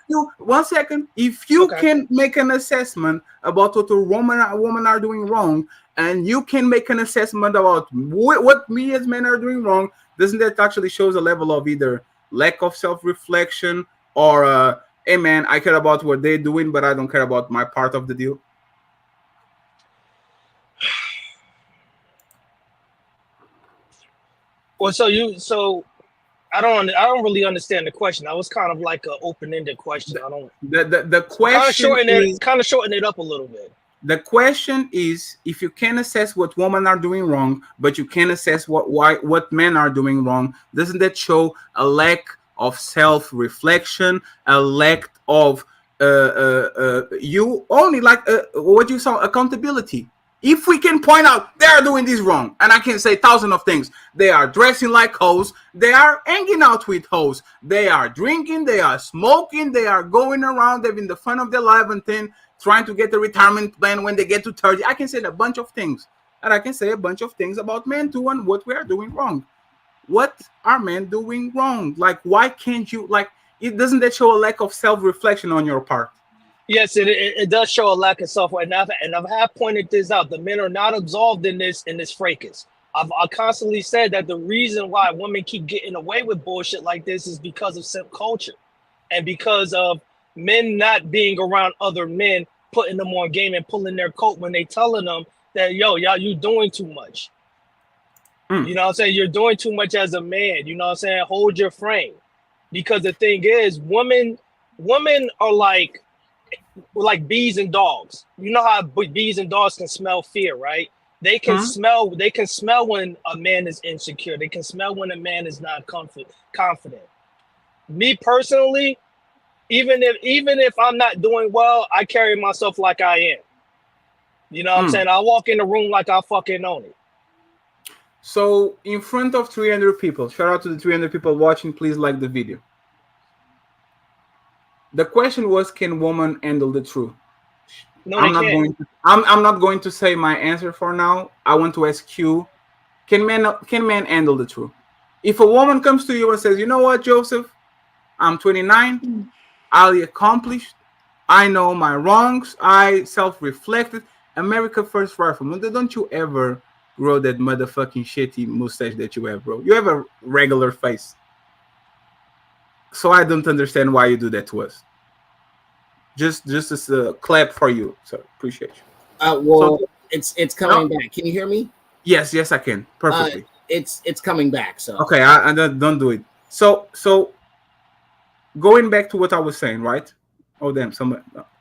you can make an assessment about what a woman are doing wrong, and you can make an assessment about what we as men are doing wrong, doesn't that actually shows a level of either lack of self-reflection or hey man, I care about what they're doing, but I don't care about my part of the deal? Well, so I don't really understand the question. That was kind of like an open-ended question. The question kind of shorten it up a little bit. The question is, if you can assess what women are doing wrong, but you can assess what men are doing wrong, doesn't that show a lack of self-reflection, a lack of you only like what you saw, accountability? If we can point out they are doing this wrong, and I can say thousands of things, they are dressing like hoes, they are hanging out with hoes, they are drinking, they are smoking, they are going around having the fun of their life and then trying to get the retirement plan when they get to 30. I can say a bunch of things. And I can say a bunch of things about men too and what we are doing wrong. What are men doing wrong? Like, why can't you, like, it doesn't that show a lack of self-reflection on your part? Yes, it does show a lack of self-awareness. And I have pointed this out. The men are not absolved in this fracas. I constantly said that the reason why women keep getting away with bullshit like this is because of simp culture and because of men not being around other men, putting them on game and pulling their coat when they telling them that, yo, y'all, you doing too much. You know what I'm saying? You're doing too much as a man. You know what I'm saying? Hold your frame. Because the thing is, women are like bees and dogs. You know how bees and dogs can smell fear, right? They can smell when a man is insecure. They can smell when a man is not confident. Me personally, even if I'm not doing well, I carry myself like I am. You know what I'm saying? I walk in the room like I fucking own it. So in front of 300 people, shout out to the 300 people watching, please like the video. The question was, can women handle the truth? No, I'm not going to say my answer for now. I want to ask you, can men handle the truth? If a woman comes to you and says, you know what, Joseph, I'm 29, I accomplished, I know my wrongs, I self-reflected, America First Rifleman, don't you ever grow that motherfucking shitty mustache that you have, bro. You have a regular face. So I don't understand why you do that to us. Just as a clap for you. So appreciate you. Well, it's coming back. Can you hear me? Yes, I can. Perfectly. It's coming back. So okay, I don't do it. So going back to what I was saying, right? Oh damn,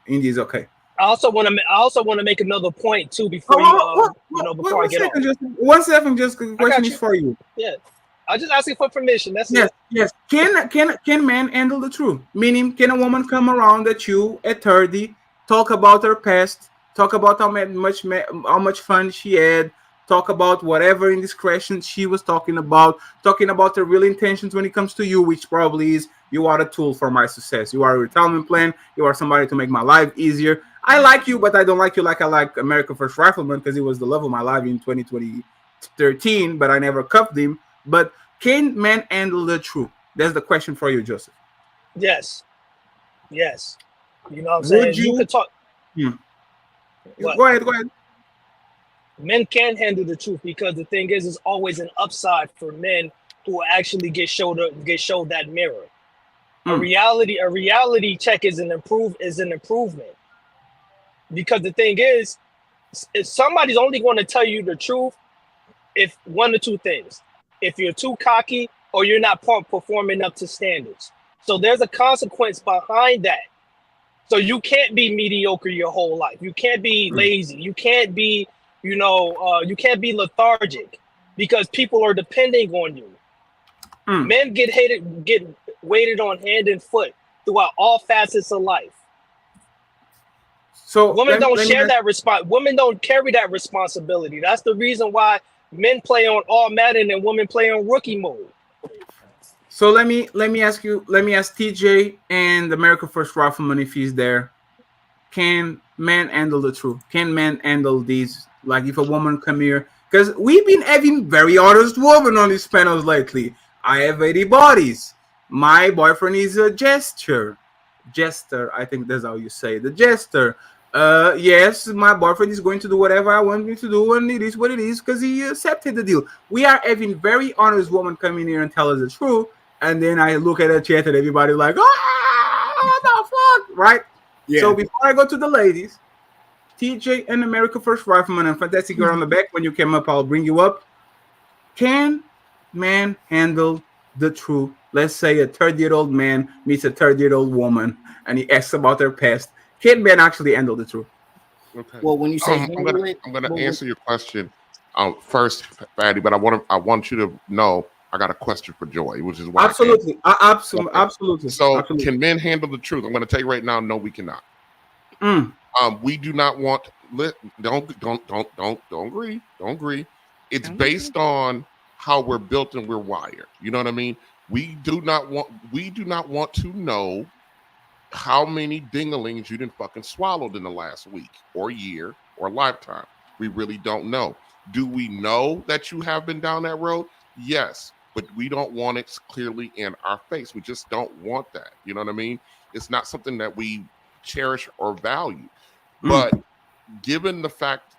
India is okay. I also want to make another point too before before I get on. One second, just the question is for you. Yeah, I'm just asking for permission. That's it. Yes. Can men handle the truth? Meaning, can a woman come around at you at 30, talk about her past, talk about how much fun she had, talk about whatever indiscretion she was talking about her real intentions when it comes to you, which probably is you are a tool for my success. You are a retirement plan. You are somebody to make my life easier. I like you, but I don't like you like I like America First Rifleman because he was the love of my life in 2013, but I never cuffed him. But can men handle the truth? That's the question for you, Joseph. Yes. You know what I'm saying? You could talk. Go ahead. Men can handle the truth because the thing is always an upside for men who actually get showed that mirror. A reality check is an improvement. Because the thing is, if somebody's only going to tell you the truth if one or two things. If you're too cocky or you're not performing up to standards. So there's a consequence behind that. So you can't be mediocre your whole life. You can't be lazy. You can't be, you can't be lethargic because people are depending on you. Men get weighted on hand and foot throughout all facets of life. So women don't share that women don't carry that responsibility. That's the reason why men play on all Madden and women play on rookie mode. So let me ask TJ and America First Rifleman if he's there. Can men handle the truth? Can men handle these? Like if a woman come here, because we've been having very honest women on these panels lately. I have 80 bodies. My boyfriend is a jester. I think that's how you say it. The jester. Yes, my boyfriend is going to do whatever I want him to do, and it is what it is because he accepted the deal. We are having very honest woman come in here and tell us the truth, and then I look at the chat and everybody's like, what the fuck, right? Yeah. So before I go to the ladies, TJ and America First Rifleman and Fantastic Girl on the back, when you came up, I'll bring you up. Can men handle the truth? Let's say a 30-year-old man meets a 30-year-old woman, and he asks about their past. Can men actually handle the truth? Okay. Well, when you say I'm gonna answer your question first, Fatty, but I want you to know I got a question for Joy, which is why absolutely. So absolutely. Can men handle the truth? I'm going to tell you right now, no, we cannot. We do not want. Don't agree. Don't agree. It's based on how we're built and we're wired. You know what I mean? We do not want to know how many dinglings you didn't fucking swallowed in the last week or year or lifetime. We really don't know. Do we know that you have been down that road? Yes, but we don't want it clearly in our face. We just don't want that. You know what I mean? It's not something that we cherish or value. But given the fact,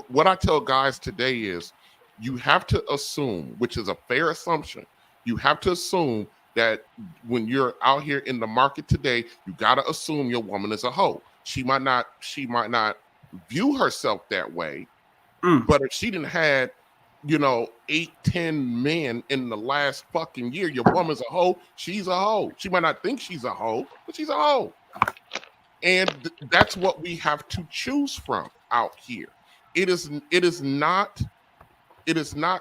what I tell guys today is you have to assume, which is a fair assumption, you have to assume that when you're out here in the market today, you gotta assume your woman is a hoe. She might not view herself that way, but if she didn't had, 8-10 men in the last fucking year, your woman's a hoe. She's a hoe. She might not think she's a hoe, but she's a hoe. And that's what we have to choose from out here. It is not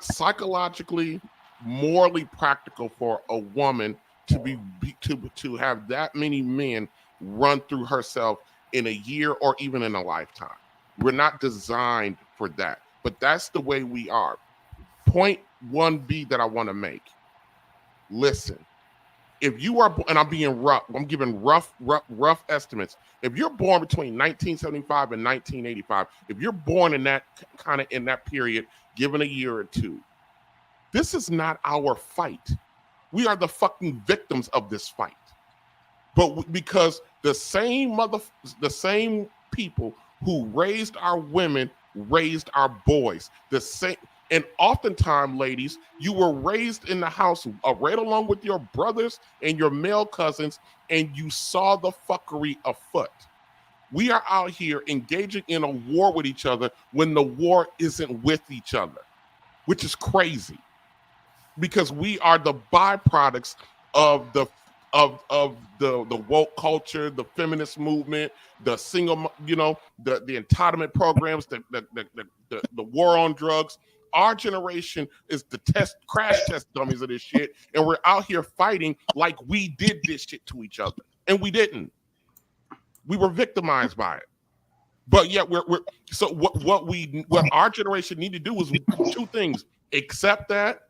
psychologically, morally practical for a woman to have that many men run through herself in a year or even in a lifetime. We're not designed for that, but that's the way we are. Point 1B that I want to make. Listen, if you are, and I'm being rough, I'm giving rough estimates. If you're born between 1975 and 1985, if you're born in that period, given a year or two, this is not our fight. We are the fucking victims of this fight. But because the same people who raised our women raised our boys. The same. And oftentimes, ladies, you were raised in the house right along with your brothers and your male cousins, and you saw the fuckery afoot. We are out here engaging in a war with each other when the war isn't with each other, which is crazy, because we are the byproducts of the woke culture, the feminist movement, the single, the entitlement programs, the war on drugs. Our generation is the crash test dummies of this shit, and we're out here fighting like we did this shit to each other, and we didn't. We were victimized by it, but yet we're so what our generation need to do is two things: accept that,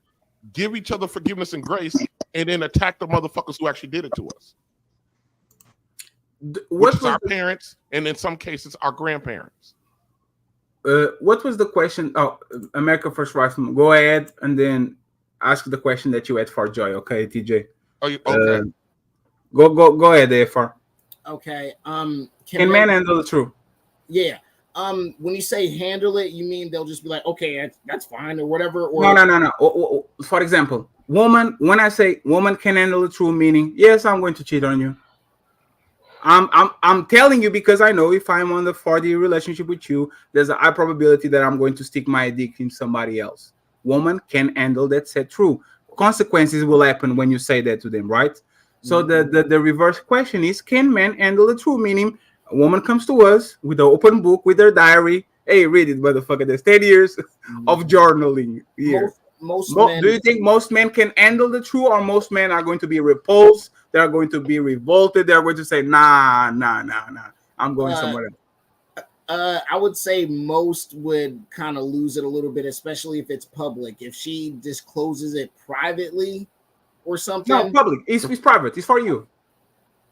give each other forgiveness and grace, and then attack the motherfuckers who actually did it to us. Which is our parents, and in some cases, our grandparents. What was the question? Oh, America First Rifleman. Go ahead and then ask the question that you had for Joy. Okay, TJ. Oh, okay. Go ahead, AFR. Okay. Can men handle the truth? Yeah. When you say handle it, you mean they'll just be like, okay, that's fine or whatever? Or No. For example, woman. When I say woman can handle the truth, meaning yes, I'm going to cheat on you. I'm telling you because I know if I'm on the 4D relationship with you, there's a high probability that I'm going to stick my dick in somebody else. Woman can handle that said true. Consequences will happen when you say that to them, right? So the reverse question is, can men handle the truth? Meaning a woman comes to us with an open book, with their diary. Hey, read it, motherfucker. There's 10 years of journaling here. Do you think most men can handle the truth, or most men are going to be repulsed? They're going to be revolted. They're going to say, nah. I'm going somewhere else. I would say most would kind of lose it a little bit, especially if it's public. If she discloses it privately or something. No, public. It's private. It's for you.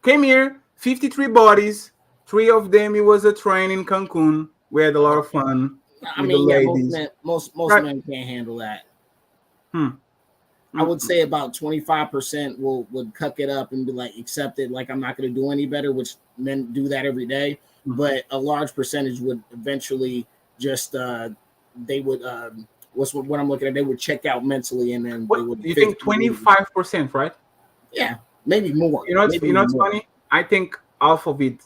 Came here, 53 bodies. 3 of them, it was a train in Cancun. We had a lot of fun. I mean, yeah, most men can't handle that. I would say about 25% would cuck it up and be like, accept it, like I'm not going to do any better, which men do that every day. But a large percentage would eventually just they would what I'm looking at, they would check out mentally, and then they would. You think 25%, right? Yeah, maybe more. You know what's funny? I think half of it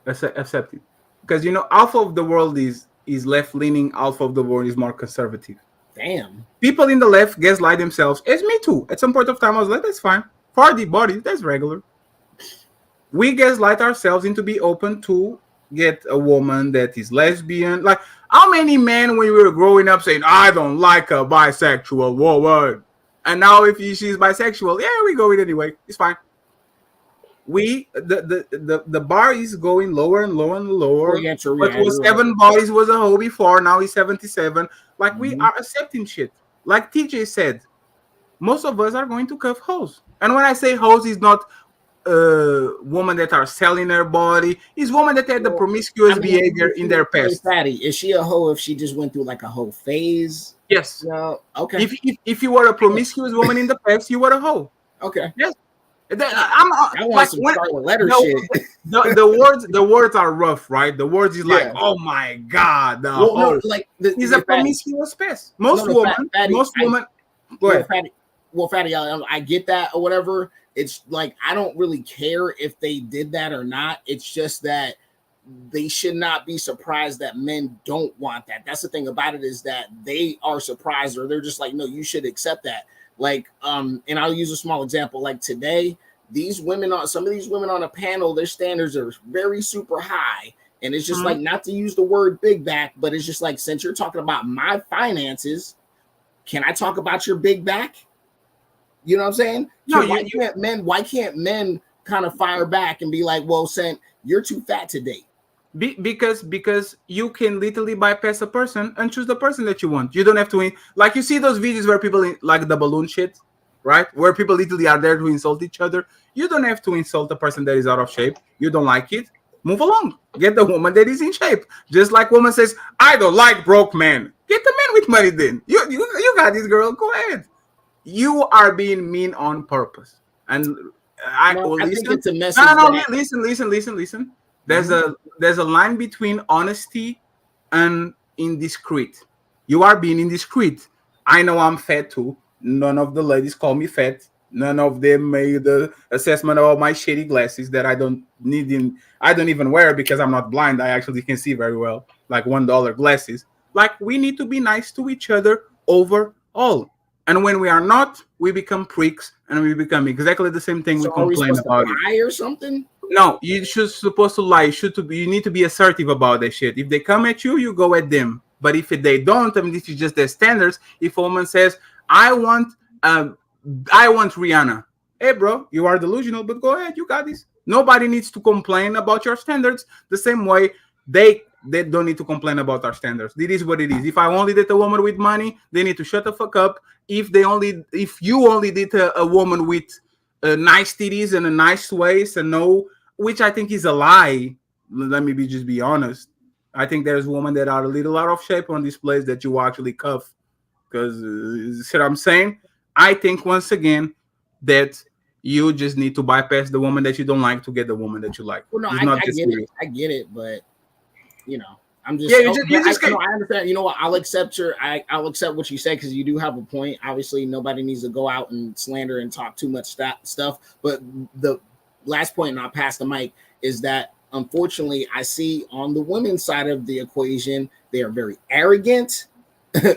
accepted, because half of the world is left leaning, half of the world is more conservative. Damn. People in the left gaslight themselves. It's me too. At some point of time, I was like, that's fine. Party bodies, that's regular. We gaslight ourselves into be open to get a woman that is lesbian. Like, how many men when we were growing up saying, I don't like a bisexual woman? And now if she's bisexual, yeah, we go with it anyway. It's fine. The bar is going lower and lower and lower. What was 7 bodies was a hoe before, now he's 77. Like, we are accepting shit. Like TJ said, most of us are going to cuff hoes. And when I say hoes, it's not women that are selling their body. It's women that had the promiscuous behavior in their past. Fatty, is she a hoe if she just went through like a hoe phase? Yes. No. Okay. If you were a promiscuous woman in the past, you were a hoe. Okay. Yes. I want some Scarlet Letter shit. The words are rough, right? The words is like, oh my god, he's a promiscuous pest. Most women. Go ahead. well, Fatty, I get that or whatever. It's like I don't really care if they did that or not. It's just that they should not be surprised that men don't want that. That's the thing about it, is that they are surprised, or they're just like, no, you should accept that. Like, and I'll use a small example. Like today, some of these women on a panel, their standards are very super high. And it's just like, not to use the word big back, but it's just like, since you're talking about my finances, can I talk about your big back? You know what I'm saying? No, why can't men kind of fire back and be like, well, Sent, you're too fat to date? Because you can literally bypass a person and choose the person that you want. You don't have to, like, you see those videos where people like the balloon shit, right? Where people literally are there to insult each other. You don't have to insult a person that is out of shape. You don't like it. Move along. Get the woman that is in shape. Just like woman says, I don't like broke men. Get the man with money then. You got this, girl. Go ahead. You are being mean on purpose. And I think it's a message. No, listen. There's a line between honesty and indiscreet. You are being indiscreet. I know I'm fat too. None of the ladies call me fat. None of them made the assessment about my shady glasses that I don't even wear because I'm not blind. I actually can see very well, like $1 glasses. Like, we need to be nice to each other overall. And when we are not, we become pricks and we become exactly the same thing. So we complain about it. Lie or something? No, you should supposed to lie. You need to be assertive about that shit. If they come at you, you go at them. But if they don't, I mean, this is just their standards. If a woman says, I want Rihanna. Hey, bro, you are delusional, but go ahead. You got this. Nobody needs to complain about your standards the same way they don't need to complain about our standards. It is what it is. If I only date a woman with money, they need to shut the fuck up. If you only date a woman with nice titties and a nice waist, and no, which I think is a lie. Let me just be honest. I think there's women that are a little out of shape on displays that you actually cuff. Because, see what I'm saying? I think, once again, that you just need to bypass the woman that you don't like to get the woman that you like. Well, no, I get it, but, you know, I'm just, I understand. You know what? I'll accept what you said, because you do have a point. Obviously, nobody needs to go out and slander and talk too much stuff. But the last point, and I'll pass the mic, is that unfortunately, I see on the women's side of the equation, they are very arrogant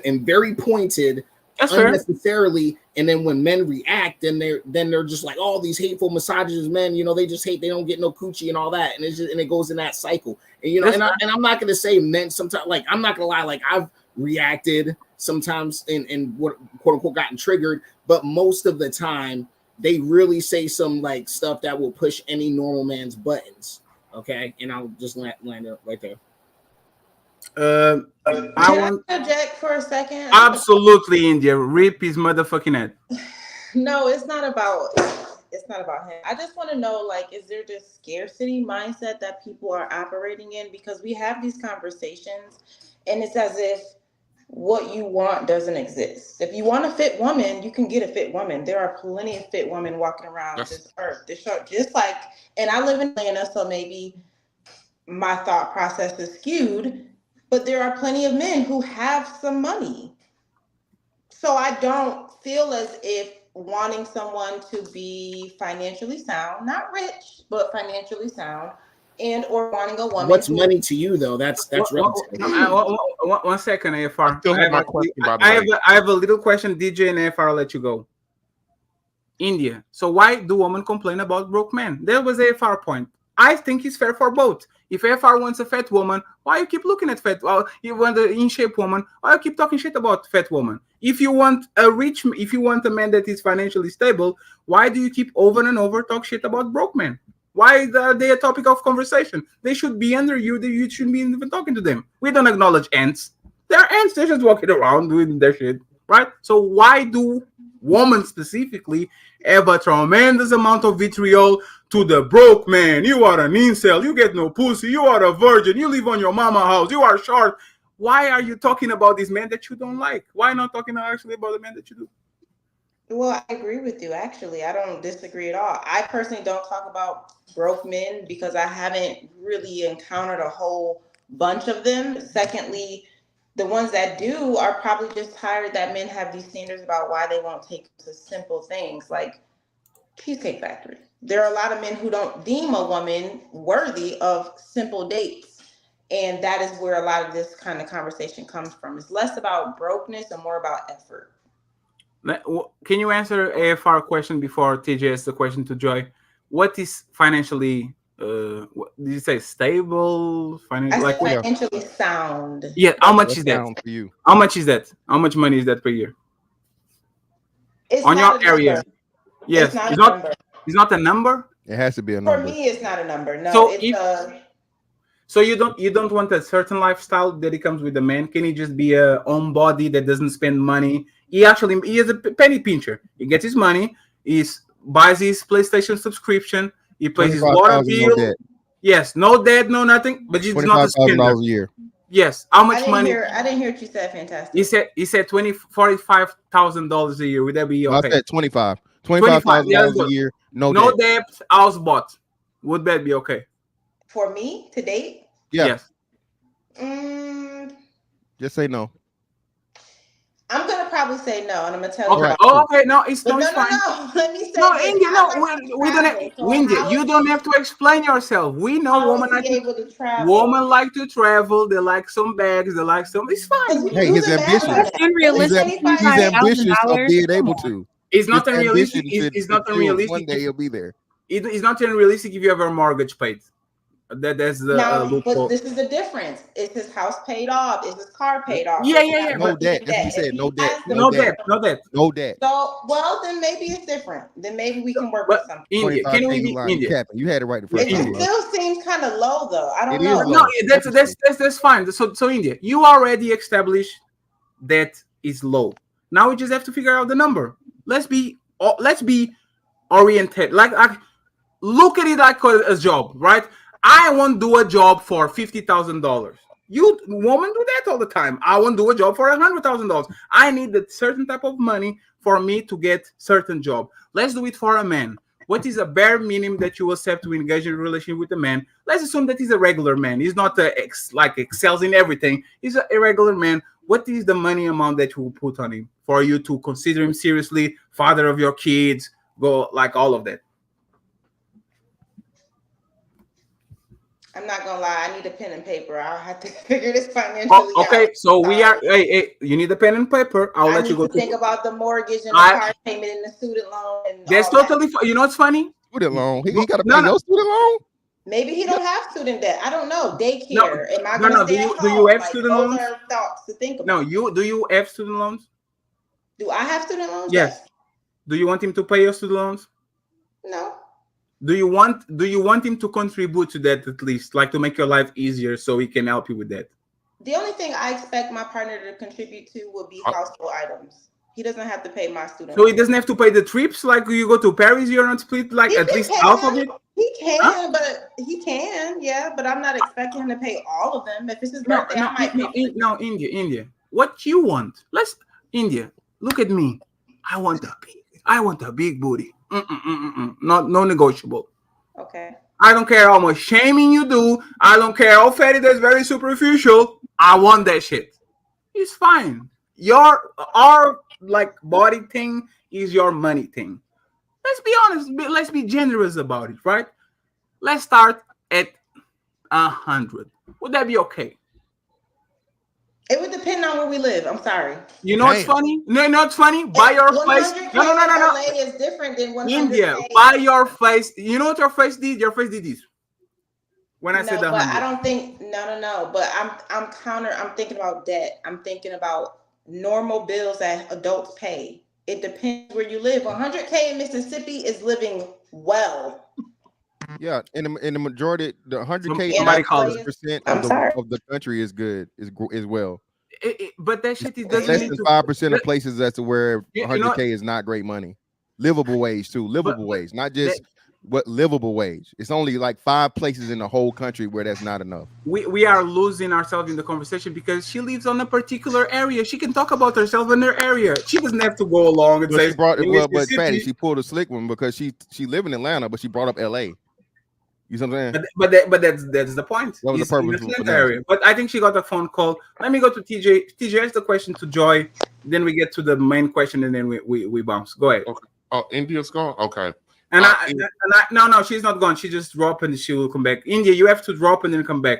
and very pointed. That's unnecessarily fair. And then when men react, then they're just like, oh, these hateful misogynist men, you know, they just hate, they don't get no coochie and all that, and it goes in that cycle. And you know, and I'm not gonna say men sometimes, like, I'm not gonna lie, like, I've reacted sometimes and what quote unquote gotten triggered, but most of the time they really say some like stuff that will push any normal man's buttons. Okay, and I'll just land it right there. I want to interject for a second. Absolutely, India. Rip his motherfucking head. No, it's not about him. I just want to know, like, is there this scarcity mindset that people are operating in? Because we have these conversations, and it's as if what you want doesn't exist. If you want a fit woman, you can get a fit woman. There are plenty of fit women walking around this earth. Just like, and I live in Atlanta, so maybe my thought process is skewed. But there are plenty of men who have some money. So I don't feel as if wanting someone to be financially sound, not rich, but financially sound, and or wanting a woman. What's money to you, though? That's relative. One second, AFR. I have a little question, DJ and AFR. I'll let you go. India. So why do women complain about broke men? There was AFR point. I think it's fair for both. If AFR wants a fat woman, why you keep looking at fat? Well, you want an in-shape woman, why you keep talking shit about fat woman? If you want a man that is financially stable, why do you keep over and over talk shit about broke men? Why are they a topic of conversation? They should be under you. You shouldn't be even talking to them. We don't acknowledge ants. They're ants. They're just walking around doing their shit, right? So why do women specifically have a tremendous amount of vitriol to the broke man? You are an incel. You get no pussy. You are a virgin. You live on your mama house. You are short. Why are you talking about these men that you don't like? Why not talking actually about the men that you do? Well, I agree with you. Actually, I don't disagree at all. I personally don't talk about broke men because I haven't really encountered a whole bunch of them. Secondly, the ones that do are probably just tired that men have these standards about why they won't take to simple things like Cheesecake Factory. There are a lot of men who don't deem a woman worthy of simple dates. And that is where a lot of this kind of conversation comes from. It's less about brokenness and more about effort. Can you answer AFR question before TJ asks the question to Joy? What is financially, did you say stable? Financially sound. Yeah, how much is that? For you? How much is that? How much money is that per year? It's on not your a area? number. Yes, It's not a number. It's not a number? It has to be a For number. me, it's not a number. No, So it's So you don't want a certain lifestyle that it comes with the man? Can he just be a own body that doesn't spend money? He is a penny pincher. He gets his money, he buys his PlayStation subscription, he pays his water bill. No debt. Yes, no debt, no nothing, but he's not a spender. $25,000 a year. Yes. How much money? I didn't hear what you said. Fantastic. He said $45,000 a year. Would that be okay? I said 25. $25,000 a year. No debt. debt, house bought. Would that be okay? For me to date? Yeah. Yes. Just say no. I'm gonna probably say no, and I'm gonna tell Okay. you. Oh, okay. No, it's But no, it's fine. no. Let me say No, this. India, I no, like to we don't have, travel, so India, how you would don't have to explain yourself. We know how women is like he able to travel? women like to travel. They like some bags. They like some. It's fine. Hey, his ambition. That's unrealistic. He's ambitious of being able to. It's not His unrealistic. ambition It's should not fuel unrealistic. One day he'll be there. It's not unrealistic if you have a mortgage paid. That's the Now, loophole. but this is the difference. Is his house paid off? Is his car paid off? Yeah. No debt. That's what he said. No debt. No debt. No debt. So, well, then maybe it's different. Then maybe we can work with something. India, can we be India? India? You had it right the first It time. still seems kind of low, though. I don't It know. is No, that's fine. So India, you already established that is low. Now we just have to figure out the number. Let's be oriented. Like look at it like a job, right? I won't do a job for $50,000. You women do that all the time. I won't do a job for $100,000. I need a certain type of money for me to get certain job. Let's do it for a man. What is a bare minimum that you accept to engage in a relationship with a man? Let's assume that he's a regular man. He's not like excels in everything. He's a irregular man. What is the money amount that you will put on him for you to consider him seriously, father of your kids, go like all of that? I'm not gonna lie. I need a pen and paper. I'll have to figure this financially Okay, out. so we are. Hey, you need a pen and paper. I'll I let need you go. to think about the mortgage and the car payment and the student loan. And That's all totally fine. You know what's funny? Student loan. He got to pay no student loan. Maybe he don't have student debt. I don't know. Daycare. Am I No, gonna stay at do you home? have Like, student those loans? are thoughts to think about. No, do you have student loans? Do I have student loans? Yes. Do you want him to pay your student loans? No. Do you want him to contribute to that at least, like to make your life easier so he can help you with that? The only thing I expect my partner to contribute to would be household items. He doesn't have to pay my student So he loans. doesn't have to pay the trips, like you go to Paris, you're not split like at least half of it? He can, but he can, yeah. But I'm not expecting him to pay all of them. If it's his birthday, I might pay. No, India. What you want? India. Look at me. I want a big booty. No negotiable. Okay. I don't care how much shaming you do. I don't care how fatty that's very superficial. I want that shit. It's fine. Our like body thing is your money thing. Let's be honest. Let's be generous about it, right? Let's start at 100. Would that be okay? It would depend on where we live. I'm sorry. You know what's funny? No, it's funny. Buy your face. No. LA is different than 100K. India, buy your face. You know what your face did? Your face did this. When I said but 100. I don't think no. But I'm thinking about debt. I'm thinking about normal bills that adults pay. It depends where you live. 100K in Mississippi is living well. Yeah, in the majority, the 100K, Somebody calls it. 90% of the country is good, is well. But that shit Less than 5% of places that's where You 100K know- is not great money. Livable wage too, livable wage, not just what livable wage. It's only like 5 places in the whole country where that's not enough. We are losing ourselves in the conversation because she lives on a particular area. She can talk about herself in her area. She doesn't have to go along and But say. she brought in but Mississippi- Fatty, she pulled a slick one because she live in Atlanta, but she brought up LA. You see what I'm saying? But that's the point. That was the It's in purpose the for Atlanta that. area. But I think she got a phone call. Let me go to TJ. TJ, ask the question to Joy. Then we get to the main question, and then we bounce. Go ahead. Okay. Oh, India's gone. Okay. And no, she's not gone. She just dropped and she will come back. India, you have to drop and then come back.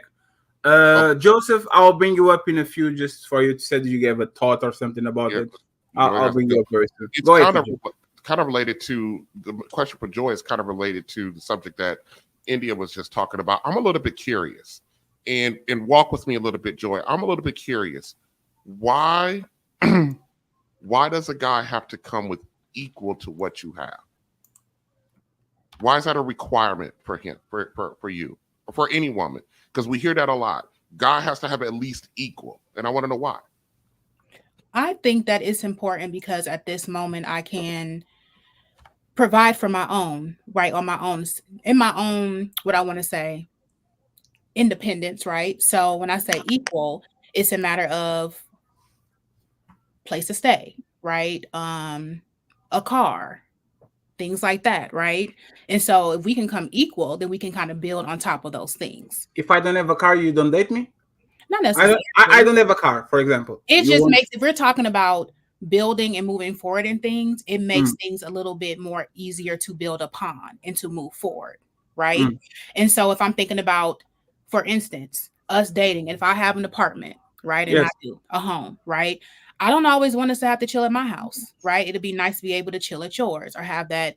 Joseph, I'll bring you up in a few just for you to say that you gave a thought or something about it. I'll bring you up very soon. It's Go ahead. kind of related to the question for Joy is kind of related to the subject that India was just talking about. I'm a little bit curious, and walk with me a little bit, Joy. I'm a little bit curious. Why does a guy have to come with equal to what you have? Why is that a requirement for him, for you, or for any woman? Because we hear that a lot. Guy has to have at least equal, and I want to know why. I think that it's important because at this moment I can provide for my own, right? On my own, in my own, what I want to say, independence, right? So when I say equal, it's a matter of place to stay, right? A car, things like that, right? And so if we can come equal, then we can kind of build on top of those things. If I don't have a car, you don't date me? Not necessarily. I don't have a car, for example. It just makes, if we're talking about building and moving forward in things, it makes things a little bit more easier to build upon and to move forward, right? And so if I'm thinking about, for instance, us dating, and if I have an apartment, right, and I do a home, right, I don't always want us to have to chill at my house, right? It'd be nice to be able to chill at yours or have that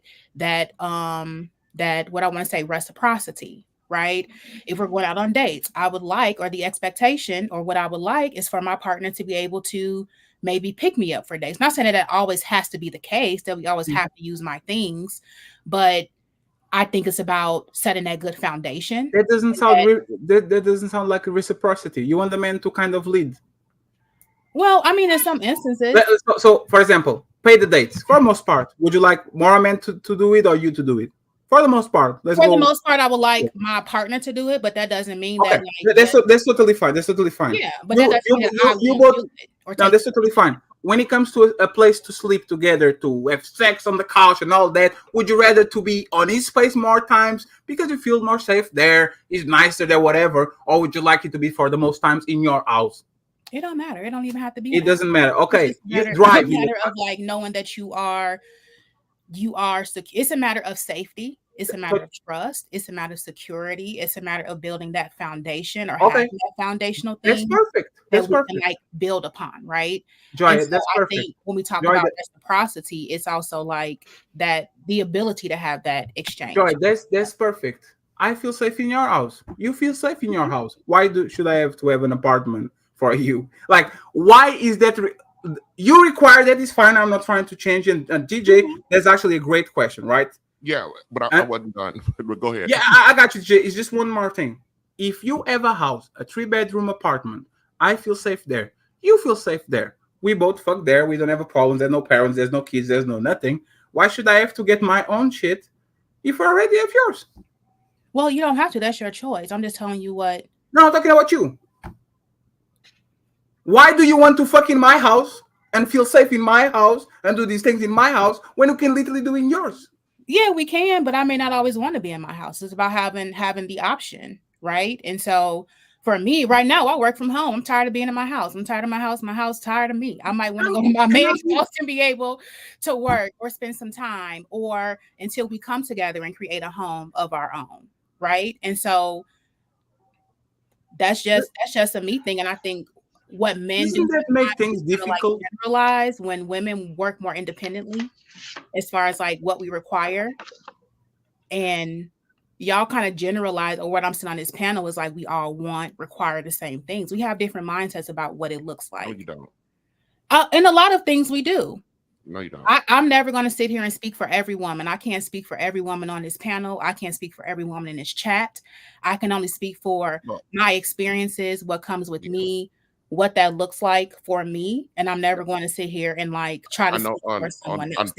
what I want to say, reciprocity, right? If we're going out on dates, I would like, or the expectation, or what I would like is for my partner to be able to maybe pick me up for dates. Not saying that always has to be the case, that we always have to use my things, but I think it's about setting that good foundation. That doesn't sound that doesn't sound like a reciprocity. You want the man to kind of lead. Well, I mean, in some instances. So for example, pay the dates. For the most part, would you like more men to do it or you to do it? For the most part, for the most part, I would like my partner to do it, but that doesn't mean that. Like, that's totally fine. That's totally fine. Yeah, but that doesn't mean that you both. No, that's totally fine. When it comes to a place to sleep together, to have sex on the couch and all that, would you rather to be on his space more times because you feel more safe there, it's nicer there, whatever, or would you like it to be for the most times in your house? It don't matter. It don't even have to be. It doesn't matter. Okay, you drive. It's a matter of like knowing that you are. It's a matter of safety. It's a matter of trust. It's a matter of security. It's a matter of building that foundation or having that foundational thing. That's perfect. That's perfect. Can, like, build upon, right? Joy, so that's perfect. I think when we talk about reciprocity, it's also like that, the ability to have that exchange. Joy, that's perfect. I feel safe in your house. You feel safe in your house. Why should I have to have an apartment for you? Like, why is that? You require that is fine. I'm not trying to change. And DJ, that's actually a great question, right? Yeah, but I wasn't done. But go ahead. Yeah, I got you, Jay. It's just one more thing. If you have a house, a 3-bedroom apartment, I feel safe there. You feel safe there. We both fuck there. We don't have a problem. There's no parents. There's no kids. There's no nothing. Why should I have to get my own shit if I already have yours? Well, you don't have to. That's your choice. I'm just telling you what. No, I'm talking about you. Why do you want to fuck in my house and feel safe in my house and do these things in my house when you can literally do in yours? Yeah, we can, but I may not always want to be in my house. It's about having the option, right? And so for me right now, I work from home. I'm tired of being in my house. I'm tired of my house tired of me. I might want to go to my man's house and be able to work or spend some time, or until we come together and create a home of our own, right? And so that's just a me thing. And I think what men do that make things difficult. Like, generalize when women work more independently as far as like what we require, and y'all kind of generalize, or what I'm saying on this panel is like we all require the same things. We have different mindsets about what it looks like. No, you don't. And a lot of things we do. No, you don't. I'm never going to sit here and speak for every woman. I can't speak for every woman on this panel. I can't speak for every woman in this chat. I can only speak for my experiences, what comes with me, what that looks like for me, and I'm never going to sit here and like try to speak for someone else.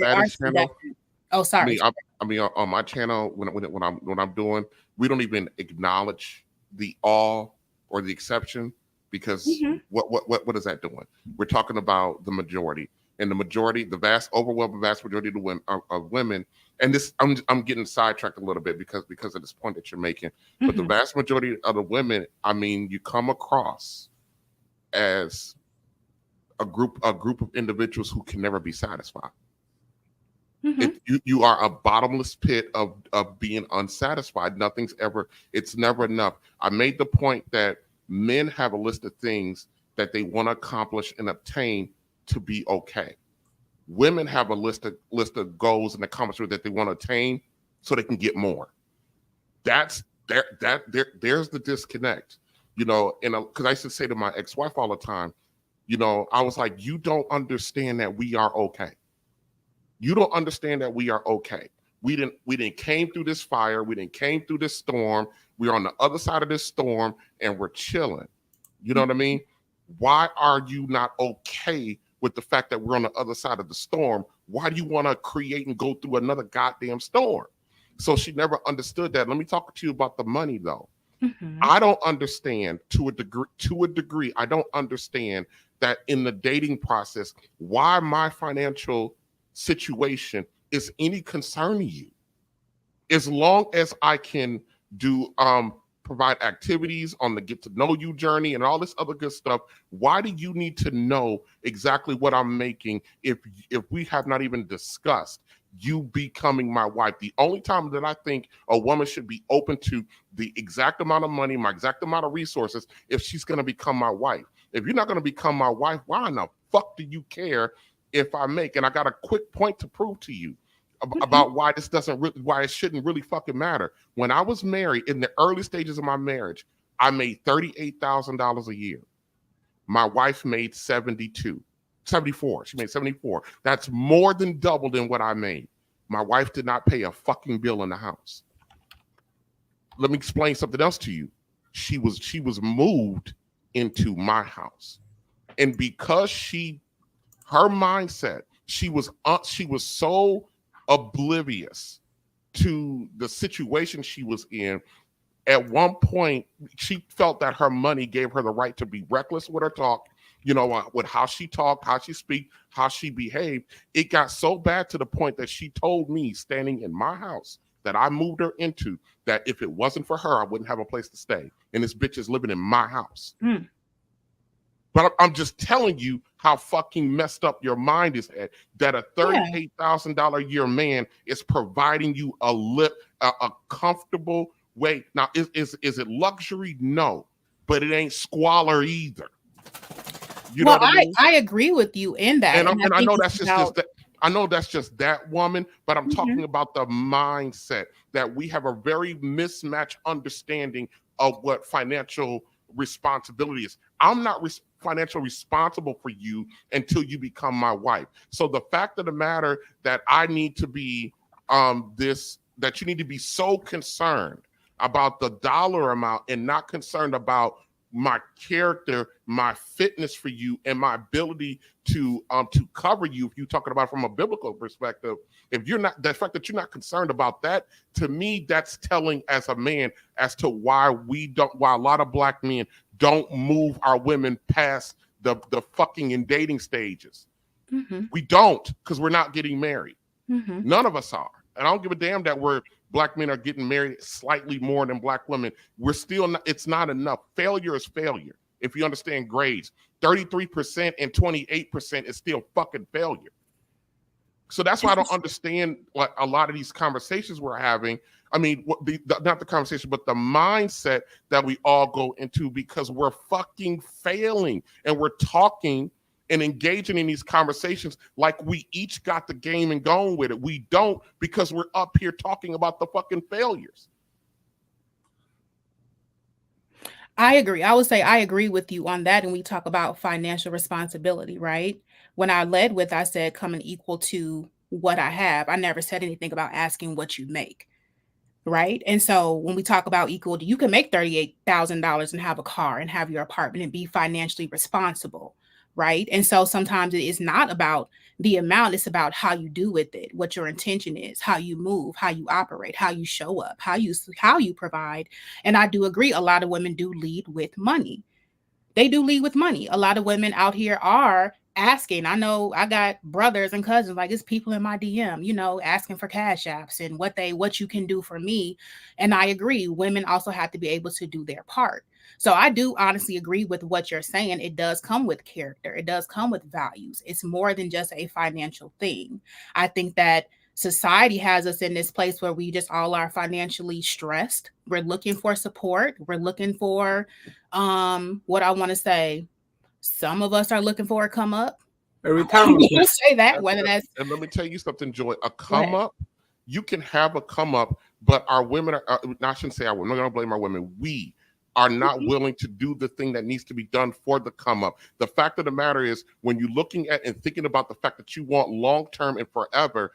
Oh, sorry. I mean, on my channel, when I'm doing, we don't even acknowledge the all or the exception, because what is that doing? We're talking about the majority. and the vast overwhelming vast majority of women, and this I'm getting sidetracked a little bit because of this point that you're making, but the vast majority of the women, I mean, you come across as a group of individuals who can never be satisfied. You are a bottomless pit of being unsatisfied. It's never enough. I made the point that men have a list of things that they want to accomplish and obtain to be okay. Women have a list of goals and accomplishments that they want to attain so they can get more. There's the disconnect, and because I used to say to my ex-wife all the time, I was like, you don't understand that we are okay. You don't understand that we are okay. We didn't came through this fire. We didn't came through this storm. We're on the other side of this storm and we're chilling. You know what I mean? Why are you not okay with the fact that we're on the other side of the storm? Why do you want to create and go through another goddamn storm? So she never understood that. Let me talk to you about the money though. I don't understand to a degree. I don't understand that in the dating process, why my financial situation is any concern to you. As long as I can do provide activities on the get to know you journey and all this other good stuff, why do you need to know exactly what I'm making if we have not even discussed you becoming my wife? The only time that I think a woman should be open to the exact amount of money, my exact amount of resources, if she's going to become my wife. If you're not going to become my wife, why in the fuck do you care if I make? And I got a quick point to prove to you about why why it shouldn't really fucking matter. When I was married, in the early stages of my marriage, I made $38,000 a year. My wife made 74. She made 74. That's more than double than what I made. My wife did not pay a fucking bill in the house. Let me explain something else to you. She was moved into my house. And because her mindset, she was so oblivious to the situation she was in. At one point, she felt that her money gave her the right to be reckless with her talk, with how she talked, how she speak, how she behaved. It got so bad to the point that she told me, standing in my house that I moved her into, that if it wasn't for her, I wouldn't have a place to stay. And this bitch is living in my house. But I'm just telling you how fucking messed up your mind is at, that a $38,000 a year man is providing you a comfortable way. Now, is it luxury? No, but it ain't squalor either. You know what I mean? I agree with you in that. And I know that's I know that's just that woman, but I'm talking about the mindset that we have a very mismatched understanding of what financial responsibility is. I'm not financially responsible for you until you become my wife. So the fact of the matter that I need to be that you need to be so concerned about the dollar amount and not concerned about my character, my fitness for you, and my ability to cover you. If you're talking about from a biblical perspective, if you're not, the fact that you're not concerned about that, to me, that's telling as a man as to why a lot of black men don't move our women past the fucking in dating stages. We don't, because we're not getting married. None of us are. And I don't give a damn that black men are getting married slightly more than black women. We're still not, it's not enough. Failure is failure. If you understand grades, 33% and 28% is still fucking failure. So that's why I don't understand what a lot of these conversations we're having. I mean, not the conversation, but the mindset that we all go into, because we're fucking failing and we're talking and engaging in these conversations like we each got the game and going with it. We don't, because we're up here talking about the fucking failures. I agree. I would say I agree with you on that. And we talk about financial responsibility, right? When I led with, I said coming equal to what I have. I never said anything about asking what you make, right? And so when we talk about equal, you can make $38,000 and have a car and have your apartment and be financially responsible, right? And so sometimes it is not about the amount, it's about how you do with it, what your intention is, how you move, how you operate, how you show up, how you provide. And I do agree, a lot of women do lead with money. They do lead with money. A lot of women out here are asking. I know I got brothers and cousins, like it's people in my DM, you know, asking for cash apps and what you can do for me. And I agree, women also have to be able to do their part. So I do honestly agree with what you're saying. It does come with character. It does come with values. It's more than just a financial thing. I think that society has us in this place where we just all are financially stressed. We're looking for support. We're looking for what I want to say. Some of us are looking for a come up. A retirement. Say that, whether that's. And let me tell you something, Joy. A come up, you can have a come up, but our women are. I shouldn't say our women. I'm not going to blame our women. We are not willing to do the thing that needs to be done for the come up. The fact of the matter is, when you're looking at and thinking about the fact that you want long term and forever,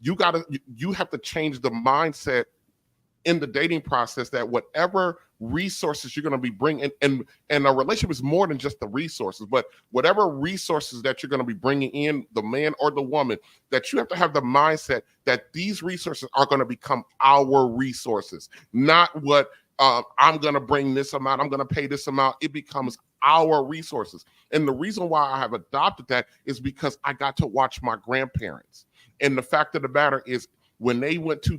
you have to change the mindset in the dating process that whatever resources you're going to be bringing, and a relationship is more than just the resources, but whatever resources that you're going to be bringing in, the man or the woman, that you have to have the mindset that these resources are going to become our resources, not what I'm going to bring this amount, I'm going to pay this amount. It becomes our resources. And the reason why I have adopted that is because I got to watch my grandparents. And the fact of the matter is, when they went to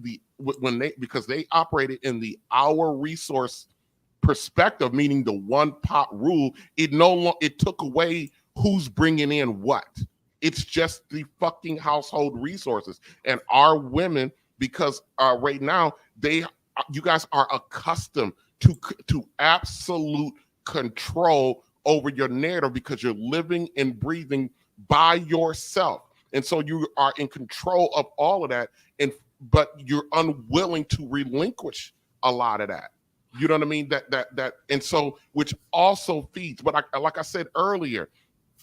because they operated in the our resource perspective, meaning the one pot rule, it took away who's bringing in what. It's just the fucking household resources. And our women, because right now you guys are accustomed to absolute control over your narrative because you're living and breathing by yourself. And so you are in control of all of that, but you're unwilling to relinquish a lot of that. You know what I mean? And so, which also feeds. But like I said earlier,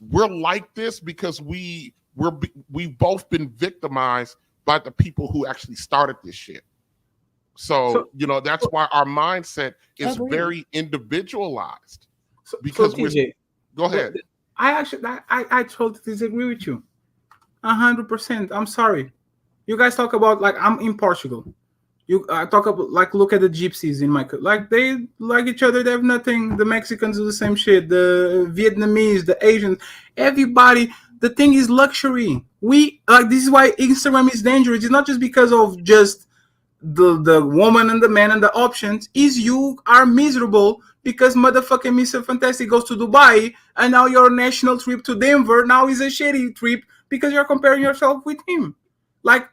we're like this because we've both been victimized by the people who actually started this shit. So you know, that's why our mindset is very individualized. Because go ahead. I totally disagree with you. 100%. I'm sorry. You guys talk about, like, I'm in Portugal. I talk about, like, look at the gypsies in my, like, they like each other. They have nothing. The Mexicans do the same shit. The Vietnamese, the Asians, everybody. The thing is luxury. This is why Instagram is dangerous. It's not just because of just the woman and the man and the options. Is you are miserable because motherfucking Mr. Fantastic goes to Dubai and now your national trip to Denver now is a shitty trip because you're comparing yourself with him. Like,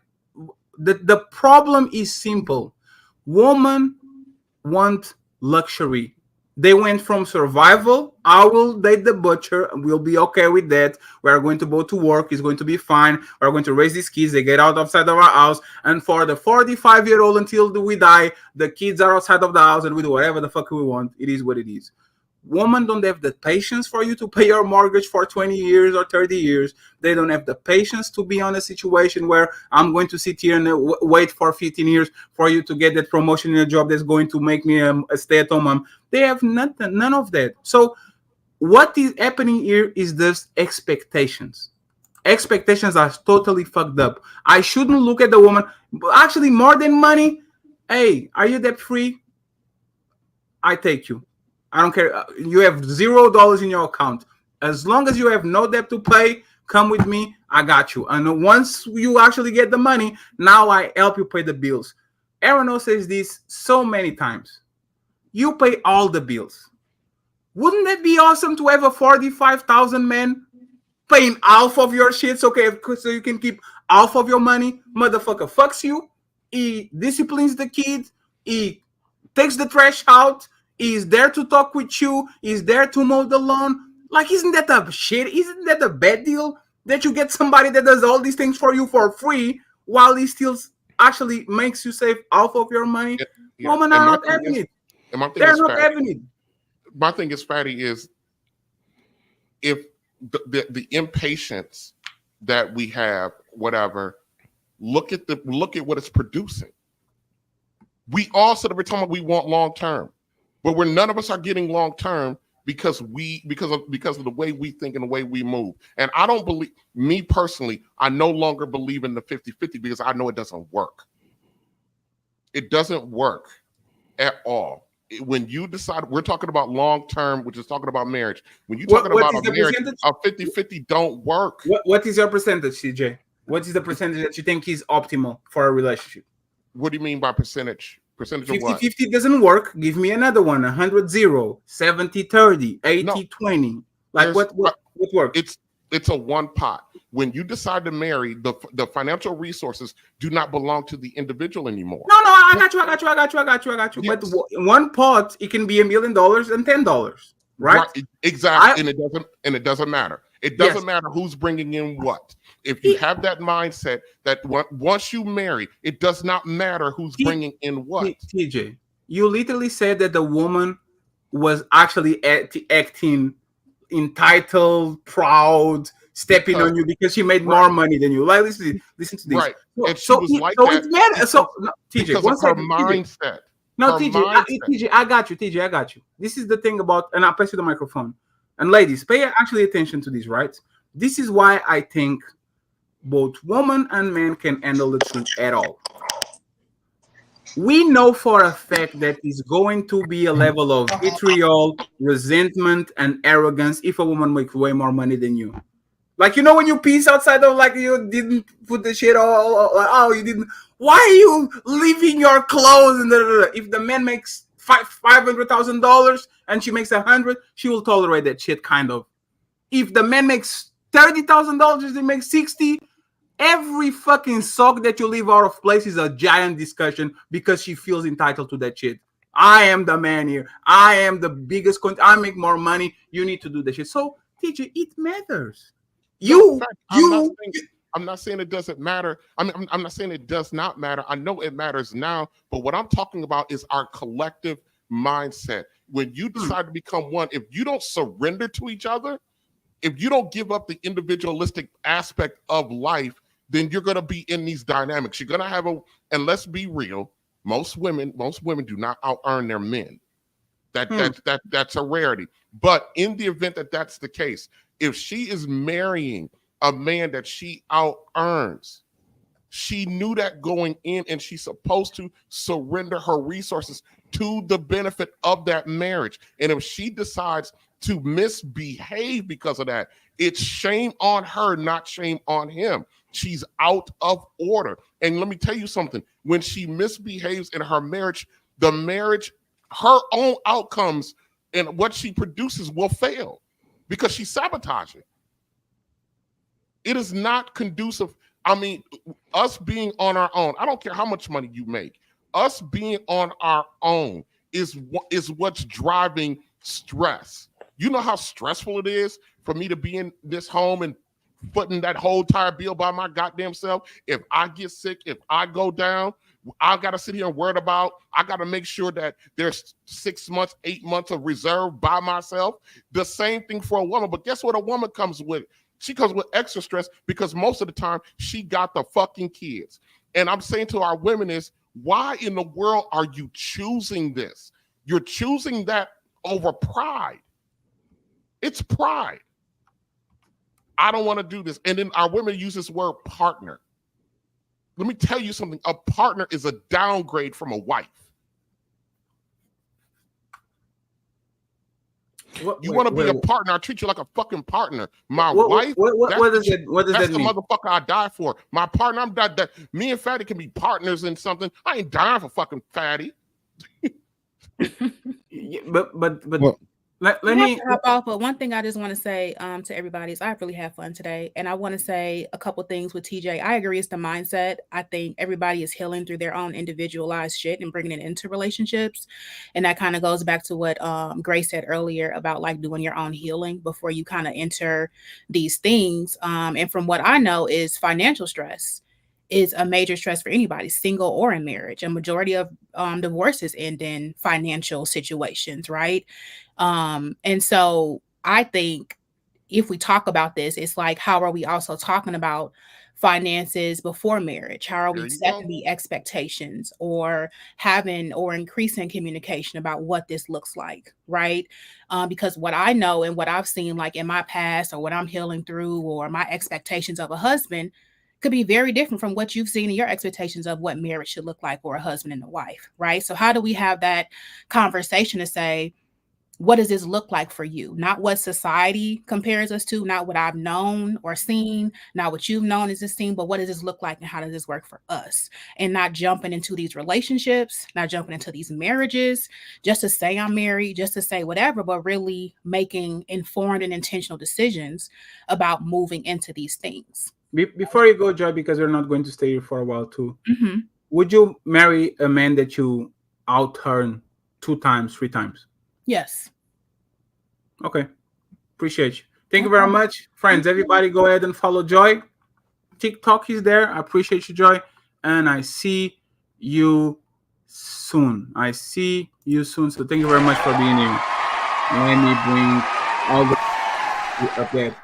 the problem is simple. Women want luxury. They went from survival. I will date the butcher. We'll be okay with that. We're going to go to work. It's going to be fine. We're going to raise these kids. They get outside of our house. And for the 45-year-old until we die, the kids are outside of the house and we do whatever the fuck we want. It is what it is. Women don't have the patience for you to pay your mortgage for 20 years or 30 years. They don't have the patience to be on a situation where I'm going to sit here and wait for 15 years for you to get that promotion in a job that's going to make me a stay-at-home mom. They have nothing, none of that. So what is happening here is this expectations. Expectations are totally fucked up. I shouldn't look at the woman. Actually, more than money. Hey, are you debt-free? I take you. I don't care. You have $0 in your account. As long as you have no debt to pay, come with me. I got you. And once you actually get the money, now I help you pay the bills. Aaron says this so many times. You pay all the bills. Wouldn't that be awesome to have a 45,000 man paying half of your shit so you can keep half of your money? Motherfucker fucks you. He disciplines the kids. He takes the trash out. He's there to talk with you. He's there to mow the lawn. Like, isn't that a shit? Isn't that a bad deal that you get somebody that does all these things for you for free while he still actually makes you save half of your money? Yeah. Women are not having it. They're not having it. My thing is, Fatty, is if the impatience that we have, whatever, look at what it's producing. We all said every time we want long term. But none of us are getting long term because of the way we think and the way we move. And I don't believe, me personally, I no longer believe in the 50-50 because I know it doesn't work. It doesn't work at all. when you decide, we're talking about long term, which is talking about marriage. When you're talking about a marriage, a 50-50 don't work. What is your percentage, CJ? What is the percentage that you think is optimal for a relationship? What do you mean by percentage? Percentage of what? 50-50 doesn't work. Give me another one. 100-0, 70-30, 80-20. Like what works? It's a one pot. When you decide to marry, the financial resources do not belong to the individual anymore. No, I got you. Yes. But one pot, it can be $1 million and $10, right? Exactly. And it doesn't matter. It doesn't matter who's bringing in what. If you have that mindset that once you marry, it does not matter who's bringing in what. TJ, you literally said that the woman was actually acting entitled, proud, stepping on you because she made more money than you. Like, listen to this. Right. And she was like that. It's mad. So, no, TJ, because of her mindset. No, TJ, I got you. TJ, I got you. This is the thing about, and I'll pass you the microphone. And ladies, pay actually attention to this, right? This is why I think both women and men can handle the truth at all. We know for a fact that it's going to be a level of vitriol, resentment, and arrogance if a woman makes way more money than you. Like, you know, when you piece outside of, like, you didn't put the shit all you didn't. Why are you leaving your clothes? And if the man makes $500,000 and she makes $100,000, she will tolerate that shit, kind of. If the man makes $30,000, they make $60,000. Every fucking sock that you leave out of place is a giant discussion because she feels entitled to that shit. I am the man here. I am the biggest. I make more money. You need to do the shit. So, TJ, it matters. I'm not saying it doesn't matter. I'm not saying it does not matter. I know it matters now, but what I'm talking about is our collective mindset. When you decide to become one, if you don't surrender to each other, if you don't give up the individualistic aspect of life, then you're going to be in these dynamics. You're going to have and let's be real, most women do not out-earn their men. That's a rarity. But in the event that that's the case, if she is marrying a man that she out-earns, she knew that going in, and she's supposed to surrender her resources to the benefit of that marriage. And if she decides to misbehave because of that, it's shame on her, not shame on him. She's out of order. And let me tell you something. When she misbehaves in her marriage, her own outcomes and what she produces will fail because she's sabotaging. It is not conducive. I mean, us being on our own, I don't care how much money you make. Us being on our own is what's driving stress. You know how stressful it is for me to be in this home and footing that whole entire bill by my goddamn self. If I get sick, if I go down, I got to sit here and worry about, I got to make sure that there's 6 months, 8 months of reserve by myself. The same thing for a woman. But guess what a woman comes with? She comes with extra stress because most of the time she got the fucking kids. And I'm saying to our women is, why in the world are you choosing this? You're choosing that over pride. It's pride. I don't want to do this. And then our women use this word partner. Let me tell you something. A partner is a downgrade from a wife. You want to be a partner? I treat you like a fucking partner. My wife. What does that that's mean? the motherfucker I die for. My partner. I'm that. Me and Fatty can be partners in something. I ain't dying for fucking Fatty. But let me hop off. But one thing I just want to say to everybody is I really had fun today, and I want to say a couple things with TJ. I agree, it's the mindset. I think everybody is healing through their own individualized shit and bringing it into relationships, and that kind of goes back to what Grace said earlier about like doing your own healing before you kind of enter these things. And from what I know, is financial stress is a major stress for anybody, single or in marriage. A majority of divorces end in financial situations, right? And so I think if we talk about this, it's like, how are we also talking about finances before marriage? How are we setting the expectations or having or increasing communication about what this looks like, right? Because what I know and what I've seen like in my past or what I'm healing through or my expectations of a husband could be very different from what you've seen in your expectations of what marriage should look like, or a husband and a wife, right? So how do we have that conversation to say, what does this look like for you? Not what society compares us to, not what I've known or seen, not what you've known as a seen, but what does this look like and how does this work for us? And not jumping into these relationships, not jumping into these marriages, just to say I'm married, just to say whatever, but really making informed and intentional decisions about moving into these things. Before you go, Joy, because we're not going to stay here for a while too, would you marry a man that you out-earn 2 times, 3 times? Yes. Okay. Appreciate you. Thank you very much. Friends, everybody go ahead and follow Joy. TikTok is there. I appreciate you, Joy. And I see you soon. So thank you very much for being here. Let me bring all the up there.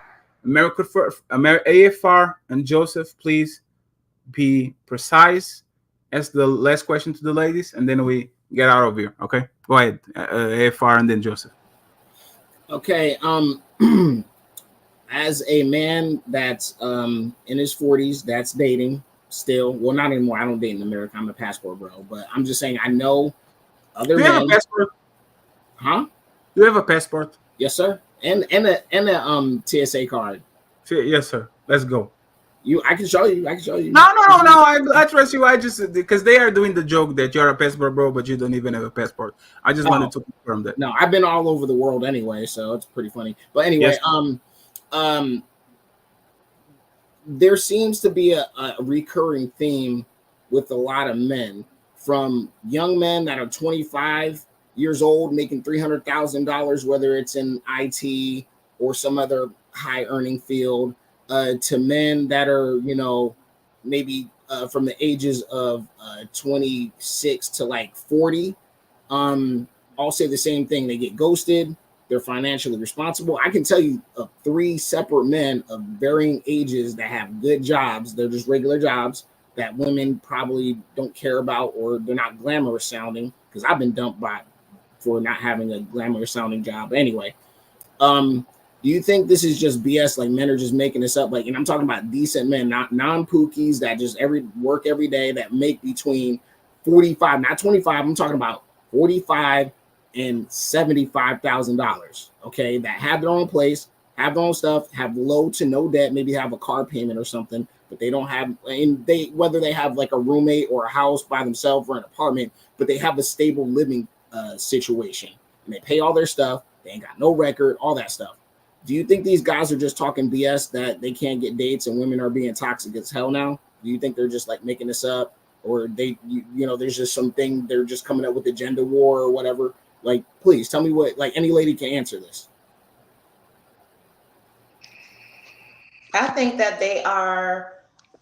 AFR and Joseph, please be precise. Ask the last question to the ladies, and then we get out of here. Okay, go ahead, AFR, and then Joseph. Okay. As a man that's in his 40s, that's dating still. Well, not anymore. I don't date in America. I'm a passport bro. But I'm just saying, I know other men. Do you have a passport? Huh? Do you have a passport? Yes, sir. And a TSA card. Yes, sir. Let's go. I can show you. No. I trust you. I just, because they are doing the joke that you're a passport bro, but you don't even have a passport. I just wanted to confirm that. No, I've been all over the world anyway, so it's pretty funny. But anyway, yes. There seems to be a recurring theme with a lot of men, from young men that are 25 years old making $300,000, whether it's in IT or some other high earning field, to men that are, maybe from the ages of 26 to like 40. All say the same thing. They get ghosted. They're financially responsible. I can tell you of 3 separate men of varying ages that have good jobs. They're just regular jobs that women probably don't care about, or they're not glamorous sounding, because I've been dumped for not having a glamorous sounding job. Anyway, do you think this is just BS? Like, men are just making this up? Like, and I'm talking about decent men, not non-pookies that just work every day, that make between 45, not 25. I'm talking about 45 and $75,000. Okay, that have their own place, have their own stuff, have low to no debt, maybe have a car payment or something, but they don't have, and whether they have like a roommate or a house by themselves or an apartment, but they have a stable living situation, and they pay all their stuff. They ain't got no record, all that stuff. Do you think these guys are just talking BS that they can't get dates and women are being toxic as hell now? Do you think they're just like making this up, or there's just something, they're just coming up with a gender war or whatever? Like, please tell me what, like, any lady can answer this. I think that they are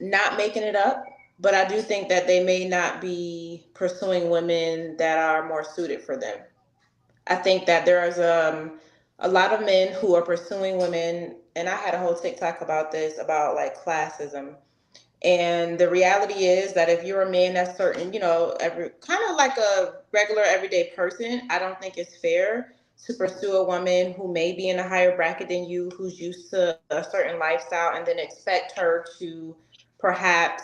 not making it up, but I do think that they may not be pursuing women that are more suited for them. I think that there's a lot of men who are pursuing women, and I had a whole TikTok about this, about like classism. And the reality is that if you're a man that's certain, kind of like a regular everyday person, I don't think it's fair to pursue a woman who may be in a higher bracket than you, who's used to a certain lifestyle, and then expect her to perhaps,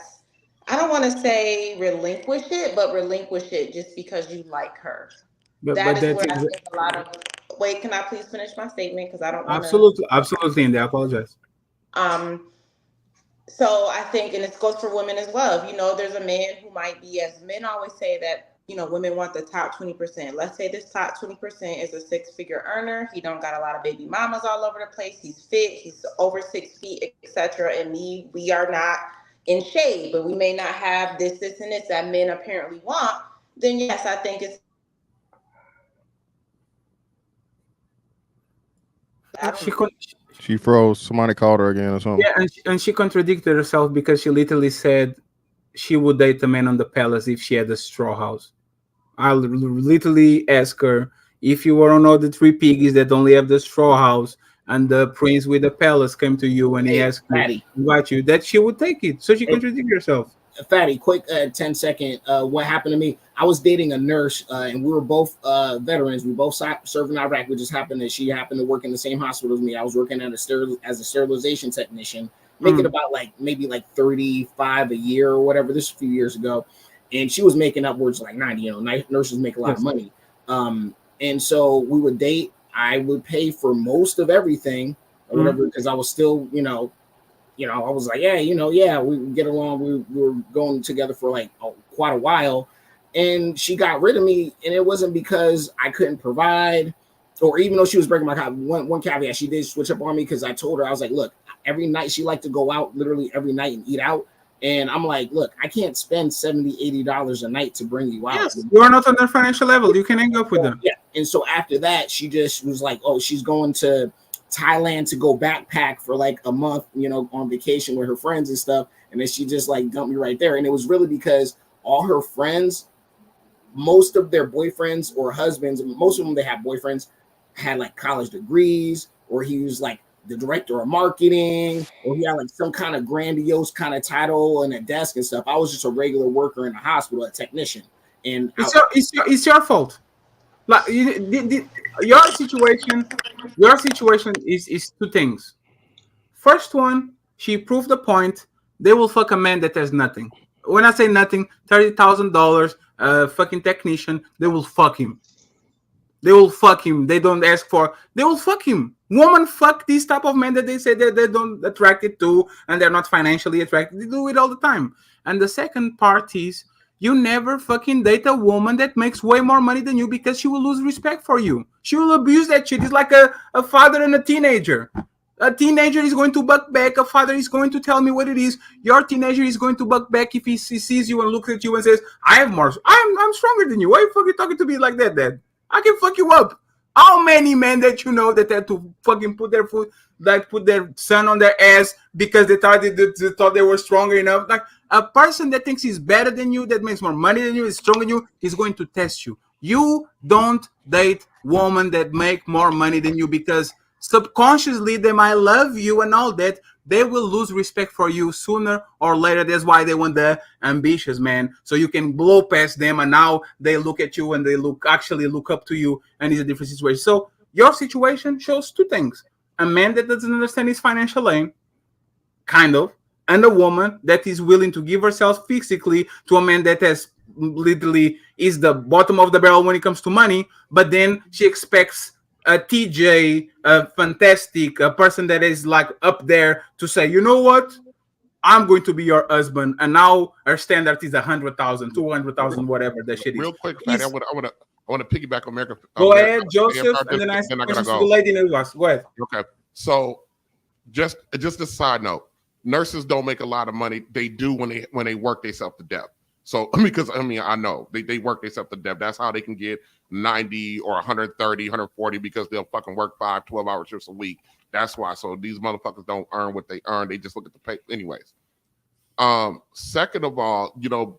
I don't want to say relinquish it, but relinquish it just because you like her. That is where I think a lot of, wait, can I please finish my statement? Because I don't want to. Absolutely, Andy, I apologize. So I think, and it goes for women as well. There's a man who might be, as men always say that, women want the top 20%. Let's say this top 20% is a 6-figure earner. He don't got a lot of baby mamas all over the place. He's fit. He's over 6 feet, etc. And we are not in shape, but we may not have this, and this that men apparently want. Then yes, I think it's. She froze. Somebody called her again or something. Yeah, and she contradicted herself, because she literally said she would date a man on the palace if she had a straw house. I literally asked her, if you were on all the 3 piggies that only have the straw house, and the prince with the palace came to you and he asked you, invite you, that she would take it. So she contradicted herself. Fatty, quick 10-second. What happened to me? I was dating a nurse, and we were both veterans. We both served in Iraq. We just happened that she happened to work in the same hospital as me. I was working as a sterilization technician. making about maybe 35 a year or whatever. This was a few years ago, and she was making upwards 90. You know, nurses make a lot of money. And so we would date. I would pay for most of everything or whatever because I was still, I was like, we get along. We were going together for quite a while, and she got rid of me, and it wasn't because I couldn't provide, or even though she was breaking my one caveat, she did switch up on me because I told her, I was like, look, every night she liked to go out literally every night and eat out. And I'm like, look, I can't spend $70, $80 a night to bring you out. Yes, you are not on their financial level. You can hang up with them. Yeah. And so after that, she just was like, oh, she's going to Thailand to go backpack for a month, on vacation with her friends and stuff. And then she just dumped me right there. And it was really because all her friends, most of their boyfriends or husbands, most of them, they have boyfriends, had college degrees, or he was the director of marketing, or he had some kind of grandiose kind of title and a desk and stuff. I was just a regular worker in the hospital, a technician. And it's your fault. Your situation is two things. First one, she proved the point. They will fuck a man that has nothing. When I say nothing, $30,000, fucking technician, they will fuck him. They will fuck him. They don't ask for. They will fuck him. Women fuck these type of men that they say that they don't attracted to, and they're not financially attracted. They do it all the time. And the second part is you never fucking date a woman that makes way more money than you because she will lose respect for you. She will abuse that shit. It's like a father and a teenager. A teenager is going to buck back. A father is going to tell me what it is. Your teenager is going to buck back if he sees you and looks at you and says, I have more. I'm stronger than you. Why are you fucking talking to me like that, Dad? I can fuck you up. How many men that you know that had to fucking put their foot, put their son on their ass because they thought they were stronger enough? A person that thinks he's better than you, that makes more money than you, is stronger than you, is going to test you. You don't date women that make more money than you because subconsciously they might love you and all that. They will lose respect for you sooner or later. That's why they want the ambitious man, so you can blow past them, and now they look at you and they actually look up to you, and it's a different situation. So your situation shows two things: a man that doesn't understand his financial lane, kind of, and a woman that is willing to give herself physically to a man that has literally is the bottom of the barrel when it comes to money, but then she expects a TJ, a fantastic, a person that is up there to say, you know what, I'm going to be your husband, and now our standard is 100,000, 200,000, whatever that shit is. Real quick, Fatty, I want to piggyback on America. Go ahead, Joseph, and then I gotta go. The lady in the US. Go ahead. Okay, so just a side note, nurses don't make a lot of money. They do when they work themselves to death. So because I know they work themselves to death. That's how they can get 90 or 130, 140 because they'll fucking work 5, 12-hour shifts a week. That's why. So these motherfuckers don't earn what they earn. They just look at the pay. Anyways. Second of all,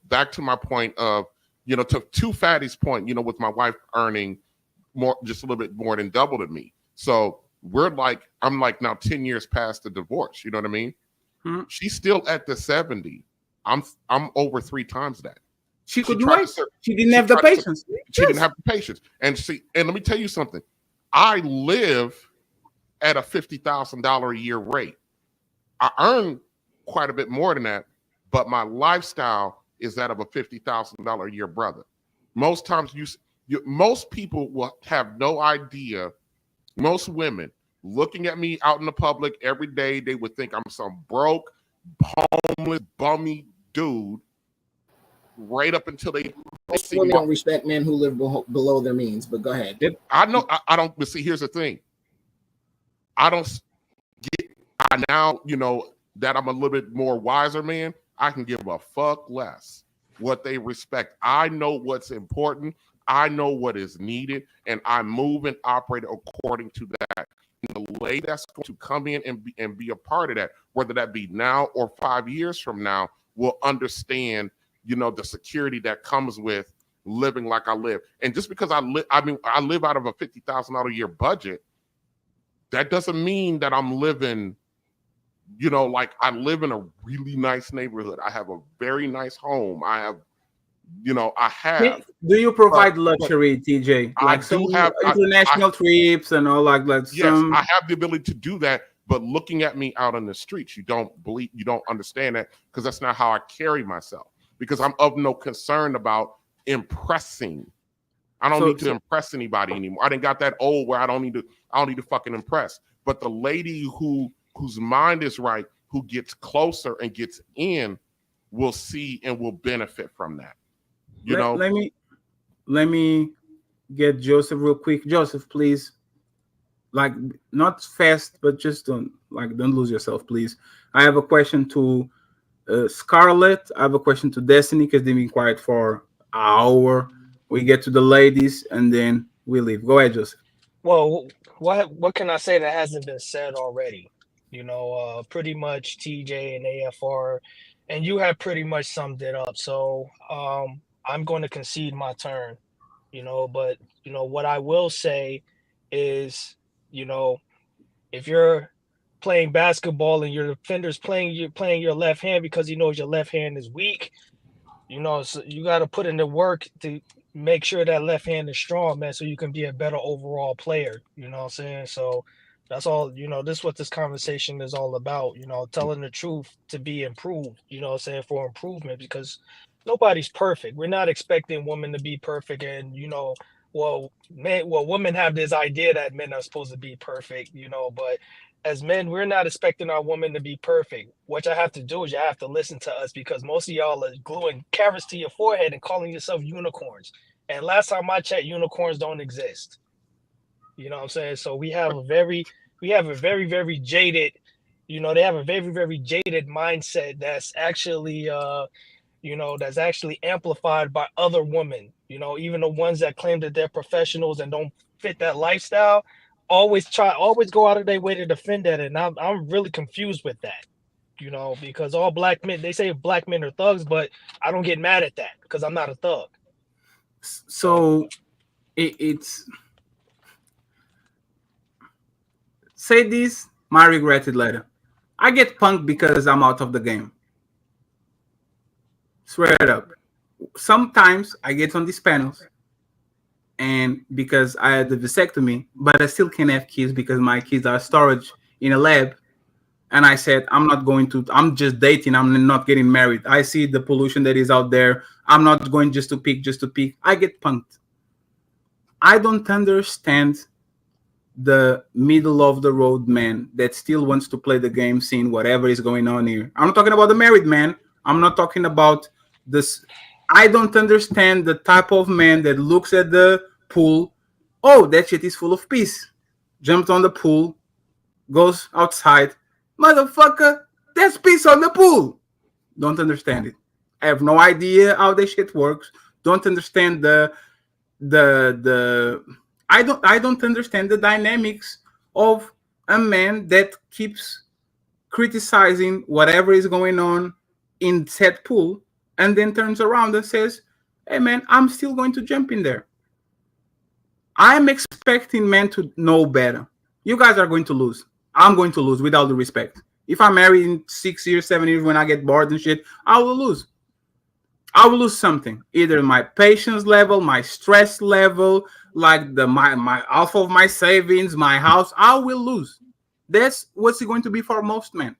back to my point of, to Fatty's point, with my wife earning just a little bit more than double than me. So I'm now 10 years past the divorce. You know what I mean? Mm-hmm. She's still at the 70. I'm over 3 times that. She could do it. She didn't have the patience. She didn't have the patience. And let me tell you something. I live at a $50,000 a year rate. I earn quite a bit more than that, but my lifestyle is that of a $50,000 a year brother. Most times most people will have no idea. Most women looking at me out in the public every day, they would think I'm some broke, homeless, bummy dude right up until they women don't respect men who live below their means. But go ahead. I know I don't. But see, here's the thing. I now that I'm a little bit more wiser man. I can give a fuck less what they respect. I know what's important. I know what is needed, and I move and operate according to that. And the lady that's going to come in and be a part of that, whether that be now or 5 years from now, will understand, the security that comes with living like I live. And just because I live out of a $50,000 a year budget, that doesn't mean that I'm living, I live in a really nice neighborhood. I have a very nice home. I have. Do you provide luxury, TJ? I do have international trips and all like that. Yes, I have the ability to do that, But looking at me out on the streets, you don't understand that, because that's not how I carry myself. Because I'm of no concern about impressing. I don't need to impress anybody anymore. I didn't got that old where I don't need to fucking impress. But the lady whose mind is right, who gets closer and gets in, will see and will benefit from that. Let me get Joseph real quick. Joseph, please. Like, not fast, but just don't lose yourself, please. I have a question to Scarlett. I have a question to Destiny, because they've been quiet for an hour. We get to the ladies and then we leave. Go ahead, Joseph. Well, what can I say that hasn't been said already? Pretty much TJ and AFR, and you have pretty much summed it up. So I'm going to concede my turn, but what I will say is, if you're playing basketball and your defender's playing your left hand because he knows your left hand is weak, so you got to put in the work to make sure that left hand is strong, man, so you can be a better overall player. You know what I'm saying? So that's all, this is what this conversation is all about, telling the truth to be improved, for improvement, because nobody's perfect. We're not expecting women to be perfect. And, women have this idea that men are supposed to be perfect, but as men, we're not expecting our women to be perfect. What you have to do is you have to listen to us, because most of y'all are gluing carrots to your forehead and calling yourself unicorns. And last time I checked, unicorns don't exist. You know what I'm saying? So we have a very, very jaded, they have a very, very jaded mindset that's actually, that's actually amplified by other women. Even the ones that claim that they're professionals and don't fit that lifestyle, always go out of their way to defend that. And I'm really confused with that, because all black men, they say black men are thugs, but I don't get mad at that because I'm not a thug. So it's say this, my regretted letter. I get punked because I'm out of the game. Swear it up. Sometimes I get on these panels, and because I had the vasectomy, but I still can have kids because my kids are storage in a lab. And I said, I'm just dating. I'm not getting married. I see the pollution that is out there. I'm not going just to peak. I get punked. I don't understand the middle of the road man that still wants to play the game, seeing whatever is going on here. I'm not talking about the married man. I'm not talking about this. I don't understand the type of man that looks at the pool. Oh, that shit is full of piss. Jumps on the pool, goes outside. Motherfucker, there's piss on the pool. Don't understand it. I have no idea how this shit works. Don't understand I don't understand the dynamics of a man that keeps criticizing whatever is going on in said pool and then turns around and says, hey man, I'm still going to jump in there. I'm expecting men to know better. You guys are going to lose. I'm going to lose, with all the respect. If I'm married in 6 years, 7 years, when I get bored and shit, I will lose. I will lose something. Either my patience level, my stress level, like my half of my savings, my house, I will lose. That's what's it going to be for most men.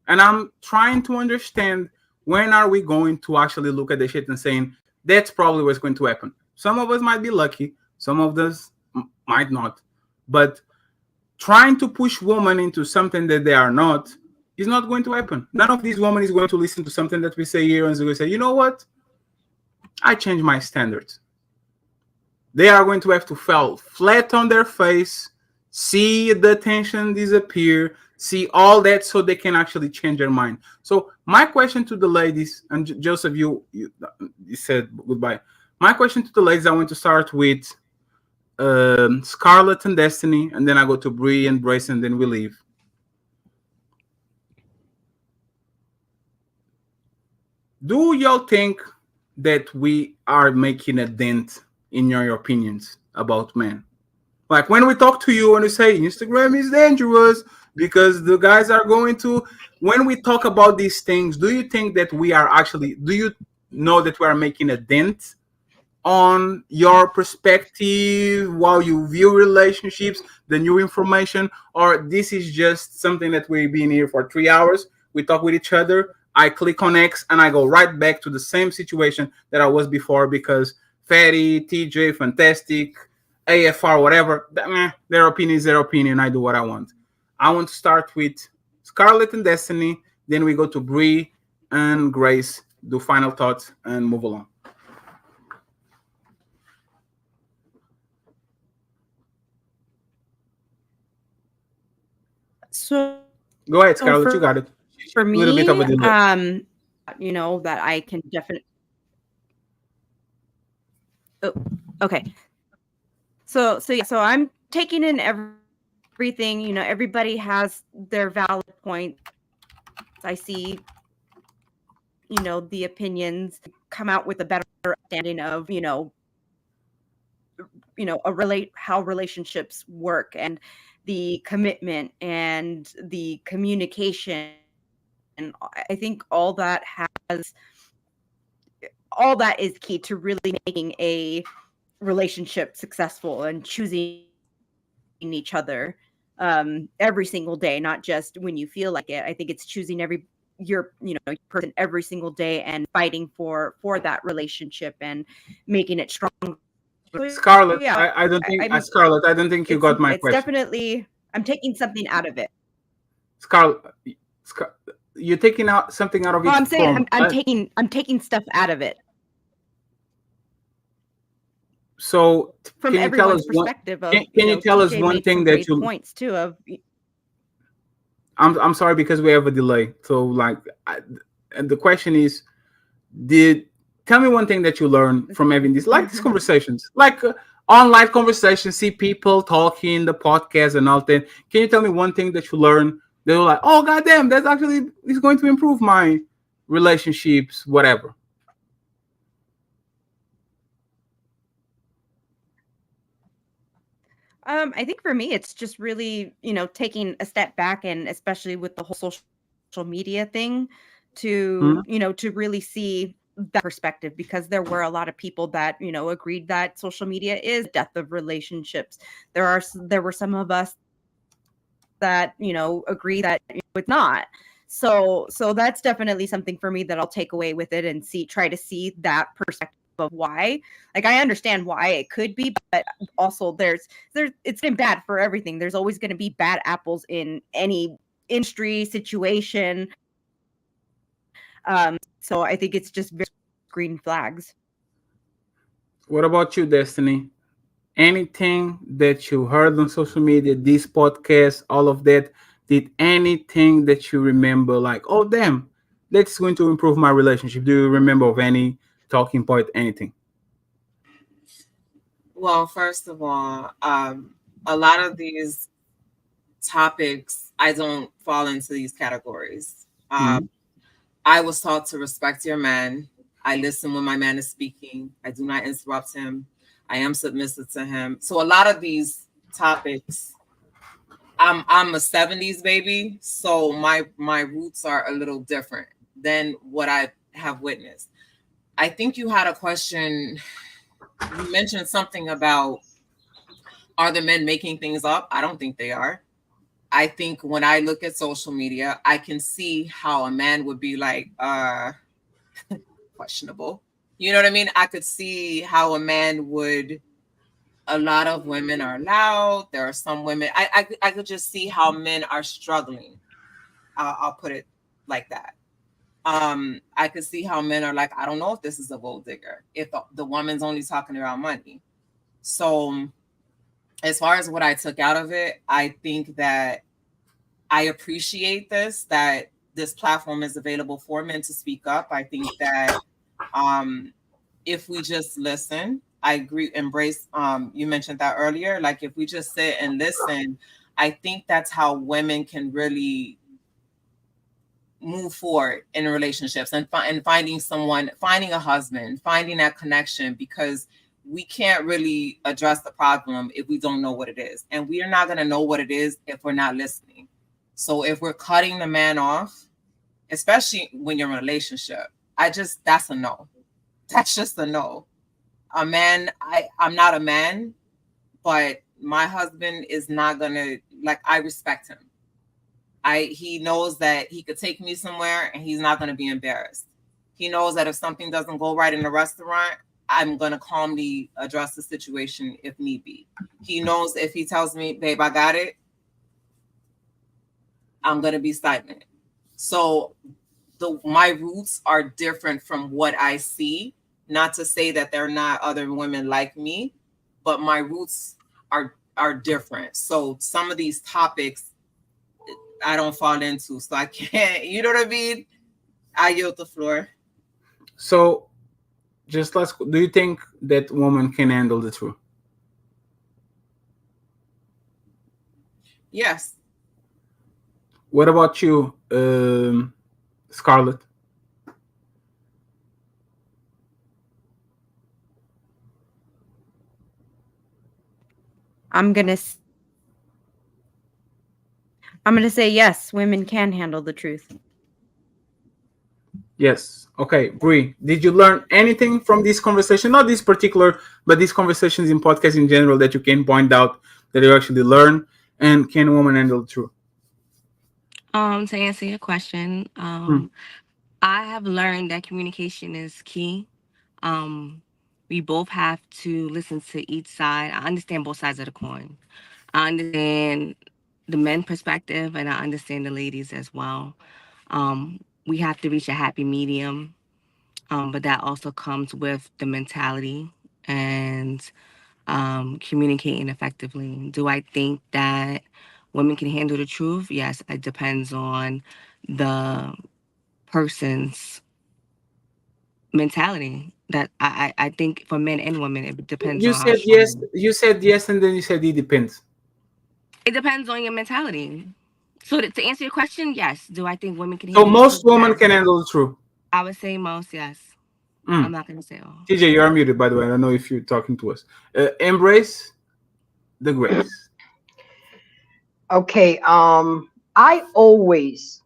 And I'm trying to understand, when are we going to actually look at the shit and saying, that's probably what's going to happen. Some of us might be lucky. Some of us might not. But trying to push women into something that they are not is not going to happen. None of these women is going to listen to something that we say here and they will say, you know what? I changed my standards. They are going to have to fall flat on their face, see the tension disappear, see all that, so they can actually change their mind. So my question to the ladies, and Joseph, you said goodbye. My question to the ladies, I want to start with Scarlett and Destiny, and then I go to Bree and Brace, and then we leave. Do y'all think that we are making a dent in your opinions about men? Like when we talk to you and we say Instagram is dangerous because the guys are going to, when we talk about these things, do you think that we are actually, do you know that we are making a dent on your perspective while you view relationships, the new information, or this is just something that we've been here for 3 hours, we talk with each other, I click on X and I go right back to the same situation that I was before because Fatty, TJ, Fantastic, AFR, whatever, their opinion is their opinion. I do what I want. I want to start with Scarlett and Destiny. Then we go to Bree and Grace, do final thoughts and move along. So go ahead, Scarlett. You got it. For me, a little bit of a delay. You know, that I can definitely. Oh, okay. So I'm taking in everything. You know, everybody has their valid points. I see, you know, the opinions come out with a better understanding of, how relationships work and the commitment and the communication. And I think all that is key to really making a relationship successful and choosing each other every single day, not just when you feel like it. I think it's choosing your person every single day and fighting for that relationship and making it strong. Scarlett, yeah, I don't think Scarlett, I don't think you got my question. Definitely, I'm taking something out of it. Scarlett, you're taking out something out of it. I'm saying I'm taking stuff out of it. So from everyone's perspective, can you tell us one thing that you points too of? I'm sorry because we have a delay. So and the question is, tell me one thing that you learned from having these these conversations, online conversations, see people talking, the podcast and all that. Can you tell me one thing that you learned? They were like, oh goddamn, that's actually is going to improve my relationships, whatever. I think for me, it's just really, taking a step back, and especially with the whole social media thing, to to really see that perspective, because there were a lot of people that agreed that social media is death of relationships. There were some of us that agree that it's not. So that's definitely something for me that I'll take away with it and try to see that perspective of why. I understand why it could be, but also it's been bad for everything. There's always going to be bad apples in any industry situation. So I think it's just very green flags. What about you, Destiny? Anything that you heard on social media, this podcast, all of that, did anything that you remember oh damn, that's going to improve my relationship? Do you remember of any talking point, anything? Well, first of all, a lot of these topics, I don't fall into these categories. I was taught to respect your man. I listen when my man is speaking. I do not interrupt him. I am submissive to him. So a lot of these topics, I'm a 70s baby, so my roots are a little different than what I have witnessed. I think you had a question. You mentioned something about, are the men making things up? I don't think they are. I think when I look at social media, I can see how a man would be questionable. You know what I mean? I could see how a man would. A lot of women are loud. There are some women. I could just see how men are struggling. I'll put it like that. I could see how men are I don't know if this is a gold digger, if the woman's only talking about money. So as far as what I took out of it, I think that I appreciate that this platform is available for men to speak up. I think that if we just listen, I agree, embrace, you mentioned that earlier, if we just sit and listen, I think that's how women can really move forward in relationships and finding a husband, finding that connection, because we can't really address the problem if we don't know what it is. And we are not going to know what it is if we're not listening. So if we're cutting the man off, especially when you're in a relationship, that's a no. That's just a no. a man, I'm not a man, but my husband is not gonna, like, I respect him. He knows that he could take me somewhere and he's not gonna be embarrassed. He knows that if something doesn't go right in the restaurant, I'm gonna calmly address the situation if need be. He knows if he tells me, babe, I got it, I'm gonna be silent. So my roots are different from what I see. Not to say that there are not other women like me, but my roots are different. So some of these topics I don't fall into. So I can't, you know what I mean? I yield the floor. So just last, do you think that woman can handle the truth? Yes. What about you, Scarlett? I'm gonna say yes. Women can handle the truth. Yes. Okay, Bree, did you learn anything from this conversation? Not this particular, but these conversations in podcasts in general that you can point out that you actually learn? And can a woman handle the truth? To answer your question, I have learned that communication is key. We both have to listen to each side. I understand both sides of the coin. I understand the men's perspective and I understand the ladies as well. We have to reach a happy medium, but that also comes with the mentality and communicating effectively. Do I think that women can handle the truth? Yes, it depends on the person's mentality. That I think for men and women, it depends You on how said strong. yes. You said yes, and then you said it depends. It depends on your mentality. So to answer your question, yes. Do I think women can So handle the most truth? women Yes. can handle the truth. I would say most, yes. Mm. I'm not going to say all. TJ, you're muted, by the way. I don't know if you're talking to us. Embrace the grace. Okay. I always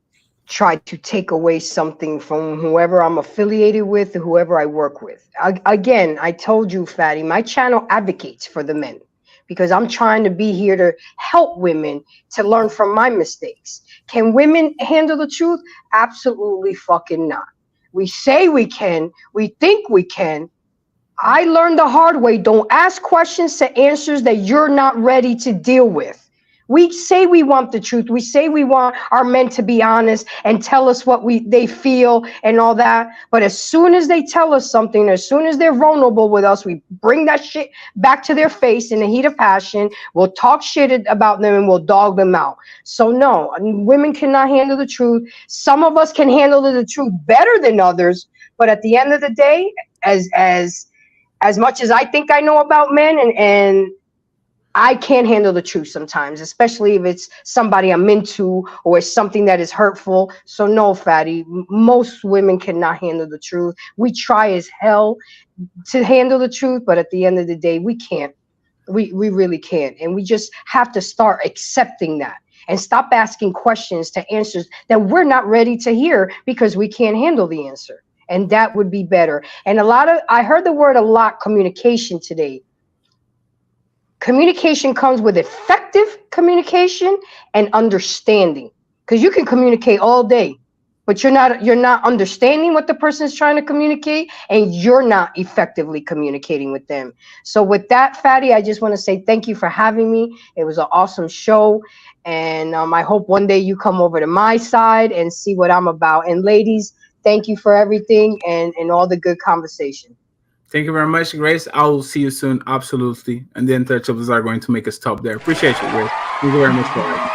try to take away something from whoever I'm affiliated with, or whoever I work with. Again, I told you, Fatty, my channel advocates for the men because I'm trying to be here to help women to learn from my mistakes. Can women handle the truth? Absolutely fucking not. We say we can, we think we can. I learned the hard way. Don't ask questions to answers that you're not ready to deal with. We say we want the truth. We say we want our men to be honest and tell us what they feel and all that. But as soon as they tell us something, as soon as they're vulnerable with us, we bring that shit back to their face in the heat of passion. We'll talk shit about them and we'll dog them out. So no, women cannot handle the truth. Some of us can handle the truth better than others. But at the end of the day, as much as I think I know about men, and I can't handle the truth sometimes, especially if it's somebody I'm into or it's something that is hurtful. So no, Fatty, most women cannot handle the truth. We try as hell to handle the truth, but at the end of the day, we can't. We really can't. And we just have to start accepting that and stop asking questions to answers that we're not ready to hear because we can't handle the answer. And that would be better. And I heard the word a lot, communication today. Communication comes with effective communication and understanding, because you can communicate all day, but you're not understanding what the person is trying to communicate, and you're not effectively communicating with them. So with that, Fatty, I just want to say thank you for having me. It was an awesome show, and I hope one day you come over to my side and see what I'm about. And ladies, thank you for everything and all the good conversation. Thank you very much, Grace. I will see you soon, absolutely. And the Untouchables are going to make a stop there. Appreciate you, Grace. Thank you very much for that.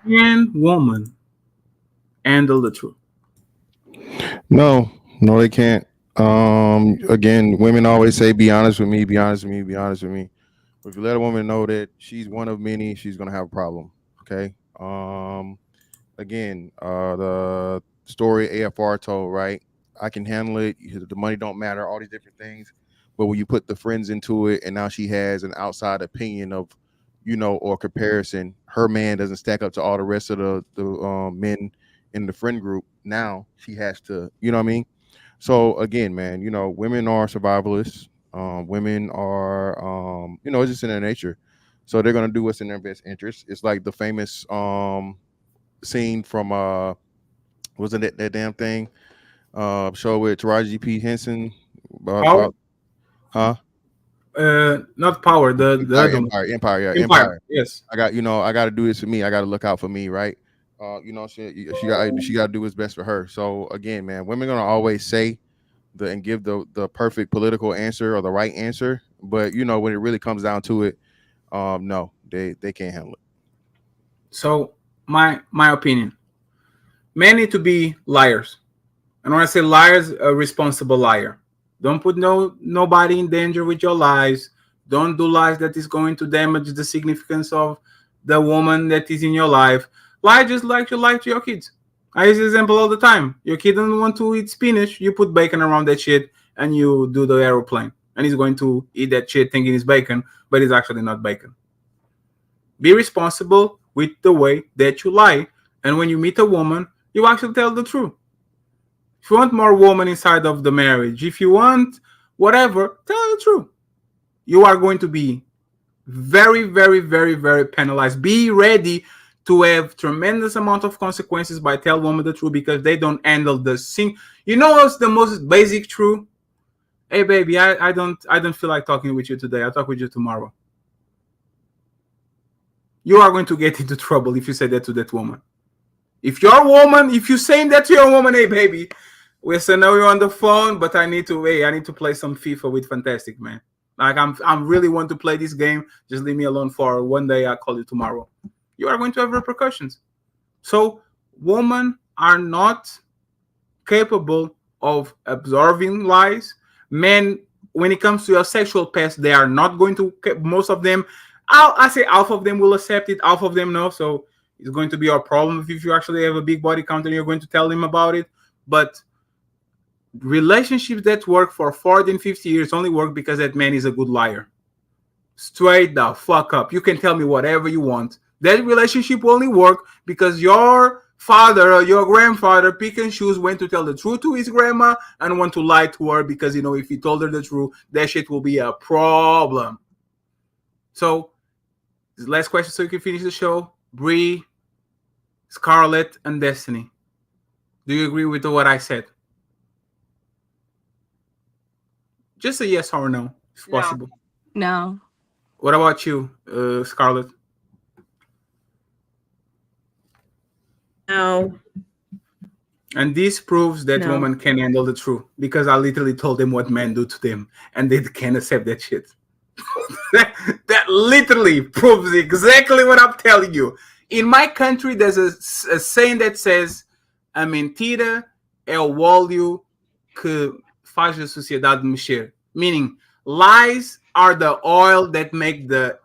Can woman handle the truth? No, they can't. Again, women always say, be honest with me, be honest with me, be honest with me. But if you let a woman know that she's one of many, she's gonna have a problem. Okay. Again, the story AFR told, right? I can handle it. The money don't matter, all these different things. But when you put the friends into it, and now she has an outside opinion of, or comparison, her man doesn't stack up to all the rest of the men in the friend group. Now she has to, you know what I mean? So again, man, you know, women are survivalists. Women are, you know, it's just in their nature. So they're gonna do what's in their best interest. It's like the famous scene from wasn't it that damn thing? Show with Taraji P. Henson about huh? Not Power. The other one. Empire. Yes. I got to do this for me. I got to look out for me, right? You know, she got to do what's best for her. So again, man, women gonna always say and give the perfect political answer or the right answer, but you know, when it really comes down to it, no, they can't handle it. So my opinion, men need to be liars, and when I say liars, a responsible liar. Don't put nobody in danger with your lies. Don't do lies that is going to damage the significance of the woman that is in your life. Lie just like you lie to your kids. I use this example all the time. Your kid doesn't want to eat spinach. You put bacon around that shit and you do the aeroplane. And he's going to eat that shit thinking it's bacon, but it's actually not bacon. Be responsible with the way that you lie. And when you meet a woman, you actually tell the truth. If you want more woman inside of the marriage, if you want whatever, tell the truth. You are going to be very, very, very, very penalized. Be ready to have tremendous amount of consequences by telling women the truth because they don't handle the thing. You know what's the most basic truth? Hey baby, I don't feel like talking with you today. I'll talk with you tomorrow. You are going to get into trouble if you say that to that woman. If you're saying that to your woman, hey baby, we still know you're on the phone, but I need to play some FIFA with Fantastic, man. Like I'm really want to play this game. Just leave me alone for one day. I'll call you tomorrow. You are going to have repercussions. So women are not capable of absorbing lies. Men, when it comes to your sexual past, they are not going to. Most of them, I say half of them will accept it, half of them no. So it's going to be a problem if you actually have a big body count and you're going to tell them about it. But relationships that work for 40 and 50 years only work because that man is a good liar. Straight the fuck up. You can tell me whatever you want. That relationship only work because your father or your grandfather pick and choose when to tell the truth to his grandma and when to lie to her because, you know, if he told her the truth, that shit will be a problem. So, this last question so you can finish the show. Bree, Scarlett, and Destiny. Do you agree with what I said? Just a yes or no, if possible. No. What about you, Scarlett? No. And this proves that No. women can handle the truth because I literally told them what men do to them and they can't accept that shit. that literally proves exactly what I'm telling you. In my country, there's a saying that says, a mentira é o óleo que faz a sociedade mexer. Meaning, lies are the oil that make the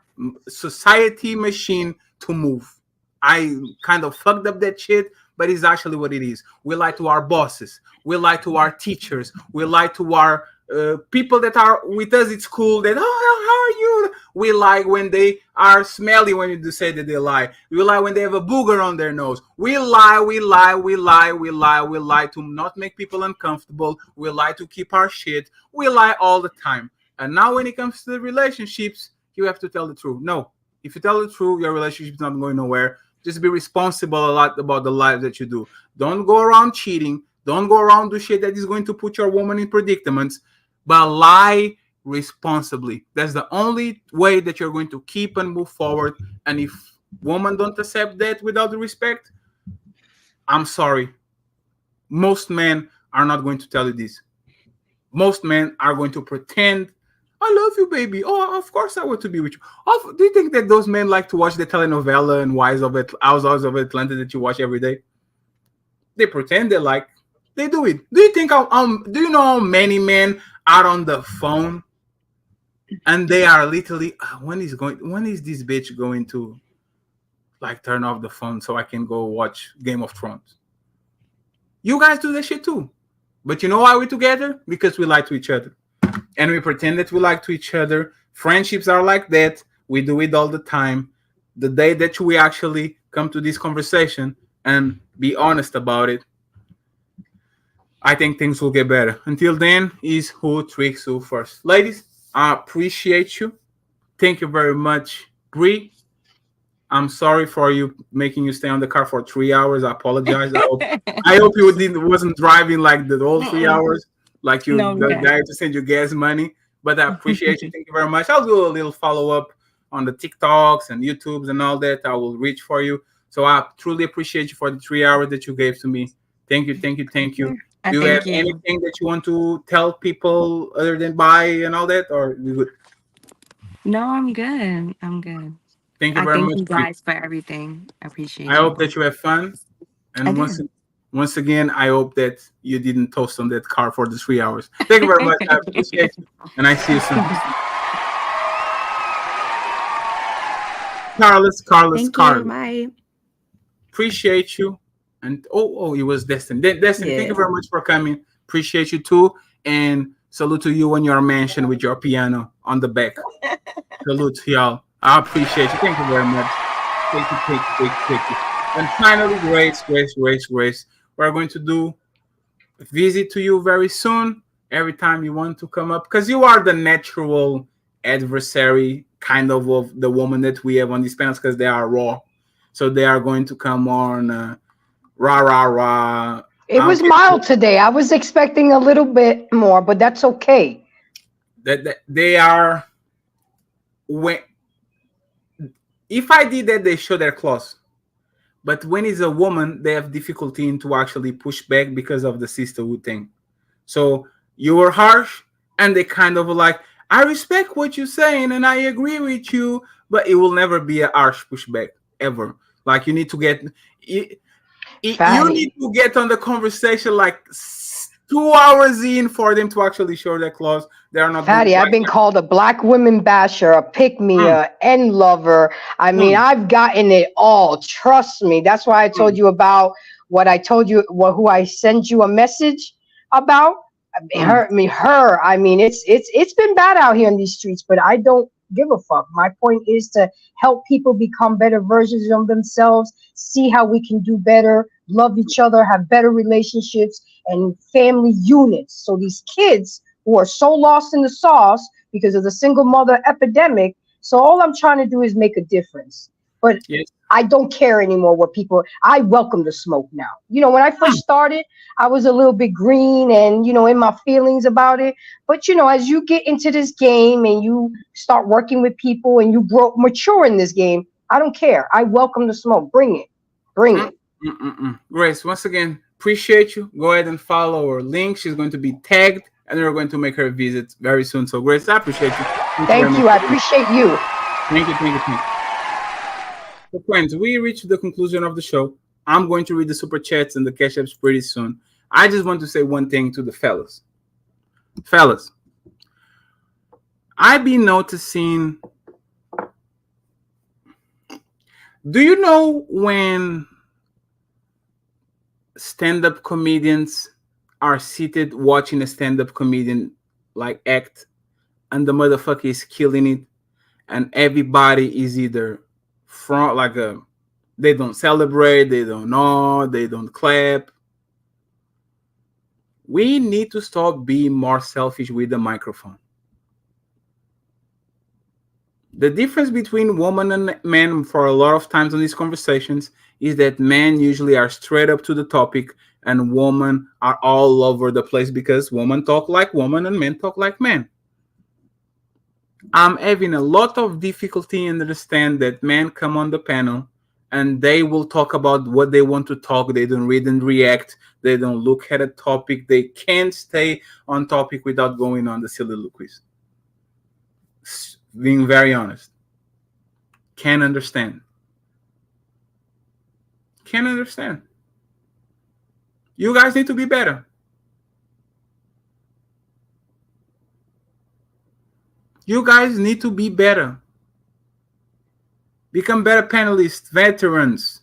society machine to move. I kind of fucked up that shit, but it's actually what it is. We lie to our bosses. We lie to our teachers. We lie to our people that are with us at school that, oh, how are you? We lie when they are smelly when you say that they lie. We lie when they have a booger on their nose. We lie to not make people uncomfortable. We lie to keep our shit. We lie all the time. And now when it comes to the relationships, you have to tell the truth. No, if you tell the truth, your relationship is not going nowhere. Just be responsible a lot about the lives that you do. Don't go around cheating. Don't go around do shit that is going to put your woman in predicaments. But lie responsibly. That's the only way that you're going to keep and move forward. And if women don't accept that without the respect, I'm sorry. Most men are not going to tell you this. Most men are going to pretend, I love you, baby. Oh, of course I want to be with you. Do you think that those men like to watch the telenovela and Housewives of Atlanta that you watch every day? They pretend they like. They do it. Do you think do you know how many men are on the phone and they are literally when is this bitch going to like turn off the phone so I can go watch Game of Thrones? You guys do that shit too. But you know why we're together? Because we lie to each other. And we pretend that we like to each other. Friendships are like that. We do it all the time. The day that we actually come to this conversation and be honest about it, I think things will get better. Until then, is who tricks who first. Ladies, I appreciate you. Thank you very much, Bree. I'm sorry for you making you stay on the car for 3 hours. I apologize. I hope you wasn't driving like the whole 3 hours, like you the guy to send you gas money. But I appreciate you. Thank you very much. I'll do a little follow up on the TikToks and YouTubes and all that. I will reach for you. So I truly appreciate you for the 3 hours that you gave to me. Thank you. Do you have anything that you want to tell people other than bye and all that, or we would? No, I'm good. Thank you very much. Thank you guys for everything. I appreciate it. I hope that you have fun. And once again, I hope that you didn't toast on that car for the 3 hours. Thank you very much. I appreciate you. And I see you soon. Carlos. Bye. Appreciate you. And it was Destin. Destin, thank you very much for coming. Appreciate you too. And salute to you on your mansion with your piano on the back. Salute to y'all. I appreciate you. Thank you very much. Thank you. And finally, Grace. We're going to do a visit to you very soon. Every time you want to come up, because you are the natural adversary kind of the woman that we have on these panels, because they are raw. So they are going to come on rah. It was mild today. I was expecting a little bit more, but that's okay. That they are if I did that, they show their claws. But when it's a woman, they have difficulty into actually push back because of the sisterhood thing. So you were harsh, and they kind of like, I respect what you're saying, and I agree with you, but it will never be a harsh pushback ever. Like you need to get, you need to get on the conversation like 2 hours in for them to actually show their claws. They are not. Patty, I've been called a black women basher, a pick me, a end lover. I mean, I've gotten it all. Trust me. That's why I told you about what I told you. Who I sent you a message about. Her. I mean, it's been bad out here in these streets, but I don't give a fuck. My point is to help people become better versions of themselves. See how we can do better. Love each other. Have better relationships and family units. So these kids who are so lost in the sauce because of the single mother epidemic. So all I'm trying to do is make a difference. But I don't care anymore what people, I welcome the smoke now. You know, when I first started, I was a little bit green and, you know, in my feelings about it. But, you know, as you get into this game and you start working with people and you grow mature in this game, I don't care. I welcome the smoke. Bring it. Grace, once again, appreciate you. Go ahead and follow her link. She's going to be tagged, and we're going to make her visit very soon. So, Grace, I appreciate you. Thank you. I appreciate you. Thank you. So, friends, we reached the conclusion of the show. I'm going to read the super chats and the cash apps pretty soon. I just want to say one thing to the fellas. Fellas, I've been noticing. Do you know when stand-up comedians are seated watching a stand-up comedian like act, and the motherfucker is killing it, and everybody is either from like they don't celebrate, they don't know, they don't clap. We need to stop being more selfish with the microphone. The difference between women and men for a lot of times on these conversations is that men usually are straight up to the topic and women are all over the place because women talk like women and men talk like men. I'm having a lot of difficulty in understand that men come on the panel and they will talk about what they want to talk. They don't read and react. They don't look at a topic. They can't stay on topic without going on the soliloquies. Being very honest. Can't understand. You guys need to be better. You guys need to be better. Become better panelists, veterans.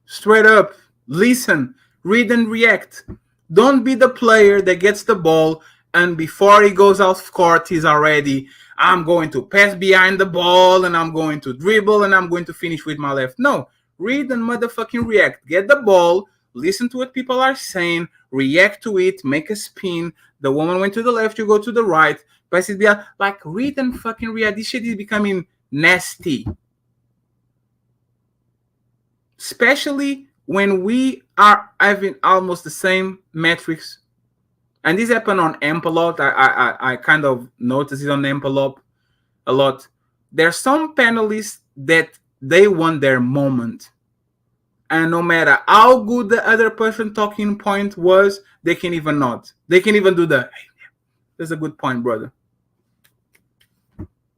Straight up, listen, read and react. Don't be the player that gets the ball and before he goes off court, he's already, I'm going to pass behind the ball and I'm going to dribble and I'm going to finish with my left. No, read and motherfucking react. Get the ball, listen to what people are saying, react to it, make a spin. The woman went to the left, you go to the right. Pass it beyond. Like, read and fucking read. This shit is becoming nasty. Especially when we are having almost the same metrics. And this happened on AMP a lot. I kind of noticed it on AMP a lot. There are some panelists that they want their moment. And no matter how good the other person talking point was, they can even not. They can even do the, hey, that's a good point, brother.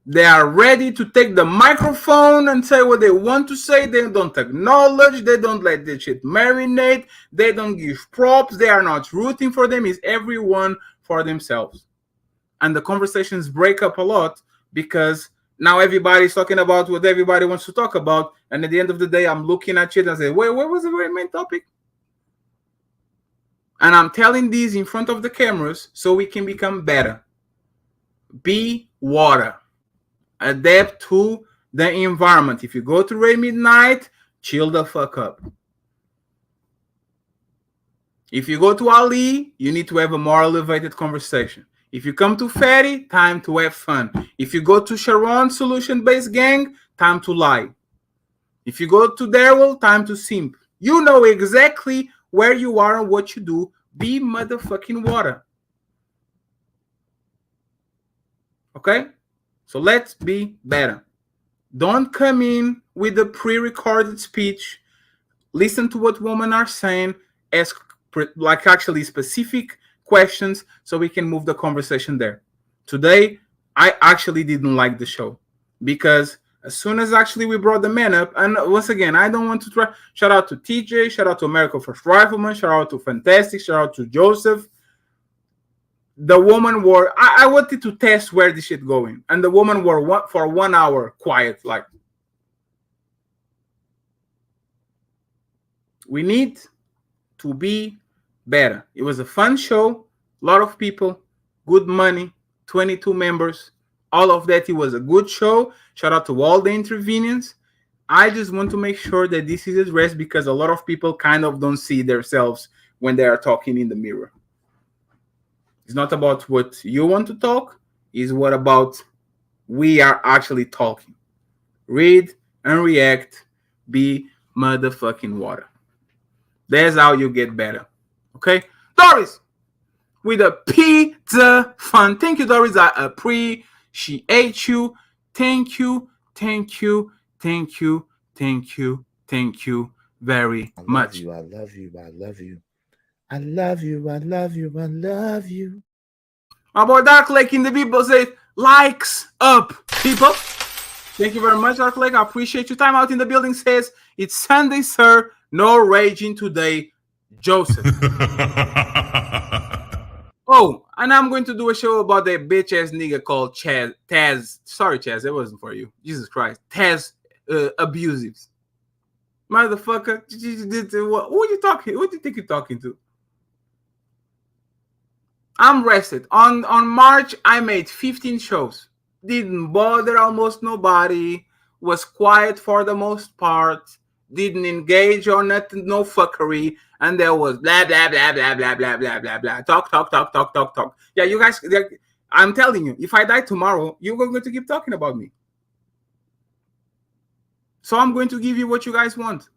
They are ready to take the microphone and say what they want to say. They don't acknowledge. They don't let the shit marinate. They don't give props. They are not rooting for them. It's everyone for themselves. And the conversations break up a lot because now everybody's talking about what everybody wants to talk about. And at the end of the day, I'm looking at shit and say, wait, where was the very main topic? And I'm telling these in front of the cameras so we can become better. Be water. Adapt to the environment. If you go to Ray Midnight, chill the fuck up. If you go to Ali, you need to have a more elevated conversation. If you come to Fatty, time to have fun. If you go to Sharon, solution-based gang, time to lie. If you go to Daryl, time to simp. You know exactly where you are and what you do. Be motherfucking water. Okay? So let's be better. Don't come in with a pre-recorded speech. Listen to what women are saying. Ask like actually specific questions so we can move the conversation there. Today, I actually didn't like the show because as soon as actually we brought the men up, and once again, I don't want to try. Shout out to TJ, shout out to America First Rifleman, shout out to Fantastic, shout out to Joseph. The woman were, I wanted to test where this shit going. And the woman were for 1 hour quiet. Like, we need to be better. It was a fun show. A lot of people, good money, 22 members. All of that, it was a good show. Shout out to all the intervenients. I just want to make sure that this is addressed because a lot of people kind of don't see themselves when they are talking in the mirror. It's not about what you want to talk. It's what about we are actually talking. Read and react. Be motherfucking water. That's how you get better. Okay? Doris, with a pizza fun. Thank you, Doris. I appreciate you. Thank you. Thank you. Thank you. Thank you. Thank you very much. I love you. I love you. I love you, I love you, I love you. My boy Dark Lake in the people says, likes up, people. Thank you very much, Dark Lake. I appreciate your time out in the building. Says, it's Sunday, sir. No raging today, Joseph. Oh, and I'm going to do a show about that bitch-ass nigga called Taz. Sorry, Chaz, that wasn't for you. Jesus Christ. Taz abusives. Motherfucker. Who are you talking? Who do you think you're talking to? I'm rested. On March, I made 15 shows. Didn't bother almost nobody. Was quiet for the most part. Didn't engage or nothing, no fuckery. And there was blah, blah, blah, blah, blah, blah, blah, blah, blah. Talk. Yeah, you guys, I'm telling you, if I die tomorrow, you're going to keep talking about me. So I'm going to give you what you guys want.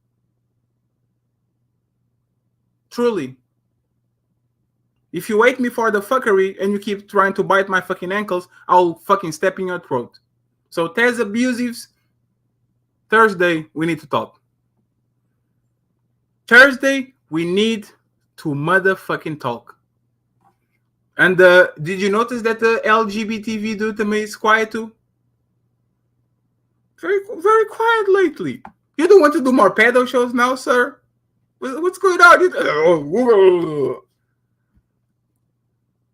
Truly. If you wait me for the fuckery and you keep trying to bite my fucking ankles, I'll fucking step in your throat. So Tez abusives, Thursday, we need to talk. Thursday, we need to motherfucking talk. And did you notice that the LGBT video to me is quiet too? Very, very quiet lately. You don't want to do more pedo shows now, sir? What's going on?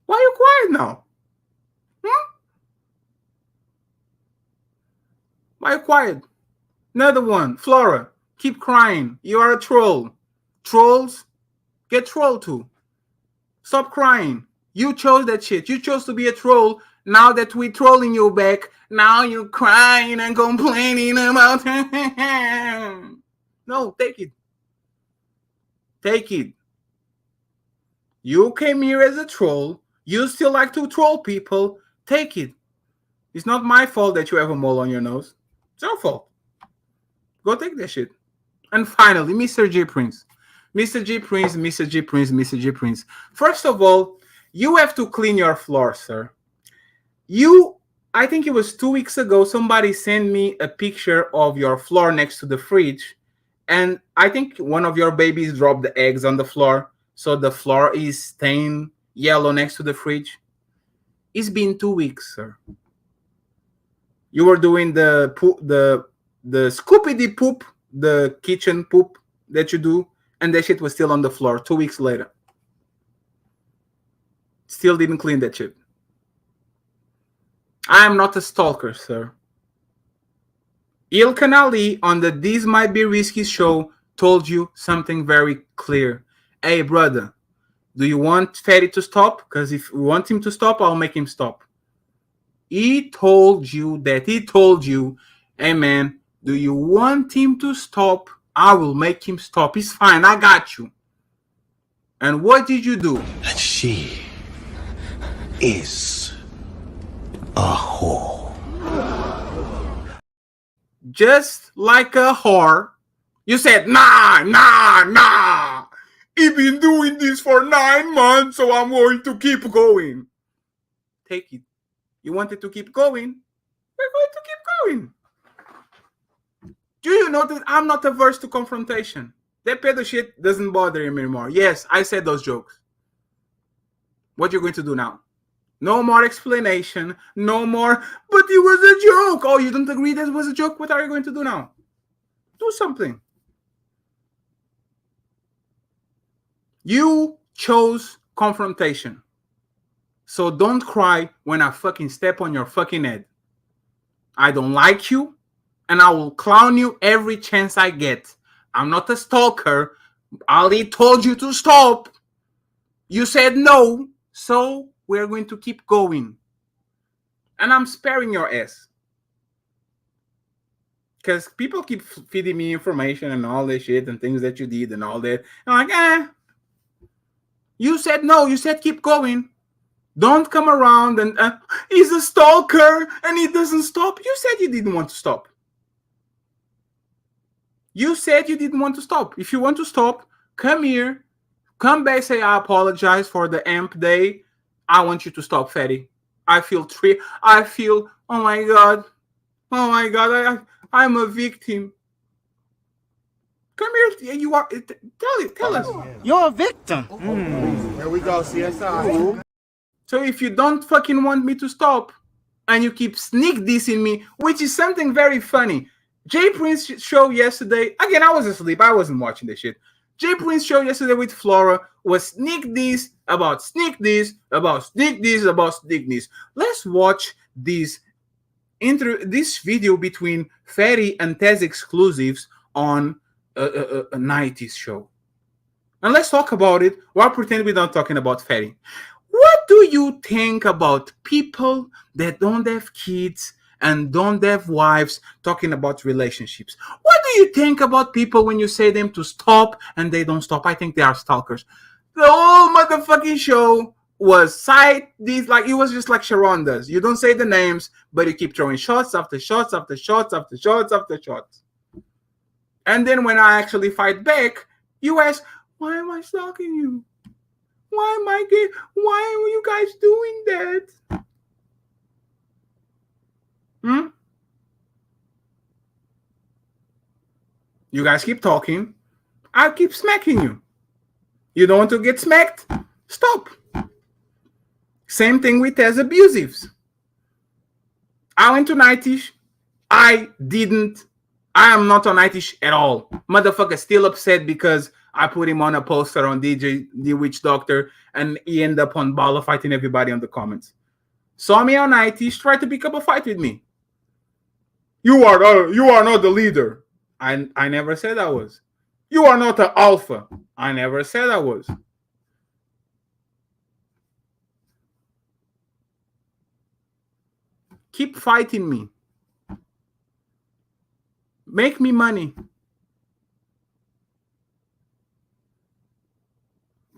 Why are you quiet now? Why are you quiet? Another one. Flora, keep crying. You are a troll. Trolls, get trolled too. Stop crying. You chose that shit. You chose to be a troll. Now that we're trolling you back, now you're crying and complaining about it. No, take it. Take it. You came here as a troll. You still like to troll people. Take it. It's not my fault that you have a mole on your nose. It's your fault. Go take that shit. And finally, Mr. J Prince. Mr. J Prince, Mr. J Prince, Mr. J Prince. First of all, you have to clean your floor, sir. I think it was 2 weeks ago, somebody sent me a picture of your floor next to the fridge. And I think one of your babies dropped the eggs on the floor. So the floor is stained yellow next to the fridge. It's been 2 weeks, sir. You were doing the Scoopy-Dee poop, the kitchen poop that you do, and that shit was still on the floor 2 weeks later. Still didn't clean that shit. I am not a stalker, sir. Ilkan Ali on the This Might Be Risky show told you something very clear. Hey, brother, do you want Fatty to stop? Because if you want him to stop, I'll make him stop. He told you that. He told you, hey, man, do you want him to stop? I will make him stop. It's fine. I got you. And what did you do? And she is a whore. Just like a whore, you said, nah. He's been doing this for 9 months, so I'm going to keep going. Take it. You wanted to keep going? We're going to keep going. Do you know that I'm not averse to confrontation? That pedo shit doesn't bother him anymore. Yes, I said those jokes. What you going to do now? No more explanation. No more, but it was a joke. Oh, you don't agree that it was a joke? What are you going to do now? Do something. You chose confrontation. So don't cry when I fucking step on your fucking head. I don't like you, and I will clown you every chance I get. I'm not a stalker. Ali told you to stop. You said no, so we're going to keep going. And I'm sparing your ass. Because people keep feeding me information and all this shit and things that you did and all that. I'm like, You said no. You said keep going. Don't come around and he's a stalker and he doesn't stop. You said you didn't want to stop. You said you didn't want to stop. If you want to stop, come here. Come back, say I apologize for the amp day. I want you to stop, Fatty. I feel, oh my God. I'm a victim. Come here. You are. Tell us. You're a victim. Here we go, CSI. So if you don't fucking want me to stop, and you keep sneak dissing me, which is something very funny. Jay Prince show yesterday. Again, I was asleep. I wasn't watching this shit. Jay Prince show yesterday with Flora was sneak diss about sneak diss about sneak diss about sneak diss. Let's watch this video between Fatty and Tez exclusives on a 90s show. And let's talk about it while pretend we're not talking about Fatty. What do you think about people that don't have kids and don't have wives talking about relationships? What do you think about people when you say them to stop and they don't stop? I think they are stalkers. The whole motherfucking show was it was just like Sharon does. You don't say the names, but you keep throwing shots after shots after shots after shots after shots. And then when I actually fight back, you ask, why am I stalking you? Why am I gay? Why are you guys doing that? You guys keep talking. I'll keep smacking you. You don't want to get smacked? Stop. Same thing with as abusives. I went to Nightish. I am not on Nightish at all. Motherfucker still upset because I put him on a poster on DJ The Witch Doctor and he ended up on Bala fighting everybody on the comments. Saw me on Nightish, tried to pick up a fight with me. You are not the leader. I never said I was. You are not an alpha. I never said I was. Keep fighting me. Make me money.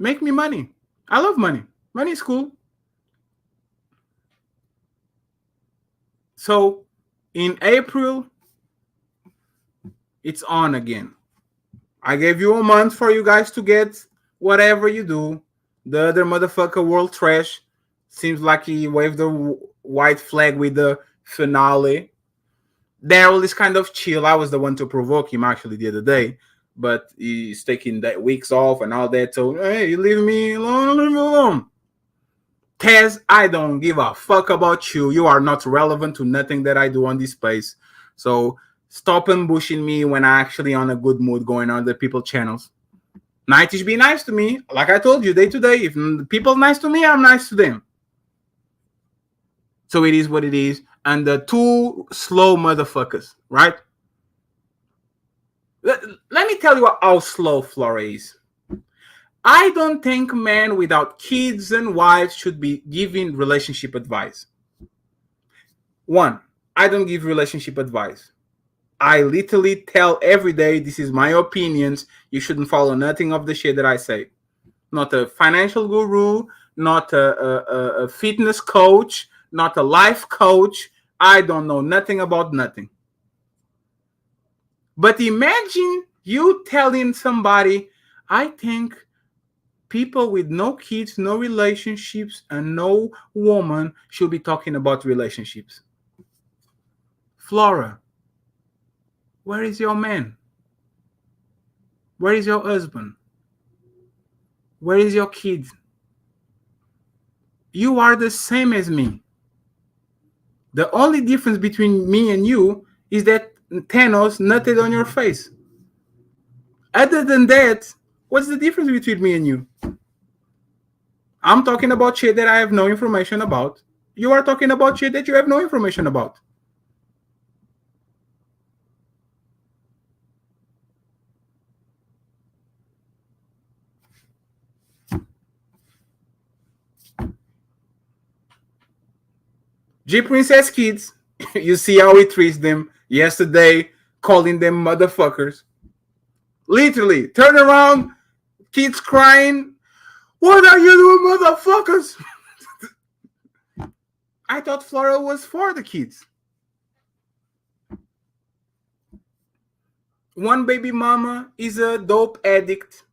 Make me money. I love money. Money is cool. So in April, it's on again. I gave you a month for you guys to get whatever you do. The other motherfucker, World Trash, seems like he waved the white flag with the finale. Daryl is kind of chill. I was the one to provoke him actually the other day, but he's taking that weeks off and all that. So, hey, you leave me alone, leave me alone. Tez, I don't give a fuck about you. You are not relevant to nothing that I do on this space. So stop ambushing me when I'm actually on a good mood going on the people channels. Nightish be nice to me. Like I told you, day to day. If people nice to me, I'm nice to them. So it is what it is. And the two slow motherfuckers, right? Let me tell you how slow Flora is. I don't think men without kids and wives should be giving relationship advice. One, I don't give relationship advice. I literally tell every day, this is my opinions. You shouldn't follow nothing of the shit that I say. Not a financial guru, not a fitness coach, not a life coach. I don't know nothing about nothing. But imagine you telling somebody, I think people with no kids, no relationships, and no woman should be talking about relationships. Flora, where is your man? Where is your husband? Where is your kid? You are the same as me. The only difference between me and you is that Thanos nutted on your face. Other than that, what's the difference between me and you? I'm talking about shit that I have no information about. You are talking about shit that you have no information about. J Prince has kids. You see how he treats them yesterday, calling them motherfuckers. Literally, turn around, kids crying. What are you doing, motherfuckers? I thought Flora was for the kids. One baby mama is a dope addict,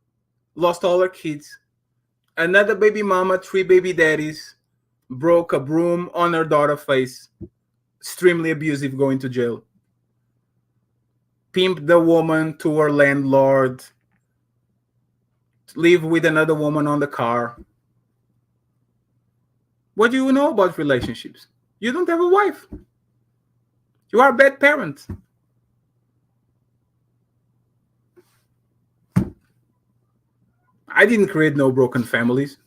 lost all her kids. Another baby mama, 3 baby daddies, broke a broom on her daughter's face, extremely abusive, going to jail. Pimped the woman to her landlord, live with another woman on the car. What do you know about relationships? You don't have a wife. You are a bad parent. I didn't create no broken families.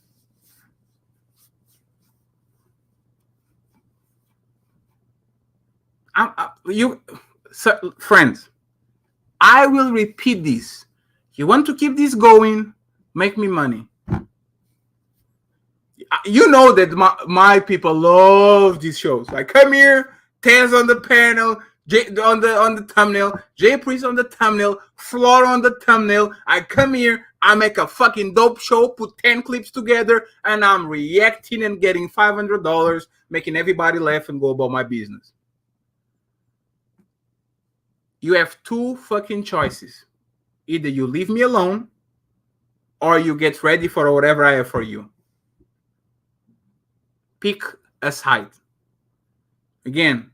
Friends, I will repeat this. You want to keep this going, make me money. You know that my people love these shows. Like, come here, Taz on the panel, on the thumbnail, Jay Priest on the thumbnail, Flora on the thumbnail. I come here, I make a fucking dope show, put 10 clips together, and I'm reacting and getting $500, making everybody laugh and go about my business. You have 2 fucking choices. Either you leave me alone, or you get ready for whatever I have for you. Pick a side. Again,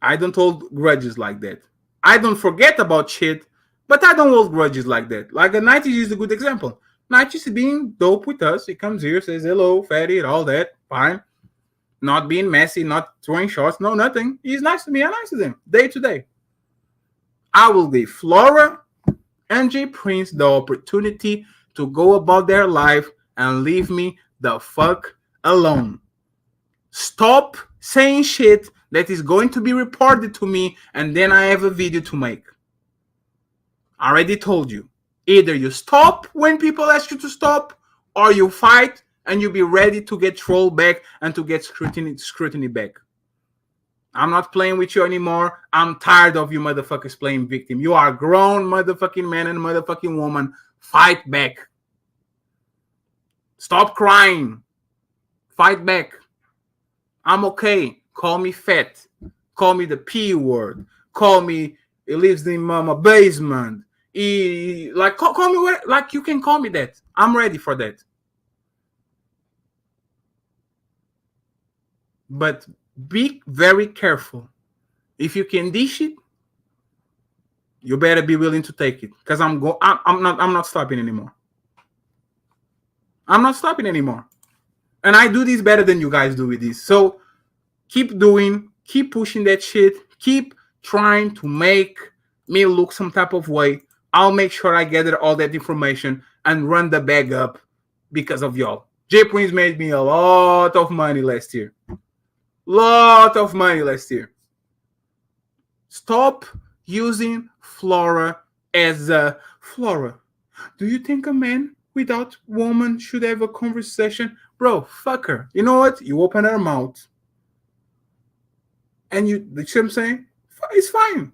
I don't hold grudges like that. I don't forget about shit, but I don't hold grudges like that. Like a Nighty is a good example. Nighty is being dope with us. He comes here, says hello, fatty, and all that. Fine. Not being messy, not throwing shots, no, nothing. He's nice to me. I'm nice to them, day to day. I will give Flora and J Prince the opportunity to go about their life and leave me the fuck alone. Stop saying shit that is going to be reported to me, and then I have a video to make. I already told you. Either you stop when people ask you to stop, or you fight and you be ready to get trolled back and to get scrutiny back. I'm not playing with you anymore. I'm tired of you motherfuckers playing victim. You are grown motherfucking man and motherfucking woman. Fight back. Stop crying. Fight back. I'm okay. Call me fat. Call me the P word. Call me he lives in mama basement. Call me what, like you can call me that. I'm ready for that. But be very careful. If you can dish it, you better be willing to take it. Because I'm not stopping anymore. I'm not stopping anymore. And I do this better than you guys do with this. So keep doing, keep pushing that shit, keep trying to make me look some type of way. I'll make sure I gather all that information and run the bag up because of y'all. J Prince made me a lot of money last year. Lot of money last year. Stop using Flora as a Flora. Do you think a man without woman should have a conversation? Bro, fuck her. You know what? You open her mouth. And you see what I'm saying? It's fine.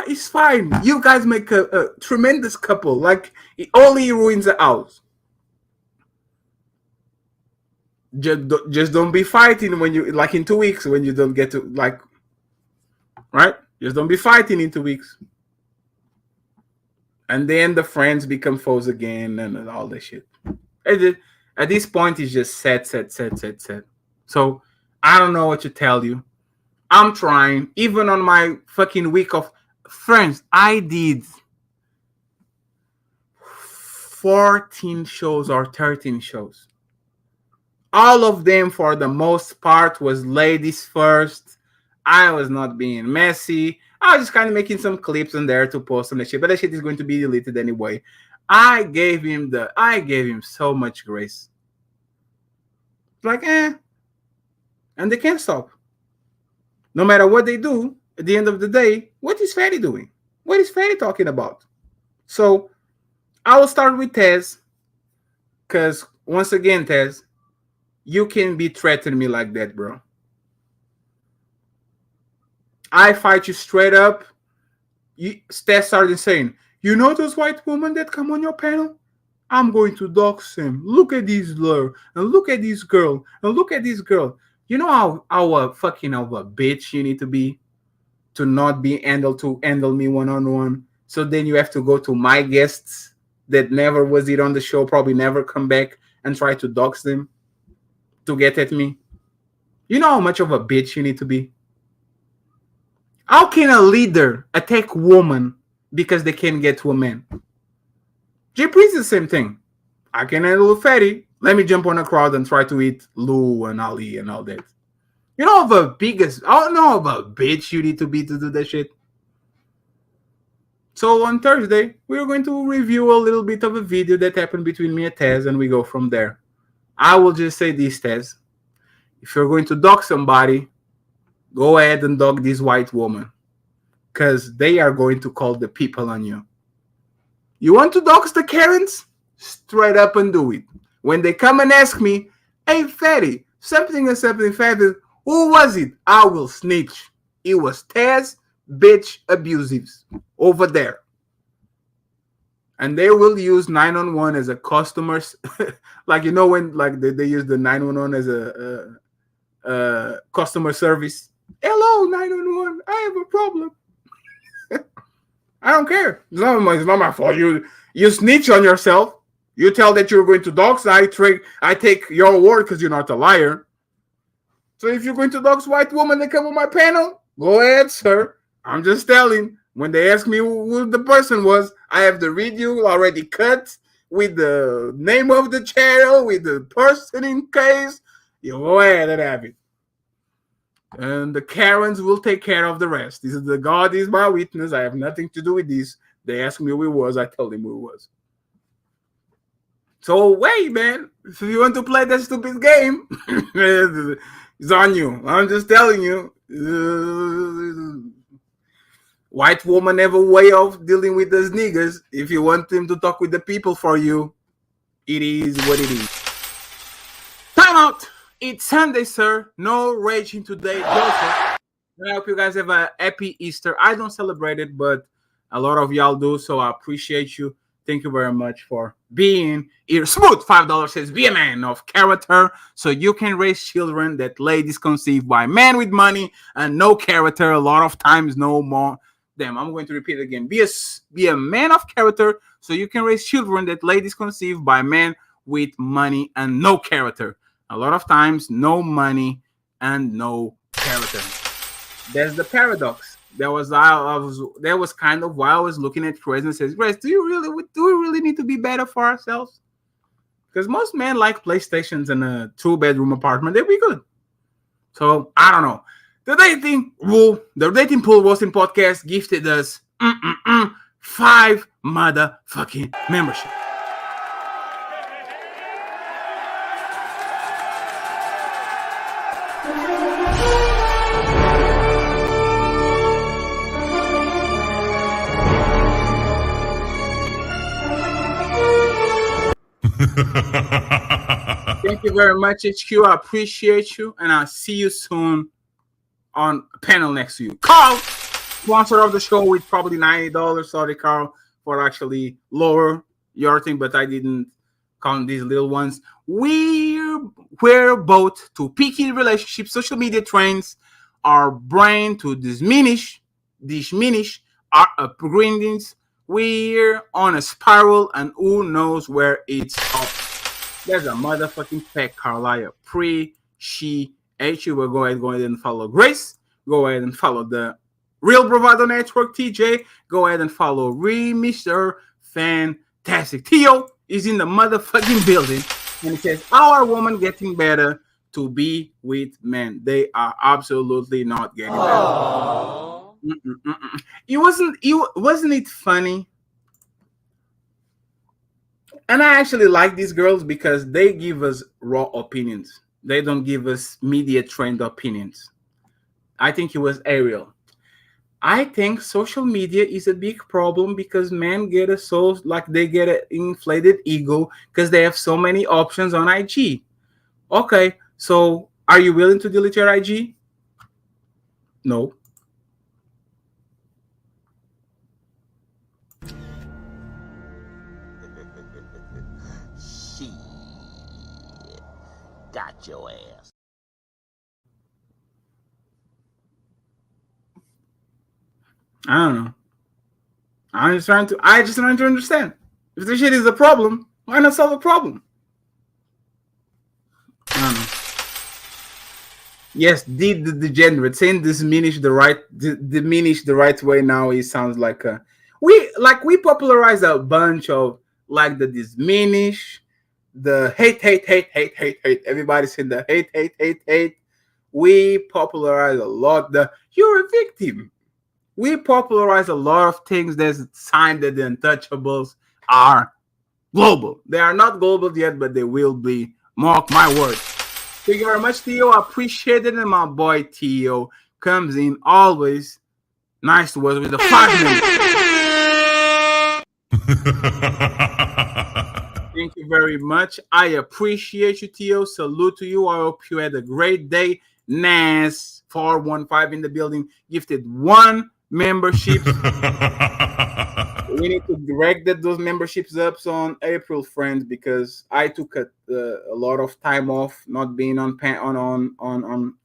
It's fine. You guys make a tremendous couple. Like, it only ruins the house. Just don't be fighting when you, like, in 2 weeks when you don't get to, like, right? Just don't be fighting in 2 weeks. And then the friends become foes again and all that shit. At this point, it's just sad. So, I don't know what to tell you. I'm trying. Even on my fucking week of friends, I did 14 shows or 13 shows. All of them, for the most part, was ladies first. I was not being messy. I was just kind of making some clips in there to post on the shit, but that shit is going to be deleted anyway. I gave him so much grace. Like, and they can't stop. No matter what they do, at the end of the day, what is Fatty doing? What is Fatty talking about? So, I will start with Tez, because once again, Tez, you can be threatening me like that, bro. I fight you straight up. Tez started saying, you know those white women that come on your panel? I'm going to dox them. Look at this lure, and look at this girl, and look at this girl. You know how fucking of a bitch you need to be to not be able to handle me one-on-one. So then you have to go to my guests that never was it on the show, probably never come back, and try to dox them to get at me. You know how much of a bitch you need to be? How can a leader attack woman because they can't get to a man? J Prince is the same thing. I can handle Fatty. Let me jump on a crowd and try to eat Lou and Ali and all that. You know how a bitch you need to be to do that shit? So on Thursday, we're going to review a little bit of a video that happened between me and Tez, and we go from there. I will just say this, Tez. If you're going to dog somebody, go ahead and dog this white woman, because they are going to call the people on you. You want to dox the Karens? Straight up and do it. When they come and ask me, hey, Fatty, something, Fatty, who was it? I will snitch. It was Tez, bitch, abusives over there. And they will use 911 as a customer, like, you know, when like they use the 911 as a customer service. Hello, 911, I have a problem. I don't care. It's not my fault. You snitch on yourself. You tell that you're going to dox. I take your word because you're not a liar. So if you're going to dox white woman that come on my panel, go ahead, sir. I'm just telling. When they ask me who the person was, I have the video already cut with the name of the channel, with the person in case. You go ahead and have it. And the Karens will take care of the rest. This is the God is my witness. I have nothing to do with this. They asked me who it was. I told them who it was. So wait, man. If you want to play that stupid game, it's on you. I'm just telling you. White woman have a way of dealing with those niggas. If you want them to talk with the people for you, it is what it is. Time out. It's Sunday, sir. No raging today, Joseph. I hope you guys have a happy Easter. I don't celebrate it, but a lot of y'all do, so I appreciate you. Thank you very much for being here. Smooth $5 says, be a man of character so you can raise children that ladies conceive by men with money and no character. A lot of times, no more. Damn, I'm going to repeat it again. Be a man of character so you can raise children that ladies conceive by men with money and no character. A lot of times, no money and no character. That's the paradox. That was kind of why I was looking at Grace and says, Grace, do we really need to be better for ourselves? Because most men like PlayStations in a 2-bedroom apartment. They'd be good. So I don't know. The dating pool roasting podcast gifted us 5 motherfucking membership. Thank you very much, HQ. I appreciate you, and I'll see you soon on a panel next to you. Carl, sponsor of the show with probably $90. Sorry, Carl, for actually lower your thing, but I didn't count these little ones. We're both to picky relationships. Social media trends our brain to diminish our upbringings. We're on a spiral, and who knows where it's up. There's a motherfucking fact, Carl. I appreciate you. We'll go ahead and follow Grace. Go ahead and follow the Real Bravado Network, TJ. Go ahead and follow Mr. Fantastic. Theo is in the motherfucking building, and he says, how are women getting better to be with men? They are absolutely not getting better. Wasn't it funny? And I actually like these girls because they give us raw opinions. They don't give us media trained opinions. I think it was Ariel. I think social media is a big problem because men get they get an inflated ego because they have so many options on IG. Okay, so are you willing to delete your IG? No. Got your ass. I don't know. I just trying to understand. If the shit is a problem, why not solve the problem? I don't know. Yes, the degenerate saying diminish the right way now. It sounds like we popularize a bunch of like the diminish, the hate. Everybody's saying the hate. We popularize a lot. You're a victim. We popularize a lot of things. There's a sign that the untouchables are global. They are not global yet, but they will be. Mark my words. Thank you very much, Theo. I appreciate it. And my boy Theo comes in always nice to us with the 5 minutes. Thank you very much. I appreciate you, Theo. Salute to you. I hope you had a great day. Nas 415 in the building gifted 1 membership. We need to direct those memberships up on April, friends, because I took a lot of time off, not being on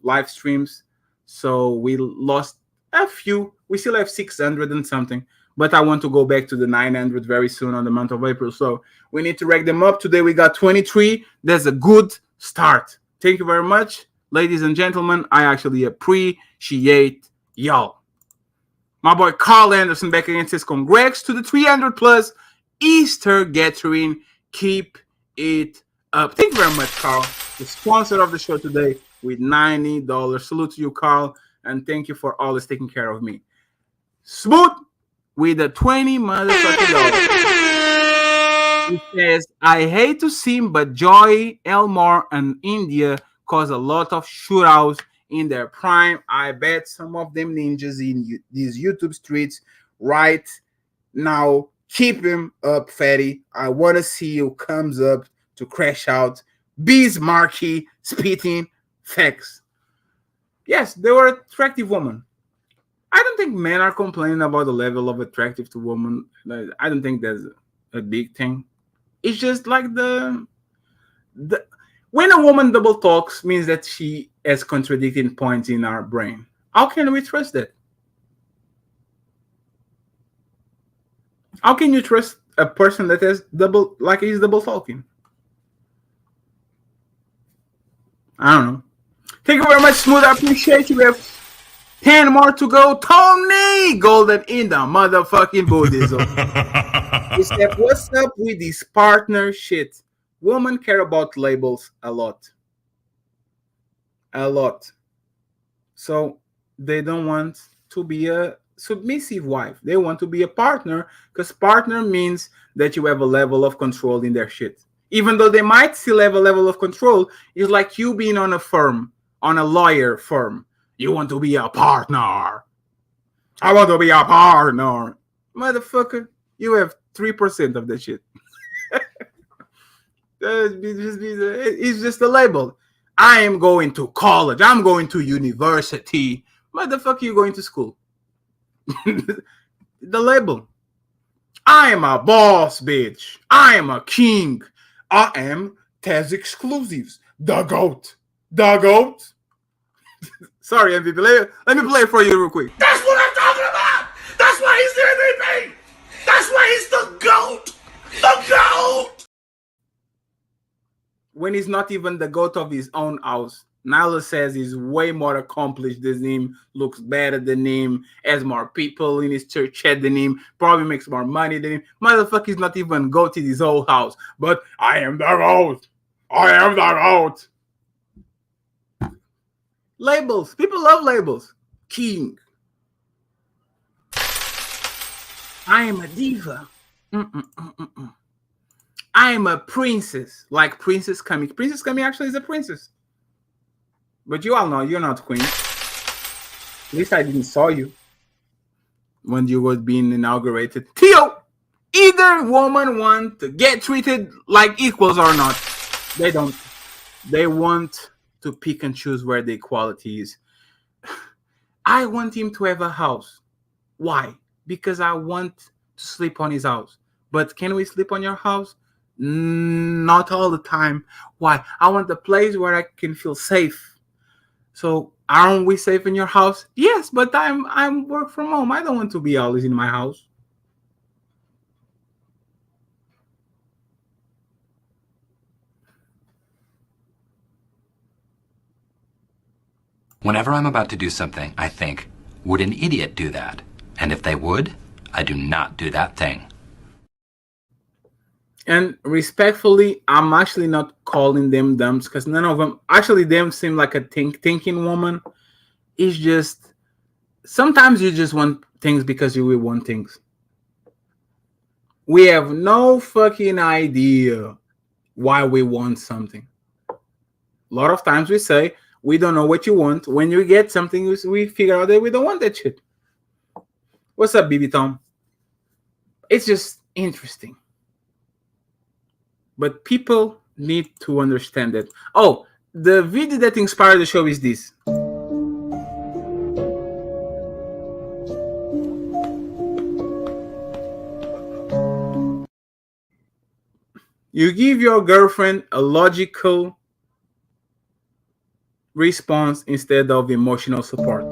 live streams. So we lost a few. We still have 600 and something, but I want to go back to the 900 very soon on the month of April. So we need to rack them up. Today we got 23. That's a good start. Thank you very much, ladies and gentlemen. I actually appreciate y'all. My boy Carl Anderson back again says, congrats to the 300 plus Easter gathering. Keep it up. Thank you very much, Carl, the sponsor of the show today with $90. Salute to you, Carl, and thank you for always taking care of me. Smooth with the 20 motherfucking dollars. He says, I hate to see him, but Joy, Elmore, and India cause a lot of shootouts in their prime. I bet some of them ninjas in these YouTube streets right now. Keep him up, fatty. I want to see you comes up to crash out. Bees Marquee spitting facts. Yes, they were attractive women. I don't think men are complaining about the level of attractive to women. I don't think a big thing. It's just like the when a woman double talks means that she has contradicting points in our brain. How can we trust that? How can you trust a person that has he's double talking? I don't know. Thank you very much, Smooth. I appreciate you. We have 10 more to go. Tony Golden in the motherfucking Buddhism. He said, what's up with this partner shit? Women care about labels a lot. A lot. So they don't want to be a submissive wife. They want to be a partner, because partner means that you have a level of control in their shit. Even though they might still have a level of control, it's like you being on a firm, on a lawyer firm. You want to be a partner. I want to be a partner. Motherfucker, you have 3% of the shit. It's just a label. I am going to college. I'm going to university. Motherfucker, you going to school. The label. I am a boss, bitch. I am a king. I am Tez Exclusives. The GOAT. The GOAT. Sorry, MVP. Let me play it for you real quick. That's what I'm talking about. That's why he's the MVP. That's why he's the GOAT. The GOAT. When he's not even the GOAT of his own house. Nyla says he's way more accomplished than him, looks better than him, has more people in his church than him, probably makes more money than him. Motherfucker is not even GOAT in his whole house. But I am the GOAT. I am the GOAT. Labels. People love labels. King. I am a diva. I am a princess. Like Princess Kami. Princess Kami actually is a princess. But you all know you're not queen. At least I didn't saw you when you was being inaugurated. Theo! Either woman want to get treated like equals or not. They don't. They want to pick and choose where the equality is. I want him to have a house. Why? Because I want to sleep on his house. But can we sleep on your house? Not all the time. Why? I want a place where I can feel safe. So aren't we safe in your house? Yes, but I'm work from home. I don't want to be always in my house. Whenever I'm about to do something, I think, would an idiot do that? And if they would, I do not do that thing. And respectfully, I'm actually not calling them dumb, because none of them, actually them seem like a thinking woman. It's just, sometimes you just want things because you will want things. We have no fucking idea why we want something. A lot of times we say, we don't know what you want. When you get something, we figure out that we don't want that shit. What's up, BB Tom? It's just interesting. But people need to understand that. Oh, the video that inspired the show is this. You give your girlfriend a logical response instead of emotional support.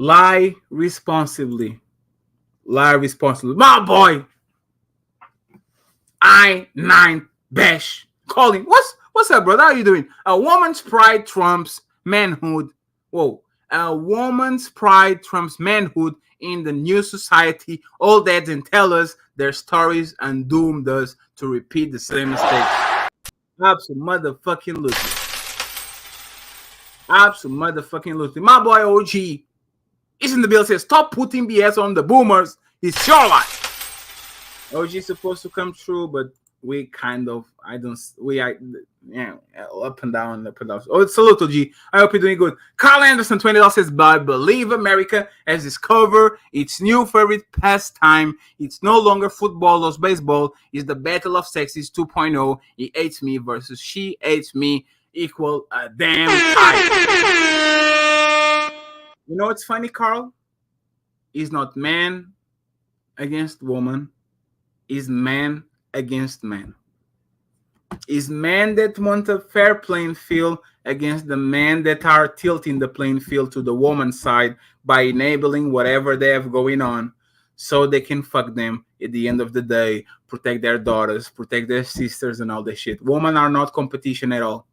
Lie responsibly. Lie responsibly. My boy, I9 Bash calling. What's up, brother? How you doing? A woman's pride trumps manhood. Whoa. A woman's pride trumps manhood in the new society. All dads and tell us their stories and doomed us to repeat the same mistakes. Absolutely. Absolutely. My boy OG is in the bill, says stop putting BS on the boomers. It's your life. OG is supposed to come through, but we kind of, up and down, up and down. Oh, it's salute to G. I hope you're doing good. Carl Anderson, $20 says, but I believe America has discovered its new favorite pastime. It's no longer football or baseball. It's the battle of sexes 2.0. He hates me versus she hates me equal a damn tie. You know what's funny, Carl? It's not man against woman. It's man against man. Is men that want a fair playing field against the men that are tilting the playing field to the woman's side by enabling whatever they have going on so they can fuck them at the end of the day, protect their daughters, protect their sisters and all that shit. Women are not competition at all.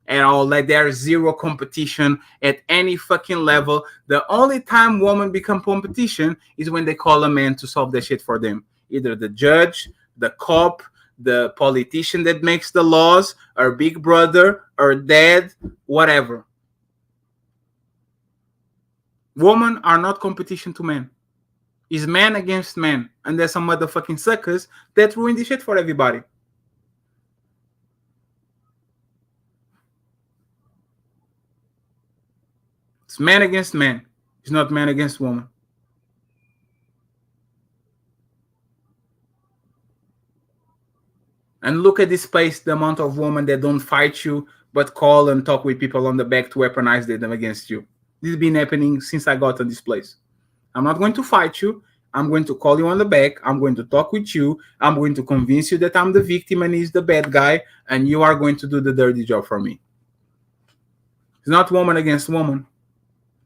At all. Like there's zero competition at any fucking level. The only time women become competition is when they call a man to solve that shit for them. Either the judge, the cop, the politician that makes the laws, or big brother, or dad, whatever. Women are not competition to men. It's man against man. And there's some motherfucking suckers that ruin the shit for everybody. It's man against man. It's not man against woman. And look at this space, the amount of women that don't fight you, but call and talk with people on the back to weaponize them against you. This has been happening since I got to this place. I'm not going to fight you. I'm going to call you on the back. I'm going to talk with you. I'm going to convince you that I'm the victim and he's the bad guy, and you are going to do the dirty job for me. It's not woman against woman.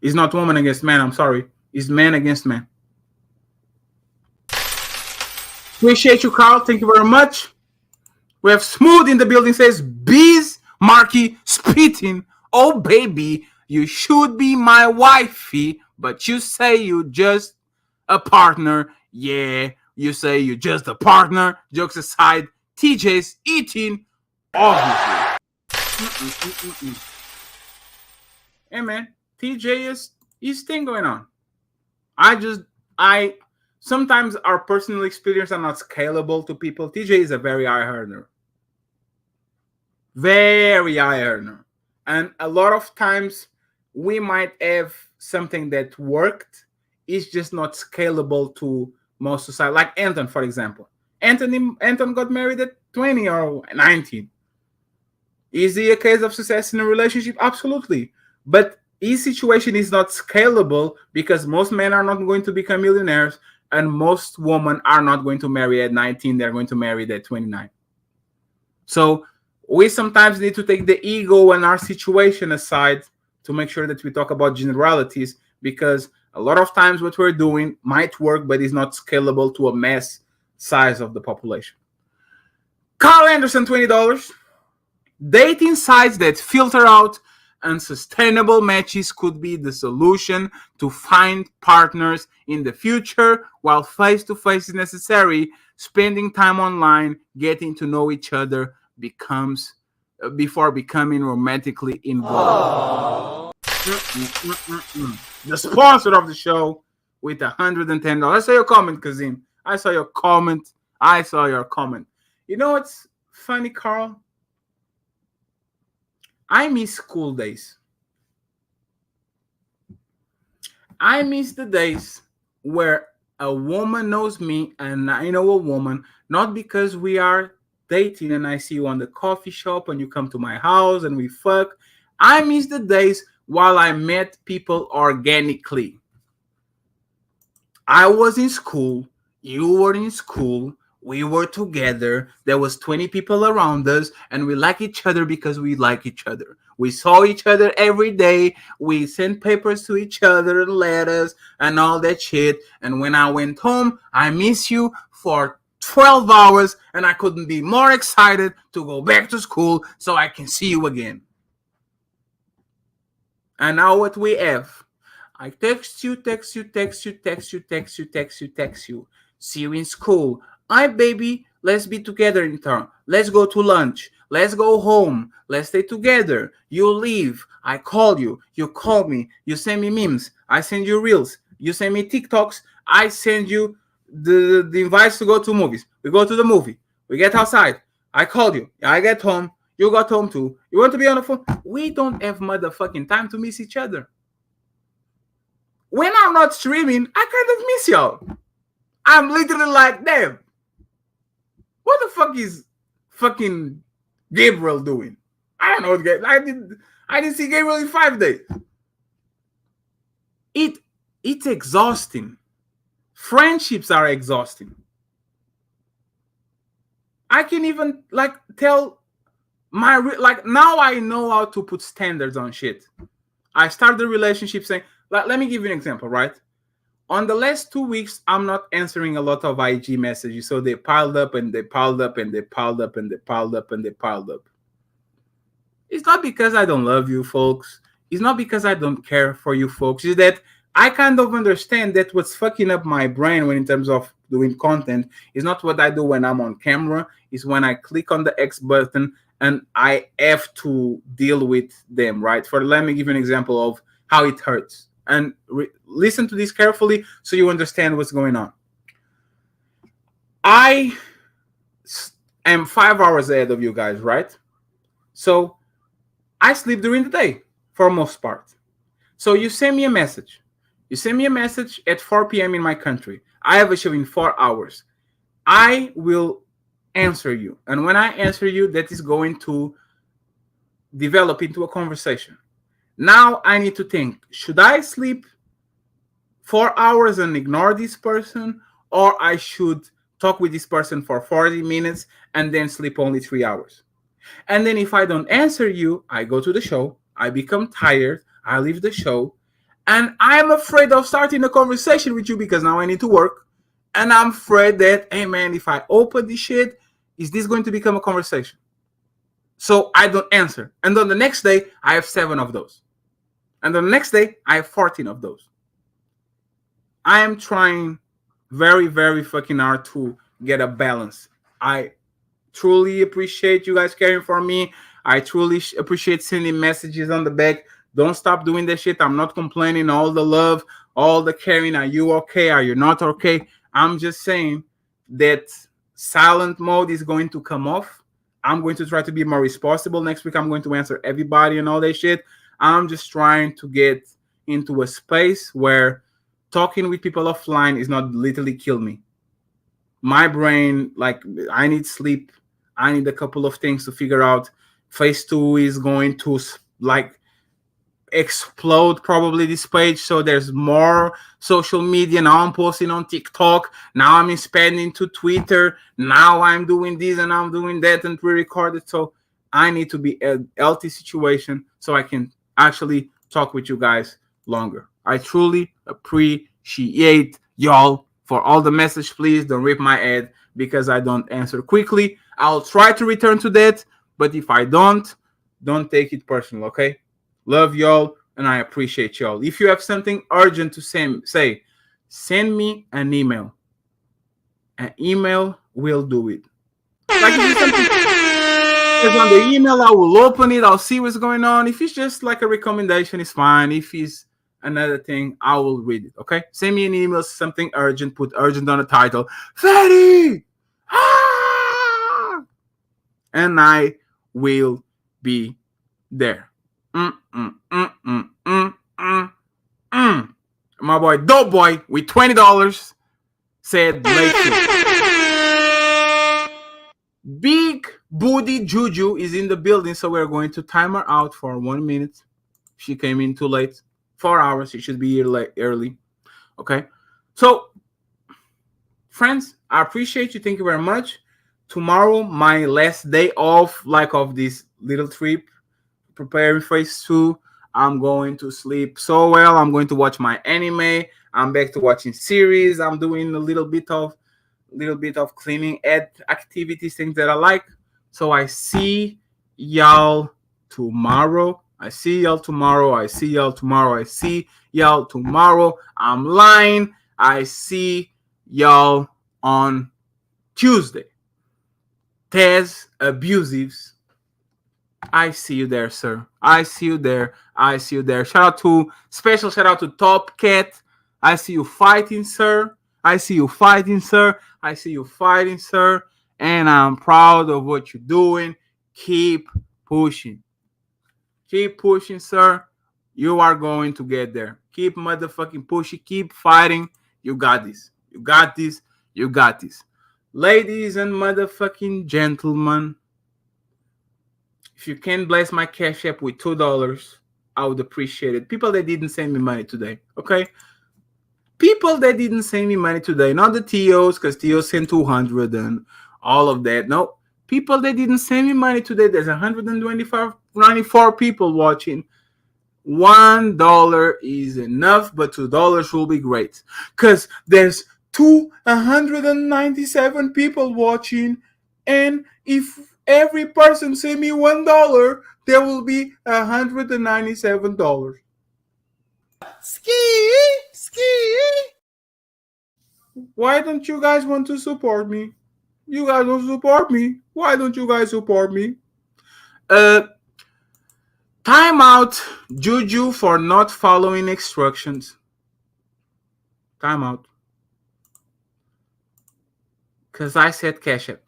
It's not woman against man. I'm sorry. It's man against man. Appreciate you, Carl. Thank you very much. We have Smooth in the building, says, Bees, Marky, spitting. Oh, baby, you should be my wifey, but you say you just a partner. Yeah, you say you just a partner. Jokes aside, TJ's eating, obviously. Hey, man, TJ is his thing going on. Sometimes our personal experience are not scalable to people. TJ is a very high earner. Very high earner. And a lot of times we might have something that worked. It's just not scalable to most society. Like Anton, for example. Anton got married at 20 or 19. Is he a case of success in a relationship? Absolutely. But his situation is not scalable because most men are not going to become millionaires and most women are not going to marry at 19. They're going to marry at 29. So we sometimes need to take the ego and our situation aside to make sure that we talk about generalities, because a lot of times what we're doing might work, but is not scalable to a mass size of the population. Carl Anderson, $20. Dating sites that filter out unsustainable matches could be the solution to find partners in the future, while face-to-face is necessary. Spending time online, getting to know each other becomes before becoming romantically involved. The sponsor of the show with $110. I saw your comment, Kazim. I saw your comment. You know what's funny, Carl? I miss school days. I miss the days where a woman knows me and I know a woman, not because we are dating and I see you on the coffee shop and you come to my house and we fuck. I miss the days while I met people organically. I was in school, you were in school, we were together, there was 20 people around us, and we like each other because we like each other. We saw each other every day, we sent papers to each other, letters, and all that shit. And when I went home, I miss you for 12 hours, and I couldn't be more excited to go back to school so I can see you again. And now what we have, I text you. See you in school. Hi, baby, let's be together in town. Let's go to lunch. Let's go home. Let's stay together. You leave. I call you. You call me. You send me memes. I send you reels. You send me TikToks. I send you the invites to go to movies. We go to the movie. We get outside. I called you. I get home. You got home too. You want to be on the phone? We don't have motherfucking time to miss each other. When I'm not streaming, I kind of miss y'all. I'm literally like, damn. What the fuck is fucking Gabriel doing? I don't know what I didn't see Gabriel in 5 days. It's exhausting. Friendships are exhausting. I can even like tell now I know how to put standards on shit. I start the relationship saying, let me give you an example, right? On the last 2 weeks, I'm not answering a lot of IG messages. So they piled up and they piled up and they piled up and they piled up and they piled up. It's not because I don't love you folks. It's not because I don't care for you folks. It's that I kind of understand that what's fucking up my brain when in terms of doing content is not what I do when I'm on camera. It's when I click on the X button and I have to deal with them, right? Let me give you an example of how it hurts. And listen to this carefully so you understand what's going on. I am 5 hours ahead of you guys, right? So I sleep during the day for most part. So you send me a message. You send me a message at 4 p.m. in my country. I have a show in 4 hours. I will answer you. And when I answer you, that is going to develop into a conversation. Now I need to think, should I sleep 4 hours and ignore this person? Or I should talk with this person for 40 minutes and then sleep only 3 hours? And then if I don't answer you, I go to the show. I become tired. I leave the show. And I'm afraid of starting a conversation with you because now I need to work. And I'm afraid that, hey man, if I open this shit, is this going to become a conversation? So I don't answer. And then the next day, I have 7 of those. And then the next day, I have 14 of those. I am trying very, very fucking hard to get a balance. I truly appreciate you guys caring for me. I truly appreciate sending messages on the back. Don't stop doing that shit. I'm not complaining. All the love, all the caring. Are you okay? Are you not okay? I'm just saying that silent mode is going to come off. I'm going to try to be more responsible. Next week, I'm going to answer everybody and all that shit. I'm just trying to get into a space where talking with people offline is not literally kill me. My brain, like, I need sleep. I need a couple of things to figure out. Phase 2 is going to, like, explode probably this page, so there's more social media. Now I'm posting on TikTok, now I'm expanding to Twitter, now I'm doing this and I'm doing that and pre-record it. So I need to be a healthy situation so I can actually talk with you guys longer. I truly appreciate y'all for all the message. Please don't rip my head because I don't answer quickly. I'll try to return to that, but if I don't take it personal, okay? Love y'all, and I appreciate y'all. If you have something urgent to say, send me an email. An email will do it. Like if it's on the email, I will open it. I'll see what's going on. If it's just like a recommendation, it's fine. If it's another thing, I will read it, okay? Send me an email, something urgent. Put urgent on the title. Fatty! Ah! And I will be there. My boy Dope Boy with $20 said Big Booty Juju is in the building, so we're going to time her out for 1 minute. She came in too late. 4 hours. She should be here early. Okay. So, friends, I appreciate you. Thank you very much. Tomorrow, my last day off, like of this little trip. Preparing phase 2. I'm going to sleep so well. I'm going to watch my anime. I'm back to watching series. I'm doing a little bit of cleaning activities, things that I like. So I see y'all tomorrow. I see y'all tomorrow. I'm lying. I see y'all on Tuesday. Tez Abusives. I see you there, sir. I see you there. Special shout out to Top Cat. I see you fighting, sir. and I'm proud of what you're doing. Keep pushing. Keep pushing, sir. You are going to get there. Keep motherfucking pushing. Keep fighting. You got this. You got this. You got this. Ladies and motherfucking gentlemen, if you can bless my Cash App with $2, I would appreciate it. People that didn't send me money today, okay? People that didn't send me money today, not the TOs, because TOs sent 200 and all of that. No, people that didn't send me money today. There's 194 people watching. $1 is enough, but $2 will be great, because there's 297 people watching, and if every person send me $1, there will be $197. Ski. Why don't you guys want to support me? You guys don't support me. Why don't you guys support me? Time out Juju for not following instructions. Time out. Because I said Cash App.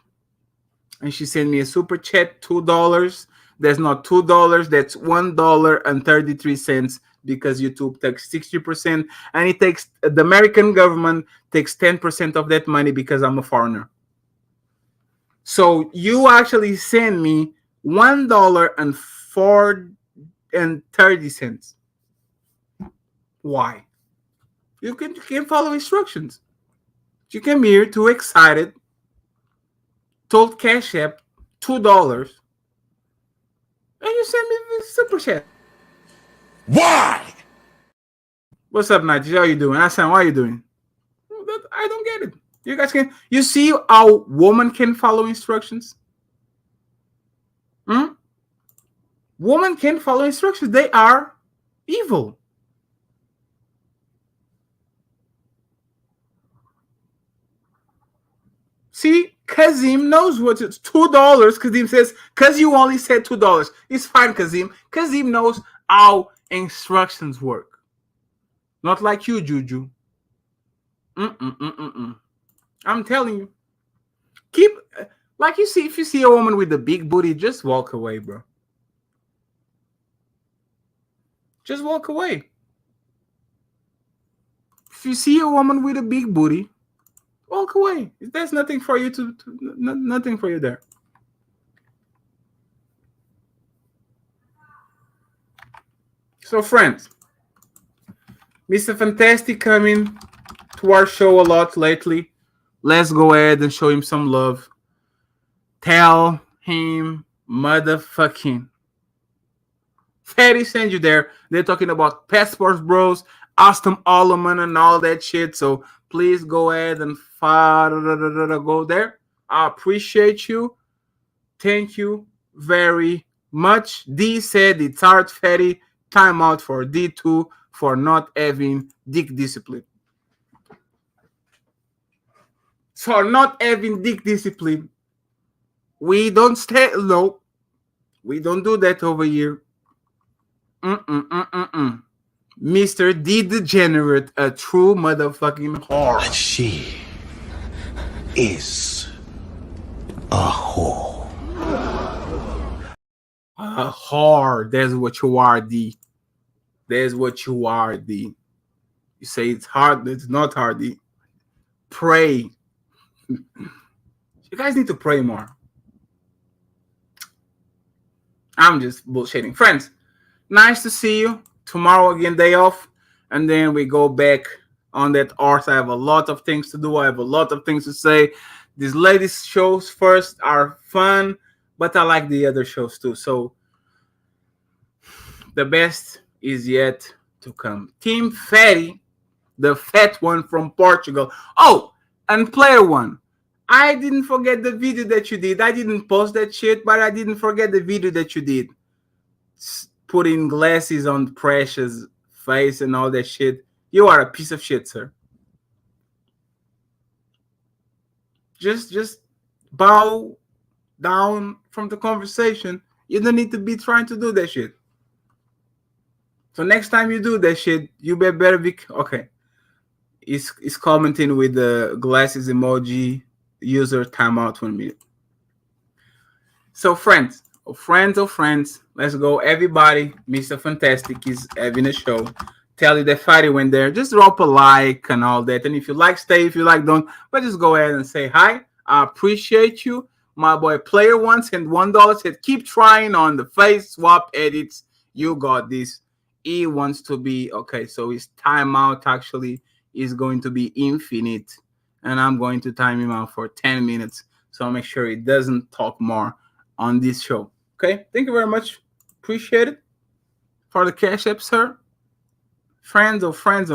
And she sent me a super chat, $2. That's not $2, that's $1.33, because YouTube takes 60%, and it takes the American government takes 10% of that money because I'm a foreigner. So you actually send me $1.30. Why? You can follow instructions. You came here too excited, told Cash App $2, and you sent me the super chat. Why? What's up, Najee? How you doing? Hassan, how you doing? I don't get it. You guys can. You see how woman can follow instructions? Women can follow instructions. They are evil. See, Kazim knows what it's $2. Kazim says, because you only said $2. It's fine, Kazim. Kazim knows how instructions work. Not like you, Juju. I'm telling you. Keep, like you see, if you see a woman with a big booty, just walk away, bro. Just walk away. If you see a woman with a big booty, walk away. There's nothing for you nothing for you there. So, friends, Mr. Fantastic coming to our show a lot lately. Let's go ahead and show him some love. Tell him motherfucking Fatty sent you there. They're talking about passports, bros, Aston Alleman and all that shit. So please go ahead and go there. I appreciate you. Thank you very much. D said it's hard, Fatty. Time out for D2 for not having dick discipline. For not having dick discipline. We don't stay low. We don't do that over here. Mr. D Degenerate, a true motherfucking whore. But she is a whore. A whore. That's what you are, D. That's what you are, D. You say it's hard. It's not hard, D. Pray. You guys need to pray more. I'm just bullshitting. Friends, nice to see you. Tomorrow again, day off. And then we go back on that arse. I have a lot of things to do. I have a lot of things to say. These ladies' shows first are fun, but I like the other shows too. So the best is yet to come. Team Fatty, the fat one from Portugal. Oh, and player one. I didn't forget the video that you did. I didn't post that shit, but I didn't forget the video that you did. Putting glasses on Precious' face and all that shit. You are a piece of shit, sir. Just bow down from the conversation. You don't need to be trying to do that shit. So next time you do that shit, you better be okay. He's commenting with the glasses emoji. user timeout 1 minute. So friends, let's go. Everybody, Mr. Fantastic is having a show. Tell you that Friday went there. Just drop a like and all that. And if you like, stay. If you like, don't. But just go ahead and say hi. I appreciate you. My boy Player One sent $1. Said keep trying on the face swap edits. You got this. He wants to be okay. So his timeout actually is going to be infinite, and I'm going to time him out for 10 minutes. So I'll make sure he doesn't talk more on this show. Okay. Thank you very much. Appreciate it. For the Cash App, sir. Friends of friends,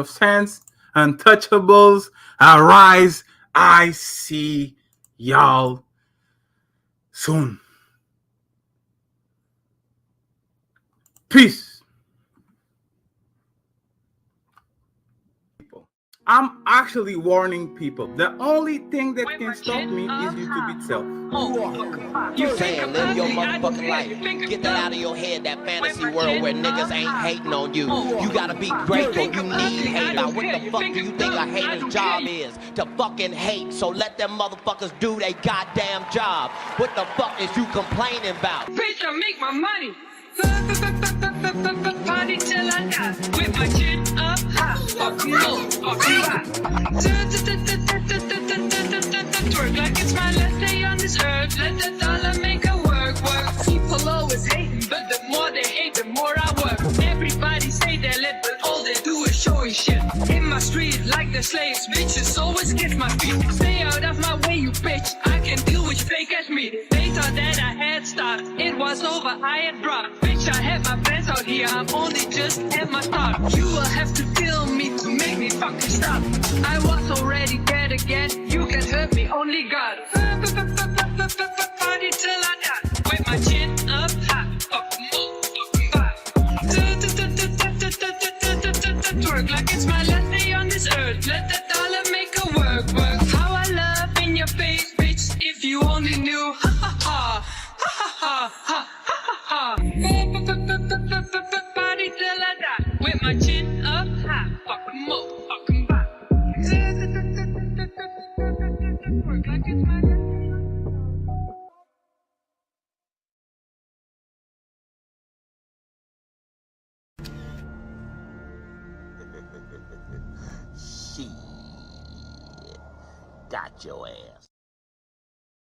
untouchables, arise. I see y'all soon. Peace. I'm actually warning people. The only thing that can stop me is YouTube itself. You saying live your motherfucking life. Get that out of your head, that fantasy world where niggas ain't hating on you. You gotta be grateful, you need haters. What the fuck do you think a hater's job is? To fucking hate, so let them motherfuckers do their goddamn job. What the fuck is you complaining about? Bitch, I make my money. Party till I die. With my chin up high. Fuck no, fuck right. Twerk like it's my last day on this earth. Let the dollar make a work. People always hating, but the more they hate, the more I work. Everybody say they're lit, but all they do is showing shit. In my street, like the slaves, bitches always kiss my feet. Stay out of my way, you bitch. I can deal with fake ass me. They thought that I had started. It was over, I had dropped. Bitch, I had my plans out here. I'm only just at my start. You will have to feel me to make me fucking stop. I was already dead again. You can hurt me, only God. Party till I die. With my chin up high. Fuck more, fucking vibe. Twerk like it's my last day on this earth. Let the dollar make a work. How I love in your face, bitch. If you only knew. Ha ha ha. Ha ha ha. Ha ha ha. Party till I die. With my chin up high. Fuck more, fucking vibe. Twerk like it's my last. Shit. Got your ass.